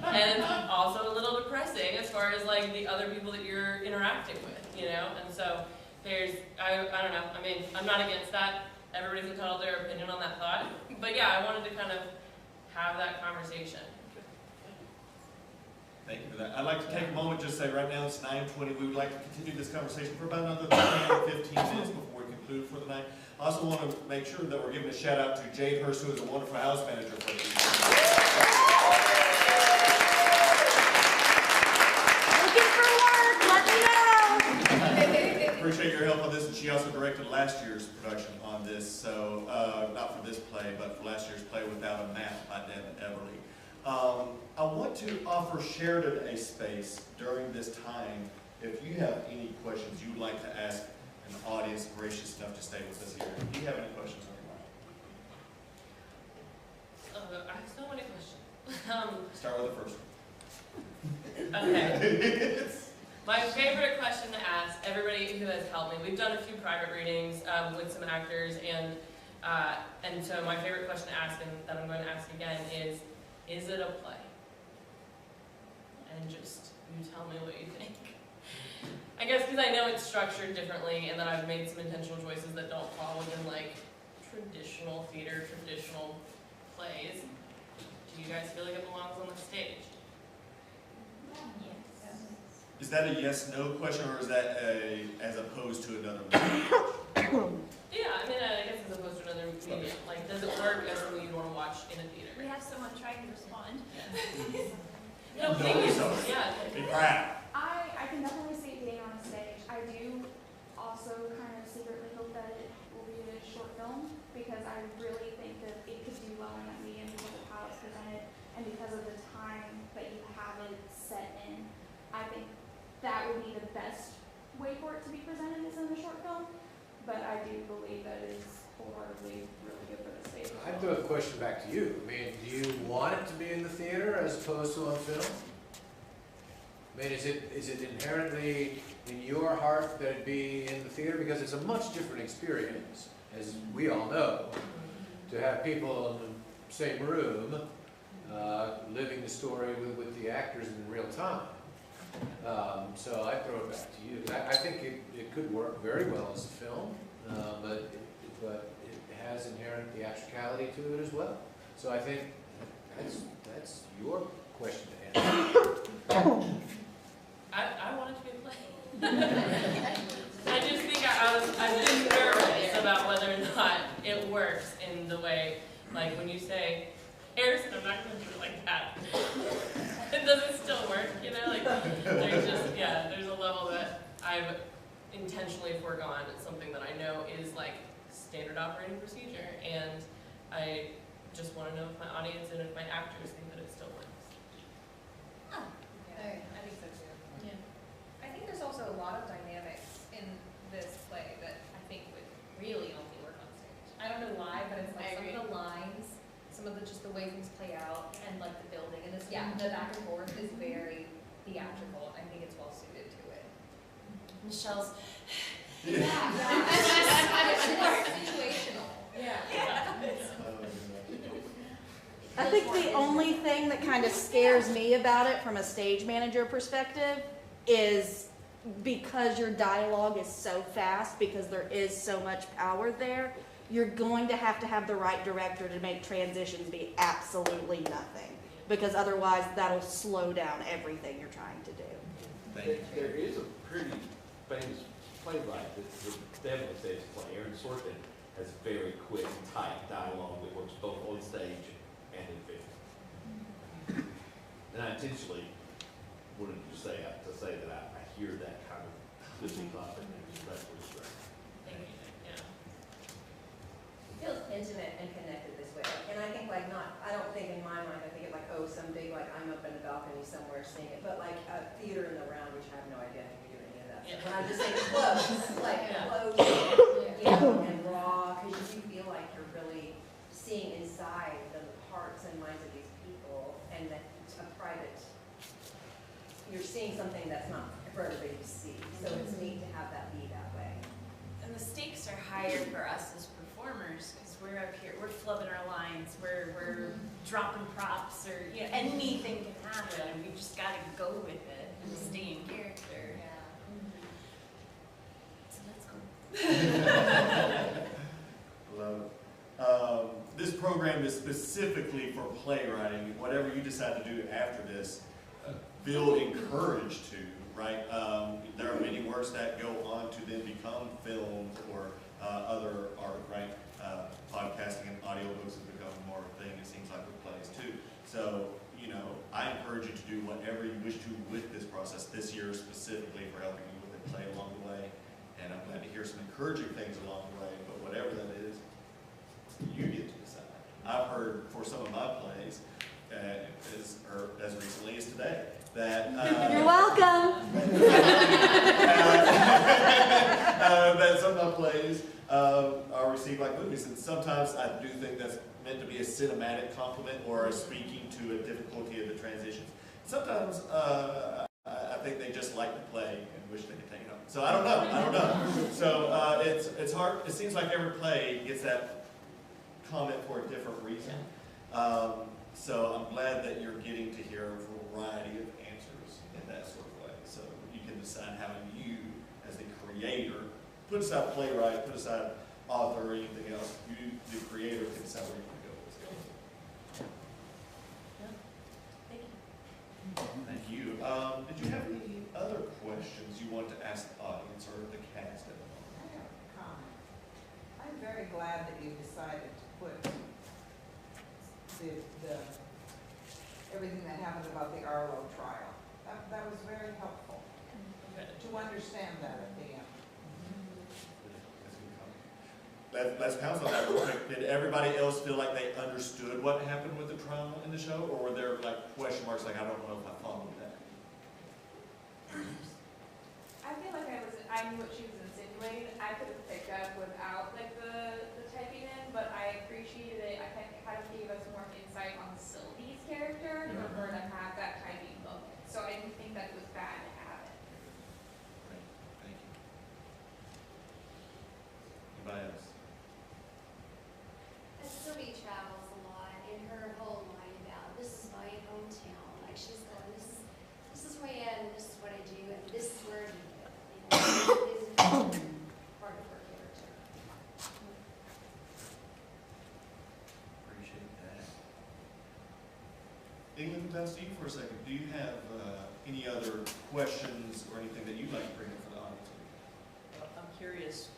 and it's also a little depressing as far as like the other people that you're interacting with, you know. And so there's, I don't know. I mean, I'm not against that. Everybody's entitled to their opinion on that thought, but yeah, I wanted to kind of have that conversation. Thank you for that. I'd like to take a moment, just say right now it's 9:20. We would like to continue this conversation for about another 10 or 15 minutes before we conclude for the night. I also want to make sure that we're giving a shout out to Jade Hurst, who is a wonderful house manager for the evening. Looking for work, let me know. Appreciate your help on this, and she also directed last year's production on this, so not for this play, but for last year's play, Without a Map by Devin Everly. I want to offer Sherridan a space during this time. If you have any questions you would like to ask an audience gracious enough to stay with us here, do you have any questions on your mind? I have so many questions. Start with the first one. Okay. My favorite question to ask everybody who has helped me. We've done a few private readings with some actors, and so my favorite question to ask, and that I'm going to ask again, is it a play? And just you tell me what you think. I guess because I know it's structured differently, and that I've made some intentional choices that don't fall within like traditional theater, traditional plays. Do you guys feel like it belongs on the stage? Yes. Is that a yes/no question, or is that as opposed to another medium? Yeah, I mean, I guess as opposed to another medium. Like, does it work as something you'd want to watch in a theater? We have someone trying to respond. No, please. Yeah. Be proud. I can definitely see it being on a stage. I do also kind of secretly hope that it will be a short film, because I really think that it could do well in that medium because of how it's presented and because of the time that you have it set in. I think that would be the best way for it to be presented is in a short film, but I do believe that it is wholeheartedly really good for the stage. I throw the question back to you. I mean, do you want it to be in the theater as opposed to on film? I mean, is it inherently in your heart that it be in the theater? Because it's a much different experience, as we all know, to have people in the same room living the story with the actors in real time. So I throw it back to you. I think it could work very well as a film, but it has inherent theatricality to it as well. So I think that's your question to answer. I want it to be a play. I just think I've been nervous about whether or not it works in the way, like when you say, Harrison, I'm not going to do it like that. It doesn't still work, you know? Like, there's just, yeah, there's a level that I've intentionally foregone. It's something that I know is like standard operating procedure, and I just want to know if my audience and if my actors think that it still works. Yeah, I think so too. Yeah. I think there's also a lot of dynamics in this play that I think would really only work on stage. I don't know why, but it's like some of the lines, some of the just the way things play out, and like the building, and this, yeah, the back and forth is very theatrical. I think it's well suited to it. Michelle's, it's more situational. Yeah. I think the only thing that kind of scares me about it from a stage manager perspective is because your dialogue is so fast, because there is so much power there, you're going to have the right director to make transitions be absolutely nothing. Because otherwise that'll slow down everything you're trying to do. There is a pretty famous playwright that definitely says play. Aaron Sorkin has very quick, tight dialogue that works both on stage and in film. And I intentionally wanted to say that I hear that kind of listening thought, and that's what's great. Yeah. It feels intimate and connected this way. And I think like not, I don't think in my mind, I think of like, oh, some big, like I'm up in a balcony somewhere seeing it, but like a theater in the round, which I have no idea how you do any of that. Yeah. When I just say close, like Yeah. close, and raw, because you feel like you're really seeing inside the hearts and minds of these people, and that it's a private, you're seeing something that's not for everybody to see. So it's neat to have that be that way. And the stakes are higher for us as performers because we're up here, we're flubbing our lines, we're dropping props, or you know, anything can happen, and we just got to go with it and stay in character. So let's go. Love it. This program is specifically for playwriting. Whatever you decide to do after this, feel encouraged to, right? There are many works that go on to then become filmed or other art, right? Podcasting and audiobooks has become more of a thing, it seems like, with plays too. So, you know, I encourage you to do whatever you wish to with this process this year, specifically for helping you with the play along the way. And I'm glad to hear some encouraging things along the way, but whatever that is, you get to decide. I've heard for some of my plays, as recently as today, that You're welcome. that some of my plays are received like movies, and sometimes I do think that's meant to be a cinematic compliment or a speaking to a difficulty of the transitions. Sometimes I think they just like the play and wish they could take it home. So I don't know. So it's hard. It seems like every play gets that comment for a different reason. So I'm glad that you're getting to hear a variety of answers in that sort of way. So you can decide how you, as the creator, put aside playwright, put aside author or anything else, you, the creator, can decide where you want to go with this. Thank you. Did you have any other questions you want to ask the audience or the cast at the moment? I have a comment. I'm very glad that you decided to put the everything that happened about the Arlo trial. That was very helpful to understand that at the end. Let's pounce on that real quick. Did everybody else feel like they understood what happened with the trial in the show, or were there like question marks like, I don't know if I followed that? I feel like I knew what she was insinuating. I could have picked up without like the typing in, but I appreciated it. I kind of gave us more insight on Sylvie's character for her to have that typing moment. So I didn't think that it was bad to have it. Great, thank you. Anybody else? Sylvie travels a lot, and her whole line about this is my hometown. Like she's going, this is where I am, this is what Ian, bounce to you for a second. Do you have any other questions or anything that you'd like to bring up for the audience? Well, I'm curious,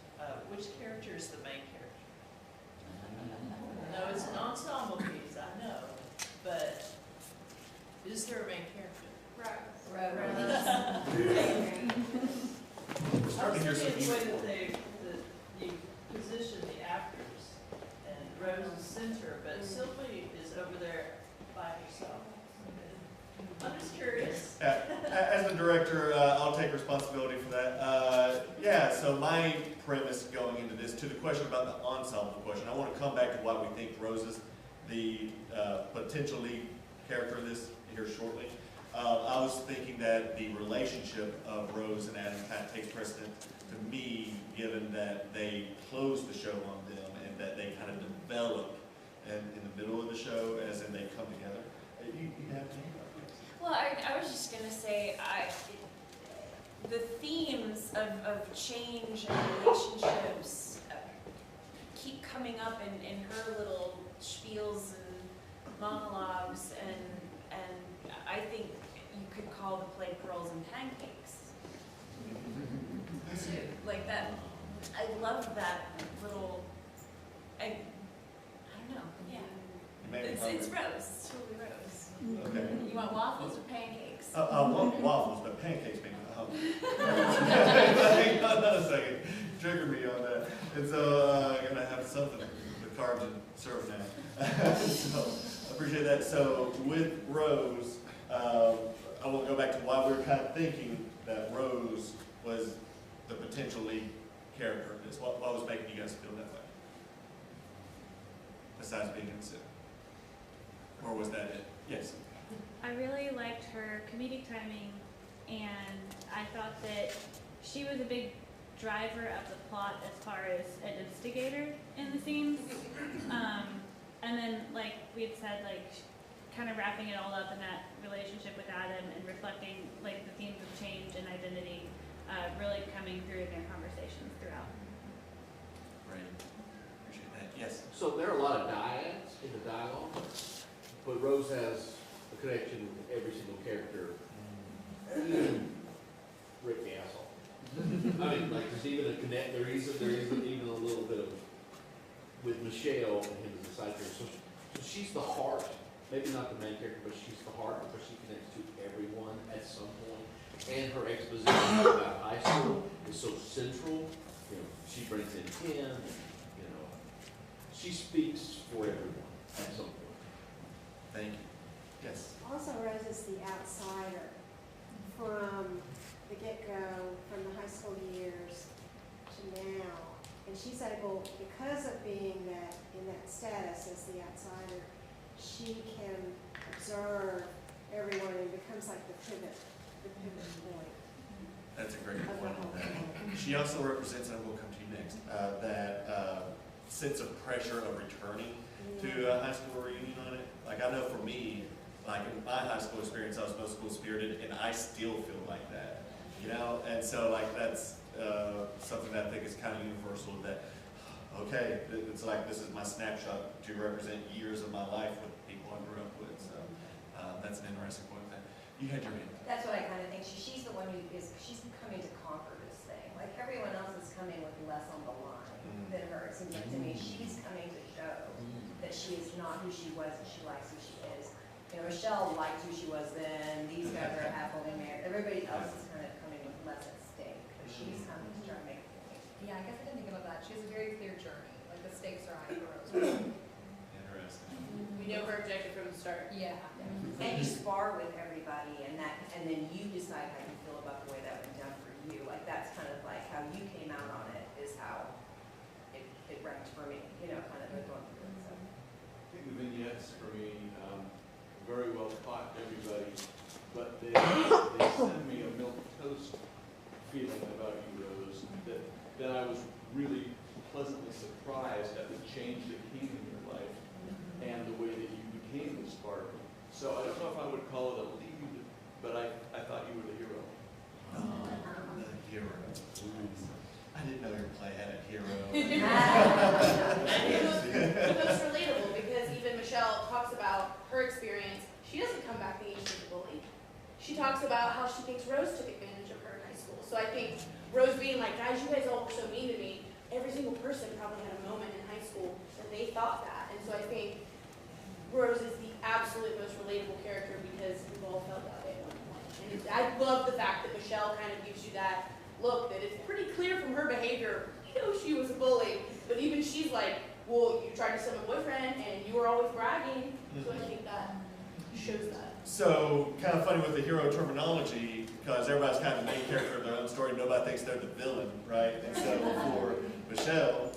which character is the main character? No, it's an ensemble piece, I know, but is there a main character? We're starting to hear some I was thinking the way people. that you position the actors, and Rose is center, but Sylvie is over there by herself. I'm just curious. As the director, I'll take responsibility for that. Yeah, so my premise going into this, to the question about the ensemble question, I want to come back to why we think Rose is the potential lead character in this here shortly. I was thinking that the relationship of Rose and Adam kind of takes precedent to me, given that they close the show on them and that they kind of develop in the middle of the show as in they come together. You have to. Well, I was just gonna say, the themes of change and relationships keep coming up in her little spiels and monologues, and I think you could call the play Pearls and Pancakes too. Like that, I love that little. I don't know. Yeah, it's Rose. It's totally Rose. Okay. You want waffles or pancakes? I want waffles, but pancakes make me hungry. Hang on a second. Trigger me on that. And so I'm going to have something with carbs and syrup now. So I appreciate that. So with Rose, I will go back to why we were kind of thinking that Rose was the potential lead character in this. What was making you guys feel that way? Besides being in the center. Or was that it? Yes. I really liked her comedic timing, and I thought that she was a big driver of the plot as far as an instigator in the scenes. And then, like we had said, like kind of wrapping it all up in that relationship with Adam and reflecting like the themes of change and identity really coming through in their conversations throughout. Great. Appreciate that. Yes. So there are a lot of dyads in the dialogue, but Rose has a connection with every single character, even Rick the asshole. I mean, like there's even a connect. There is even a little bit of with Michelle and him as a side character. So she's the heart. Maybe not the main character, but she's the heart because she connects to everyone at some point. And her exposition about high school is so central. You know, she brings in Ken. You know, she speaks for everyone at some point. Thank you. Yes. Also, Rose is the outsider from the get-go, from the high school years to now. And she's able, because of being that in that status as the outsider, she can observe everyone and becomes like the pivot point. That's a great point on that. She also represents, and we'll come to you next, that sense of pressure of returning to a high school reunion on it. Like I know for me, like in my high school experience, I was most school spirited, and I still feel like that, you know. And so like that's something that I think is kind of universal. That okay, it's like this is my snapshot to represent years of my life with people I grew up with. So that's an interesting point. You had your hand. That's what I kind of think. She's the one who is, she's coming to conquer this thing. Like everyone else is coming with less on the line than her. It seems like to me she's coming to show that she is not who she was and she likes who she is. You know, Michelle liked who she was then. These guys are happily married. Everybody else is kind of coming with less at stake. But she's coming to try to make a point. Yeah, I guess I didn't think about that. She has a very clear journey. Like the stakes are high for Rose. Interesting. We know her objective from the start. Yeah. And you spar with everybody, and then you decide how you feel about the way that went down for you. Like that's kind of like how you came out on it is how it ranked for me. You know, kind of going through it. So. I think the vignettes for me very well taught everybody, but they send me a milk toast feeling about you, Rose, that I was really pleasantly surprised at the change that came in your life and the way that you became the spark. So I don't know if I would call it a lead, but I thought you were the hero. The hero. I didn't know your play had a hero. And it was relatable because even Michelle talks about her experience. She doesn't come back talks about how she thinks Rose took advantage of her in high school. So I think Rose being like, guys, you guys all were so mean to me. Every single person probably had a moment in high school that they thought that. And so I think Rose is the absolute most relatable character because we've all felt that way at one point. And I love the fact that Michelle kind of gives you that look that it's pretty clear from her behavior, you know, she was a bully. But even she's like, well, you tried to sell my boyfriend and you were always bragging. So I think that shows that. So, kind of funny with the hero terminology, because everybody's kind of the main character of their own story. Nobody thinks they're the villain, right? And so for Michelle,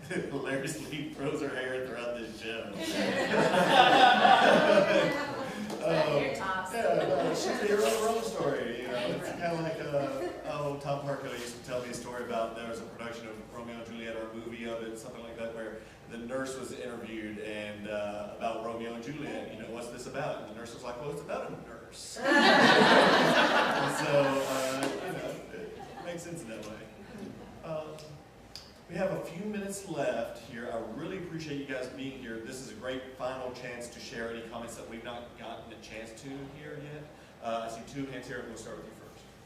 who hilariously throws her hair throughout this show. She's the hero of her own story. You know, it's kind of like, Tom Parker used to tell me a story about there was a production of Romeo and Juliet or a movie of it, something like that, where the nurse was interviewed and about Romeo and Juliet. You know, what's this about? And the nurse was like, well, it's about a nurse. And so, you know, it makes sense in that way. We have a few minutes left here. I really appreciate you guys being here. This is a great final chance to share any comments that we've not gotten a chance to here yet. I see two hands here. I'm going to start with you first.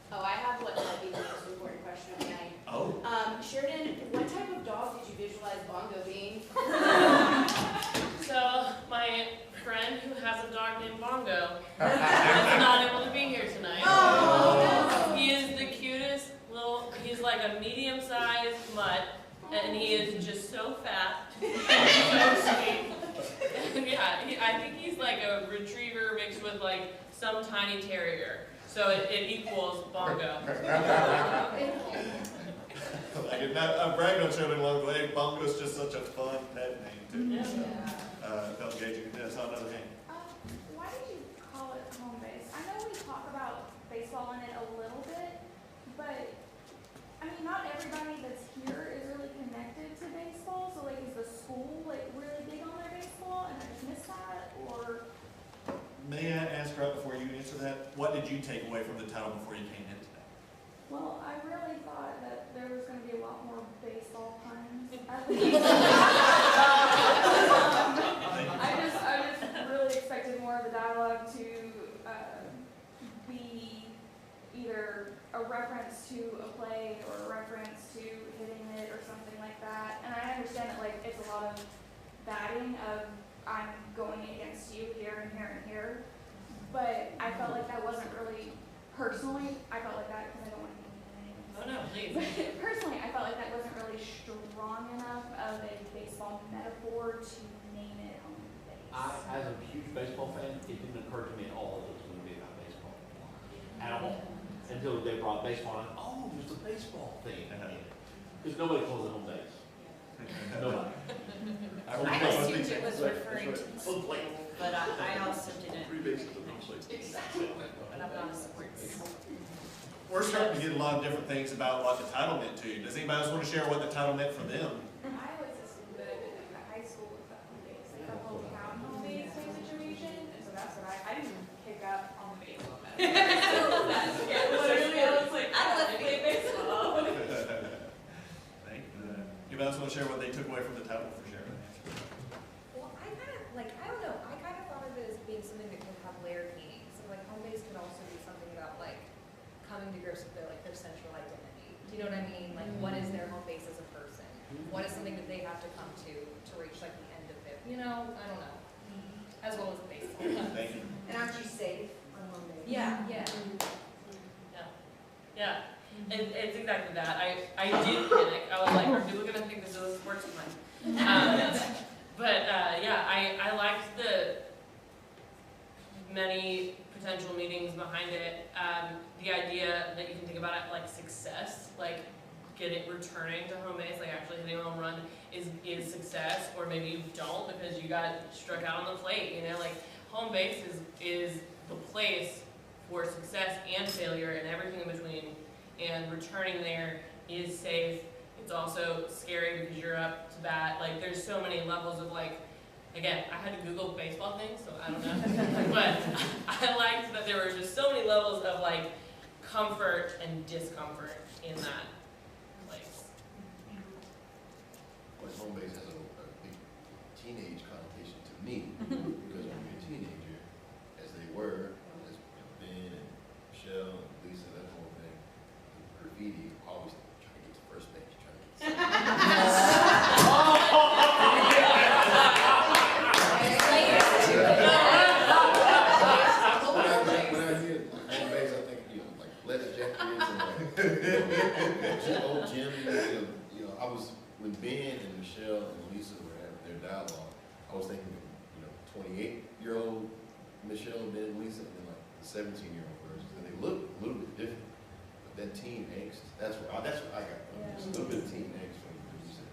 Oh, I have what might be the most important question of the night. Oh. Sheridan, what type of dog did you visualize Bongo being? So, my friend who has a dog named Bongo is not able to be here tonight. Oh. He is the cutest little, he's like a medium-sized mutt, and he is just so fat and so sweet. And yeah, I think he's like a retriever mixed with like some tiny terrier. So it equals Bongo. I did not, I'm bragging on Sheridan along the way. Bongo's just such a fun pet name, too. Felt engaging. Yeah, so another hand. Why did you call it home base? I know we talk about baseball in it a little bit, but I mean, not everybody that's here is really connected to baseball. So like, is the school like really big on their baseball, and I just missed that, or? May I ask right before you answer that, what did you take away from the title before you came in today? Well, I really thought that there was going to be a lot more baseball puns. At least. I just really expected more of the dialogue to be either a reference to a play or a reference to hitting it or something like that. And I understand that like it's a lot of batting of I'm going against you here and here and here, but I felt like that wasn't really, personally, I felt like that because I don't want to be names. Oh no, please. But personally, I felt like that wasn't really strong enough of a baseball metaphor to name it home base. As a huge baseball fan, it didn't occur to me at all that it was going to be about baseball. At all. Until they brought baseball on. Oh, there's a baseball thing. Because nobody calls it home base. Nobody. I assumed it was referring to the school, but I also didn't. Exactly. But I'm not a sports. We're starting to get a lot of different things about what the title meant to you. Does anybody else want to share what the title meant for them? I always assumed that the high school was the home base, like the hometown home base type situation, and so that's what I didn't pick up on the baseball metaphor. Literally, I was like, I love play baseball. Thank you for that. Anybody else want to share what they took away from the title for sharing? Well, I kind of, like, I don't know, I kind of thought of it as being something that could have layered meanings. So like home base could also be something about like coming to grips with their like their central identity. Do you know what I mean? Like what is their home base as a person? What is something that they have to come to reach like the end of it? You know, I don't know. As well as baseball. Thank you. And aren't you safe on home base? Yeah. Yeah. Yeah. It's exactly that. I did panic. I was like, are people going to think this is a sports one? Yeah, I liked the many potential meanings behind it. The idea that you can think about it like success, like returning to home base, like actually hitting a home run is success, or maybe you don't because you got struck out on the plate, you know, like home base is the place for success and failure and everything in between, and returning there is safe. It's also scary because you're up to bat. Like there's so many levels of like, again, I had to Google baseball things, so I don't know. But I liked that there were just so many levels of like comfort and discomfort in that place. Well, home base has a big teenage connotation to me, because when you're a teenager, as they were, as Ben Ben and Michelle and Lisa were having their dialogue, I was thinking, you know, 28-year-old Michelle and Ben and Lisa, and then like the 17-year-old versions, and they look a little bit different. But that teen angst, that's what I got from it. Just a little bit of teen angst from Lisa.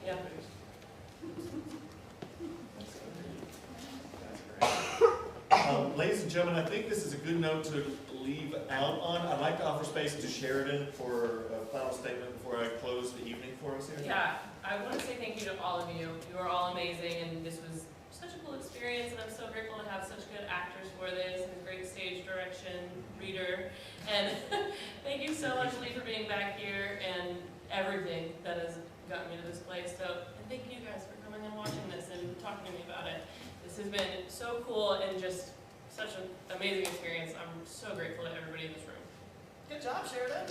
Yeah. Ladies and gentlemen, I think this is a good note to leave out on. I'd like to offer space to Sherridan for a final statement before I close the evening for us here. Yeah, I want to say thank you to all of you. You are all amazing, and this was such a cool experience, and I'm so grateful to have such good actors for this, and great stage direction, reader, and thank you so much, Lee, for being back here, and everything that has gotten me to this place. So, and thank you guys for coming and watching this and talking to me about it. This has been so cool and just such an amazing experience. I'm so grateful to everybody in this room. Good job, Sherridan.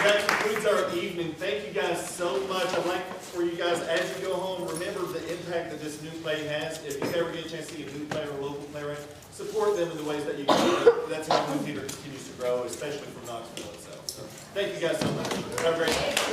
That concludes our evening. Thank you guys so much. I'd like for you guys, as you go home, remember the impact that this new play has. If you ever get a chance to see a new play or a local playwright, support them in the ways that you can. That's how New Theater continues to grow, especially from Knoxville itself. So, thank you guys so much. Have a great day.